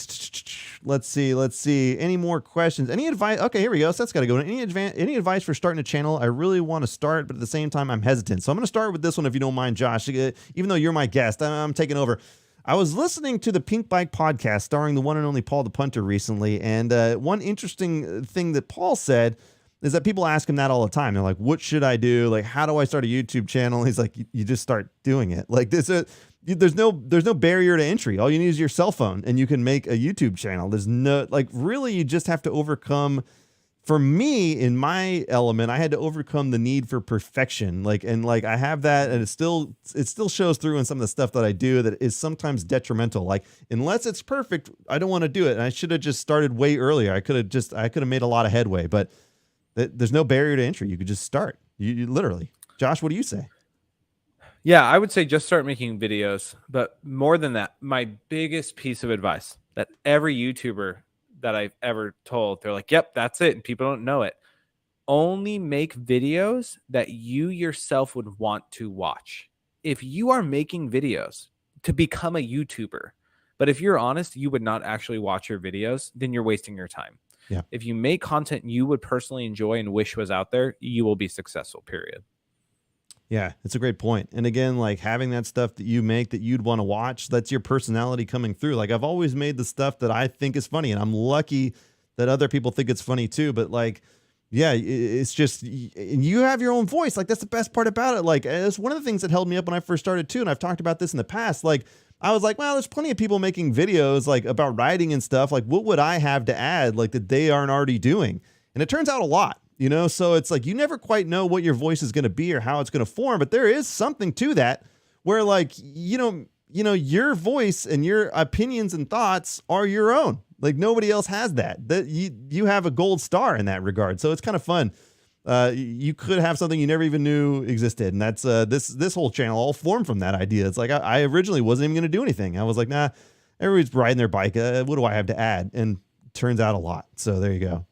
Any more questions? Any advice? Okay, here we go. So that's got to go. Any advice for starting a channel? I really want to start, but at the same time, I'm hesitant. So I'm going to start with this one, if you don't mind, Josh. Even though you're my guest, I'm taking over. I was listening to the Pink Bike podcast starring the one and only Paul the Punter recently, and one interesting thing that Paul said is that people ask him that all the time. They're like, "What should I do? Like, how do I start a YouTube channel?" He's like, "You just start doing it. Like there's no barrier to entry. All you need is your cell phone, and you can make a YouTube channel. There's no really. You just have to overcome." For me, in my element, I had to overcome the need for perfection. I have that, and it still shows through in some of the stuff that I do that is sometimes detrimental. Like, unless it's perfect, I don't want to do it. And I should have just started way earlier. I could have made a lot of headway, but there's no barrier to entry. You could just start. You literally. Josh, what do you say? Yeah, I would say just start making videos. But more than that, my biggest piece of advice that every YouTuber that I've ever told, they're like, yep, that's it. And people don't know it. Only make videos that you yourself would want to watch. If you are making videos to become a YouTuber, but if you're honest, you would not actually watch your videos, then you're wasting your time. Yeah. If you make content you would personally enjoy and wish was out there, you will be successful, period. Yeah, it's a great point. And again, like having that stuff that you make that you'd want to watch, that's your personality coming through. Like I've always made the stuff that I think is funny, and I'm lucky that other people think it's funny too. But like, yeah, it's just, and you have your own voice. Like that's the best part about it. Like it's one of the things that held me up when I first started too. And I've talked about this in the past. Like I was like, well, there's plenty of people making videos like about riding and stuff. Like what would I have to add like that they aren't already doing? And it turns out a lot. You know, so it's like you never quite know what your voice is going to be or how it's going to form, but there is something to that where like, your voice and your opinions and thoughts are your own. Like nobody else has that. That you have a gold star in that regard. So it's kind of fun. You could have something you never even knew existed, and that's this whole channel all formed from that idea. It's like I originally wasn't even going to do anything. I was like, nah, everybody's riding their bike. What do I have to add? And turns out a lot. So there you go.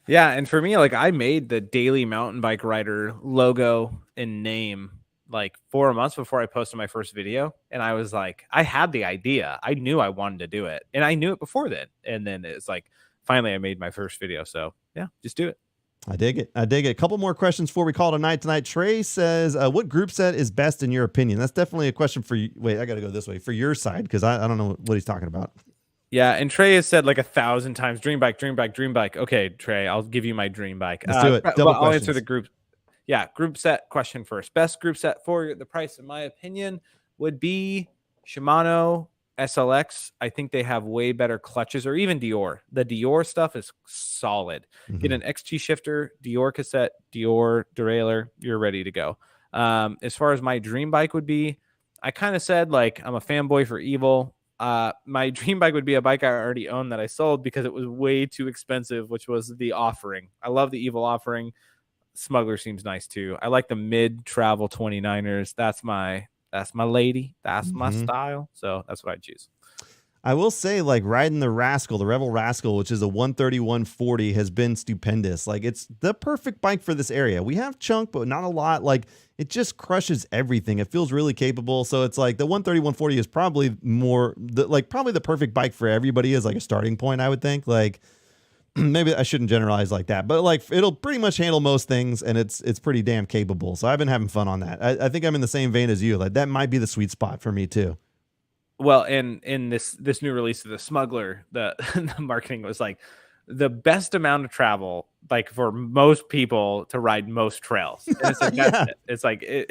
Yeah, and for me, like I made the Daily Mountain Bike Rider logo and name like 4 months before I posted my first video. And I was like, I had the idea. I knew I wanted to do it. And I knew it before then. And then it's like, finally I made my first video. So yeah, just do it. I dig it. I dig it. A couple more questions before we call it a night tonight. Trey says, what group set is best in your opinion? That's definitely a question for you. Wait, I got to go this way for your side because I don't know what he's talking about. Yeah, and Trey has said like 1,000 times, dream bike, dream bike, dream bike. Okay, Trey, I'll give you my dream bike. Let's do it. I'll answer the group. Yeah, group set question first. Best group set for the price, in my opinion, would be Shimano SLX. I think they have way better clutches, or even Dior. The Dior stuff is solid. Mm-hmm. Get an XT shifter, Dior cassette, Dior derailleur. You're ready to go. As far as my dream bike would be, I kind of said like I'm a fanboy for Evil. My dream bike would be a bike I already own that I sold because it was way too expensive, which was the Offering. I love the Evil Offering. Smuggler seems nice too. I like the mid travel 29ers. That's my lady. That's my style. So that's what I'd choose. I will say, like, riding the Rascal, the Rebel Rascal, which is a 130/140, has been stupendous. Like, it's the perfect bike for this area. We have chunk, but not a lot. Like, it just crushes everything. It feels really capable. So it's like the 130/140 is probably probably the perfect bike for everybody as like a starting point, I would think. Like, maybe I shouldn't generalize like that, but like it'll pretty much handle most things, and it's pretty damn capable. So I've been having fun on that. I think I'm in the same vein as you. Like, that might be the sweet spot for me too. Well, and in this new release of the Smuggler, the marketing was like the best amount of travel, like for most people to ride most trails. And it's like, that's it. It's like it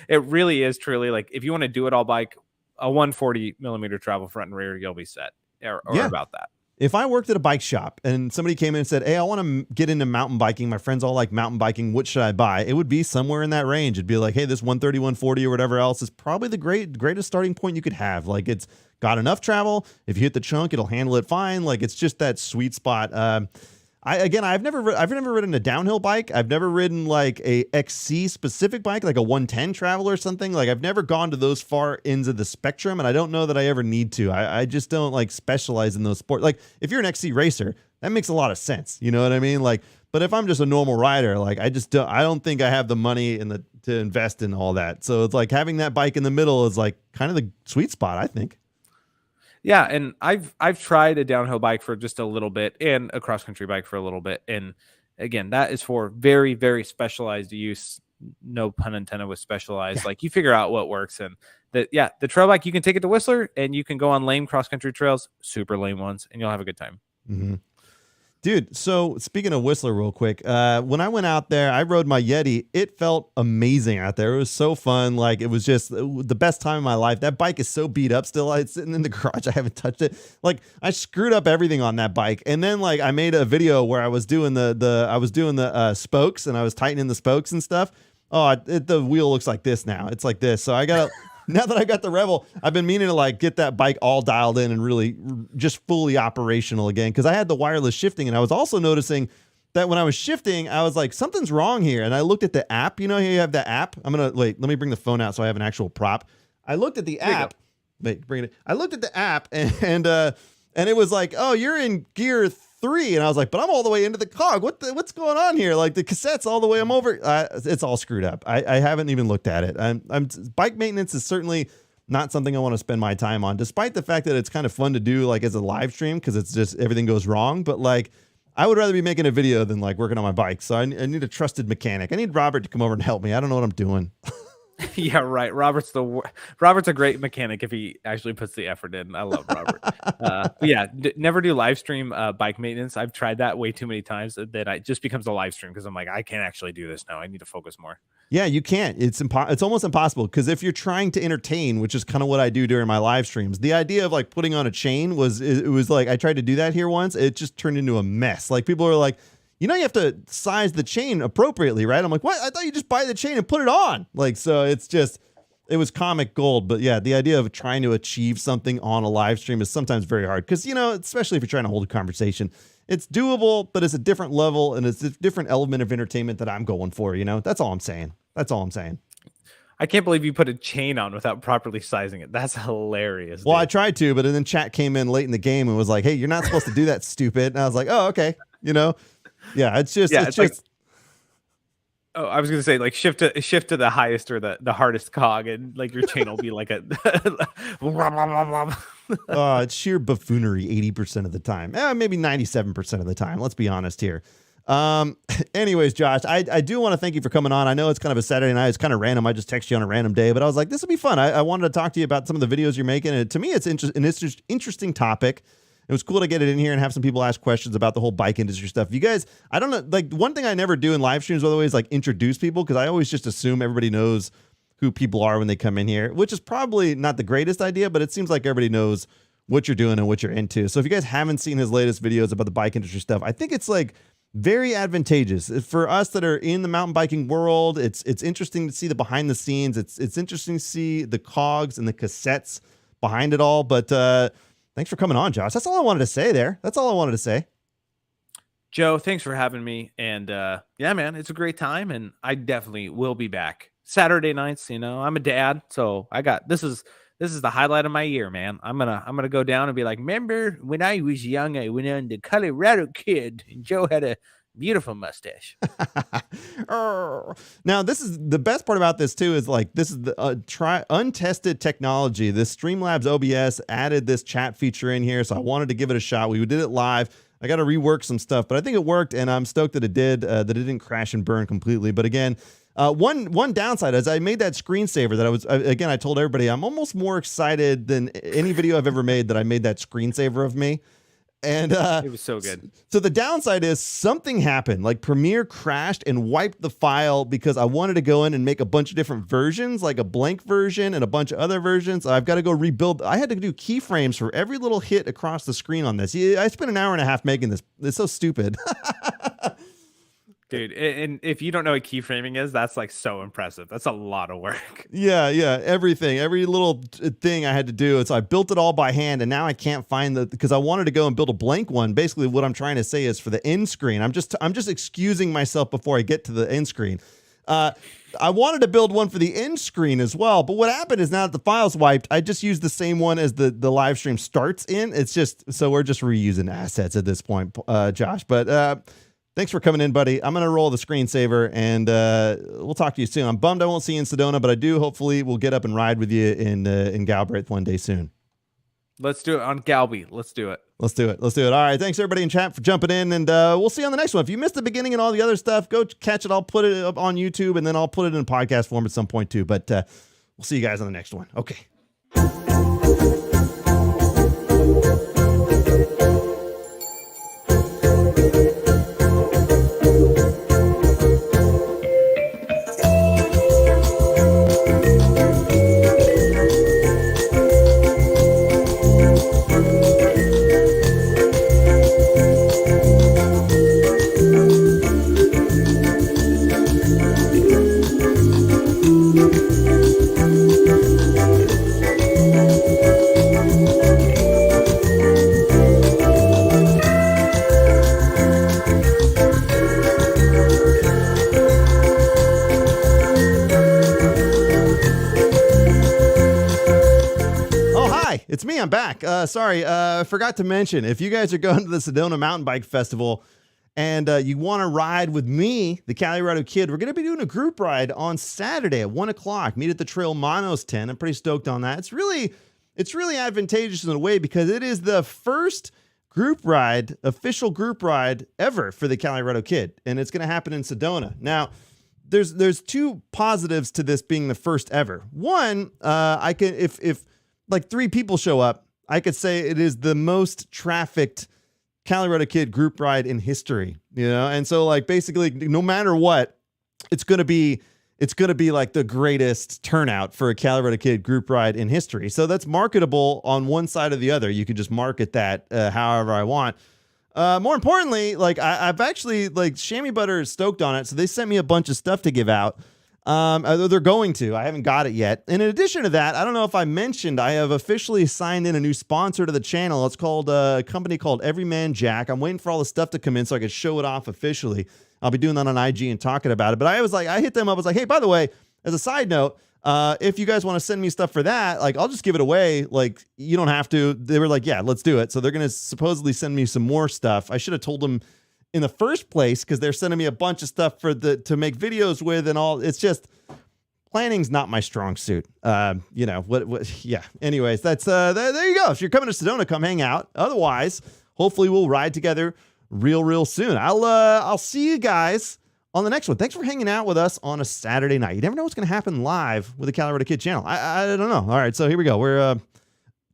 really is truly like if you want to do it all bike, a 140mm travel front and rear, you'll be set or about that. If I worked at a bike shop and somebody came in and said, hey, I want to get into mountain biking, my friends all like mountain biking, what should I buy? It would be somewhere in that range. It'd be like, hey, this 130/140 or whatever else is probably the greatest starting point you could have. Like, it's got enough travel. If you hit the chunk, it'll handle it fine. Like, it's just that sweet spot. I've never ridden a downhill bike. I've never ridden like a XC specific bike, like a 110 travel or something. Like, I've never gone to those far ends of the spectrum, and I don't know that I ever need to. I just don't like specialize in those sports. Like, if you're an XC racer, that makes a lot of sense. You know what I mean? Like, but if I'm just a normal rider, like I don't think I have the money to invest in all that. So it's like having that bike in the middle is like kind of the sweet spot, I think. Yeah, and I've tried a downhill bike for just a little bit and a cross country bike for a little bit, and again, that is for very, very specialized use. No pun intended with specialized. Like, you figure out what works, and the trail bike, you can take it to Whistler and you can go on lame cross country trails, super lame ones, and you'll have a good time. Mm-hmm. Dude, so speaking of Whistler real quick, when I went out there, I rode my Yeti. It felt amazing out there. It was so fun. Like, it was just the best time of my life. That bike is so beat up still. It's sitting in the garage. I haven't touched it. Like, I screwed up everything on that bike. And then, like, I made a video where I was doing the spokes, and I was tightening the spokes and stuff. Oh, the wheel looks like this now. It's like this. So I got now that I got the Rebel, I've been meaning to like get that bike all dialed in and really just fully operational again, because I had the wireless shifting, and I was also noticing that when I was shifting, I was like, something's wrong here. And I looked at the app. You know, here you have the app. Let me bring the phone out so I have an actual prop. I looked at the app. Wait, bring it. I looked at the app and it was like, oh, you're in gear 3, and I was like, but I'm all the way into the cog. What's going on here? Like, the cassette's all the way. I'm over. It's all screwed up. I haven't even looked at it. Bike maintenance is certainly not something I want to spend my time on, despite the fact that it's kind of fun to do like as a live stream, because it's just everything goes wrong. But like, I would rather be making a video than like working on my bike. So I need a trusted mechanic. I need Robert to come over and help me. I don't know what I'm doing. Yeah, right. Robert's a great mechanic if he actually puts the effort in. I love Robert. But yeah, never do live stream bike maintenance. I've tried that way too many times that it just becomes a live stream because I'm like, I can't actually do this now. I need to focus more. Yeah, you can't. It's almost impossible because if you're trying to entertain, which is kind of what I do during my live streams, the idea of like putting on a chain was like I tried to do that here once. It just turned into a mess. Like people are like, you have to size the chain appropriately, right? I'm like, what? I thought you just buy the chain and put it on. Like, so it was comic gold. But yeah, the idea of trying to achieve something on a live stream is sometimes very hard because, especially if you're trying to hold a conversation, it's doable, but it's a different level and it's a different element of entertainment that I'm going for, That's all I'm saying. I can't believe you put a chain on without properly sizing it. That's hilarious. Well, dude. I tried to, but then chat came in late in the game and was like, hey, you're not supposed to do that, stupid. And I was like, oh, okay. Yeah, it's just like, oh, I was gonna say like shift to the highest or the hardest cog, and like your chain will be like a it's sheer buffoonery 80% of the time. Maybe 97% of the time. Let's be honest here. Anyways, Josh, I do want to thank you for coming on. I know it's kind of a Saturday night. It's kind of random. I just text you on a random day, but I was like, this will be fun. I wanted to talk to you about some of the videos you're making. And to me, it's an interesting topic. It was cool to get it in here and have some people ask questions about the whole bike industry stuff. You guys, I don't know, like one thing I never do in live streams, by the way, is like introduce people because I always just assume everybody knows who people are when they come in here, which is probably not the greatest idea, but it seems like everybody knows what you're doing and what you're into. So if you guys haven't seen his latest videos about the bike industry stuff, I think it's like very advantageous for us that are in the mountain biking world. It's interesting to see the behind the scenes. It's interesting to see the cogs and the cassettes behind it all. But thanks for coming on, Josh. That's all I wanted to say there. That's all I wanted to say. Joe, thanks for having me. And yeah, man, it's a great time. And I definitely will be back Saturday nights. I'm a dad, so this is the highlight of my year, man. I'm gonna go down and be like, remember when I was young, I went on the Calirado Kid and Joe had a beautiful mustache. Now, this is the best part about this too, is like, this is the untested technology. This Streamlabs OBS added this chat feature in here. So I wanted to give it a shot. We did it live. I got to rework some stuff, but I think it worked and I'm stoked that it did, that it didn't crash and burn completely. But again, one downside is I made that screensaver that I told everybody I'm almost more excited than any video I've ever made that I made that screensaver of me. And it was so good. So the downside is something happened, like Premiere crashed and wiped the file because I wanted to go in and make a bunch of different versions, like a blank version and a bunch of other versions. I've got to go rebuild. I had to do keyframes for every little hit across the screen on this. I spent an hour and a half making this. It's so stupid. Dude, and if you don't know what keyframing is, that's like so impressive. That's a lot of work. Yeah, everything, every little thing I had to do. So I built it all by hand, and now I can't find because I wanted to go and build a blank one. Basically, what I'm trying to say is for the end screen. I'm just excusing myself before I get to the end screen. I wanted to build one for the end screen as well, but what happened is now that the file's wiped, I just used the same one as the live stream starts in. It's just so we're just reusing assets at this point, Josh. But thanks for coming in, buddy. I'm going to roll the screensaver, and we'll talk to you soon. I'm bummed I won't see you in Sedona, but I do. Hopefully, we'll get up and ride with you in Galbraith one day soon. Let's do it on Galby. Let's do it. Let's do it. All right. Thanks, everybody in chat for jumping in, and we'll see you on the next one. If you missed the beginning and all the other stuff, go catch it. I'll put it up on YouTube, and then I'll put it in podcast form at some point, too. But we'll see you guys on the next one. Okay. It's me. I'm back. Sorry, I forgot to mention, if you guys are going to the Sedona Mountain Bike Festival and you want to ride with me, the Calirado Kid, we're going to be doing a group ride on Saturday at 1 o'clock. Meet at the Trail Monos tent. I'm pretty stoked on that. It's really advantageous in a way because it is the first group ride, official group ride ever for the Calirado Kid, and it's going to happen in Sedona. Now, there's two positives to this being the first ever. One, I can if like 3 people show up, I could say it is the most trafficked Calirado Kid group ride in history, you know? And so like basically no matter what, it's going to be like the greatest turnout for a Calirado Kid group ride in history. So that's marketable on one side or the other. You could just market that however I want. More importantly, like I've actually like Chamois Butter is stoked on it. So they sent me a bunch of stuff to give out. They're going to. I haven't got it yet. And in addition to that, I don't know if I mentioned, I have officially signed in a new sponsor to the channel. It's called a company called Everyman Jack. I'm waiting for all the stuff to come in so I could show it off officially. I'll be doing that on IG and talking about it. But I hit them up. I was like, hey, by the way, as a side note, if you guys want to send me stuff for that, like I'll just give it away. Like you don't have to. They were like, yeah, let's do it. So they're going to supposedly send me some more stuff. I should have told them in the first place because they're sending me a bunch of stuff to make videos with and all. It's just planning's not my strong suit. You know what? Yeah. Anyways, that's there you go. If you're coming to Sedona, come hang out. Otherwise, hopefully we'll ride together real soon. I'll see you guys on the next one. Thanks for hanging out with us on a Saturday night. You never know what's going to happen live with the Calirado Kid channel. I don't know. All right, so here we go.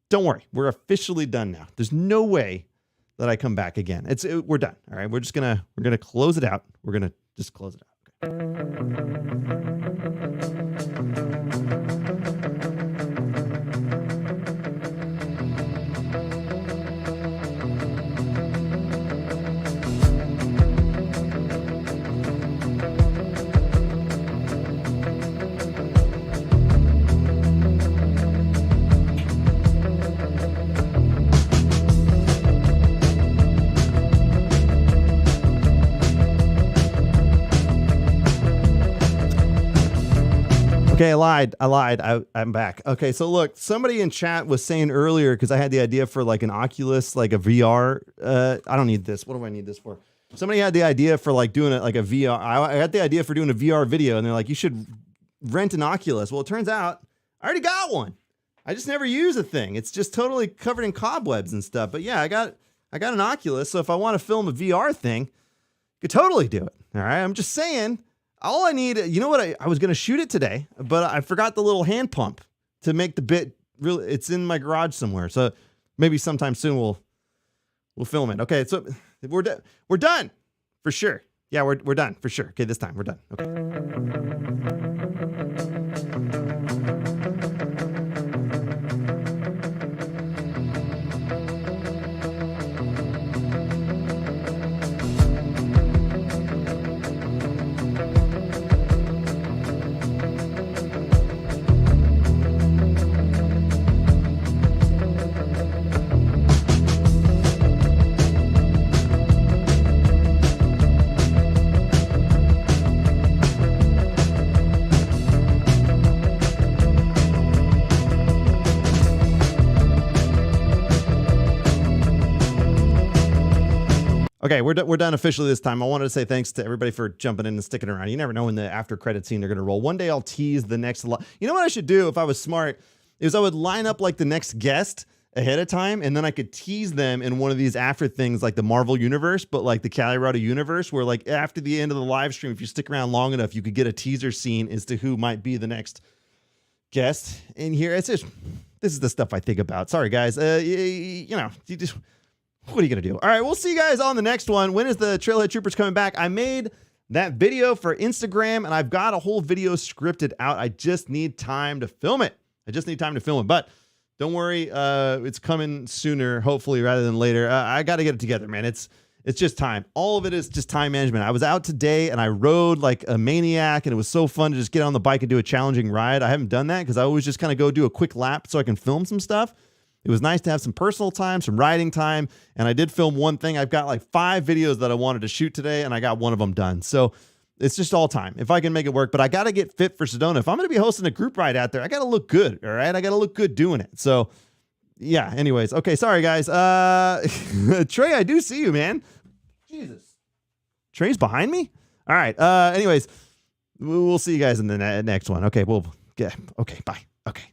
Don't worry. We're officially done now. There's no way that I come back again. We're done. All right, we're gonna close it out. We're gonna just close it out. Okay. Okay, I lied. I'm back. Okay, so look, somebody in chat was saying earlier, because I had the idea for like an Oculus, like a VR. I don't need this. What do I need this for? Somebody had the idea for like doing it like a VR. I had the idea for doing a VR video, and they're like, you should rent an Oculus. Well, it turns out I already got one. I just never use a thing. It's just totally covered in cobwebs and stuff. But yeah, I got an Oculus, so if I want to film a VR thing, I could totally do it. All right, I'm just saying. All I need, you know what? I was going to shoot it today, but I forgot the little hand pump to make the bit real. It's in my garage somewhere. So maybe sometime soon we'll film it. Okay. So we're done for sure. Yeah, we're done for sure. Okay. This time we're done. Okay. Okay, we're done officially this time. I wanted to say thanks to everybody for jumping in and sticking around. You never know when the after credit scene they're going to roll. One day I'll tease the next. You know what I should do if I was smart is I would line up like the next guest ahead of time, and then I could tease them in one of these after things like the Marvel universe, but like the Calirado universe, where like after the end of the live stream, if you stick around long enough, you could get a teaser scene as to who might be the next guest in here. It's just this is the stuff I think about. Sorry guys, you know, you just. What are you going to do? All right, we'll see you guys on the next one. When is the Trailhead Troopers coming back? I made that video for Instagram, and I've got a whole video scripted out. I just need time to film it. But don't worry, it's coming sooner, hopefully, rather than later. I got to get it together, man. It's just time. All of it is just time management. I was out today, and I rode like a maniac, and it was so fun to just get on the bike and do a challenging ride. I haven't done that because I always just kind of go do a quick lap so I can film some stuff. It was nice to have some personal time, some riding time, and I did film one thing. I've got like 5 videos that I wanted to shoot today, and I got one of them done. So it's just all time. If I can make it work, but I got to get fit for Sedona. If I'm going to be hosting a group ride out there, I got to look good, all right? I got to look good doing it. So yeah, anyways. Okay, sorry, guys. Trey, I do see you, man. Jesus. Trey's behind me? All right. Anyways, we'll see you guys in the next one. Okay, okay, bye. Okay.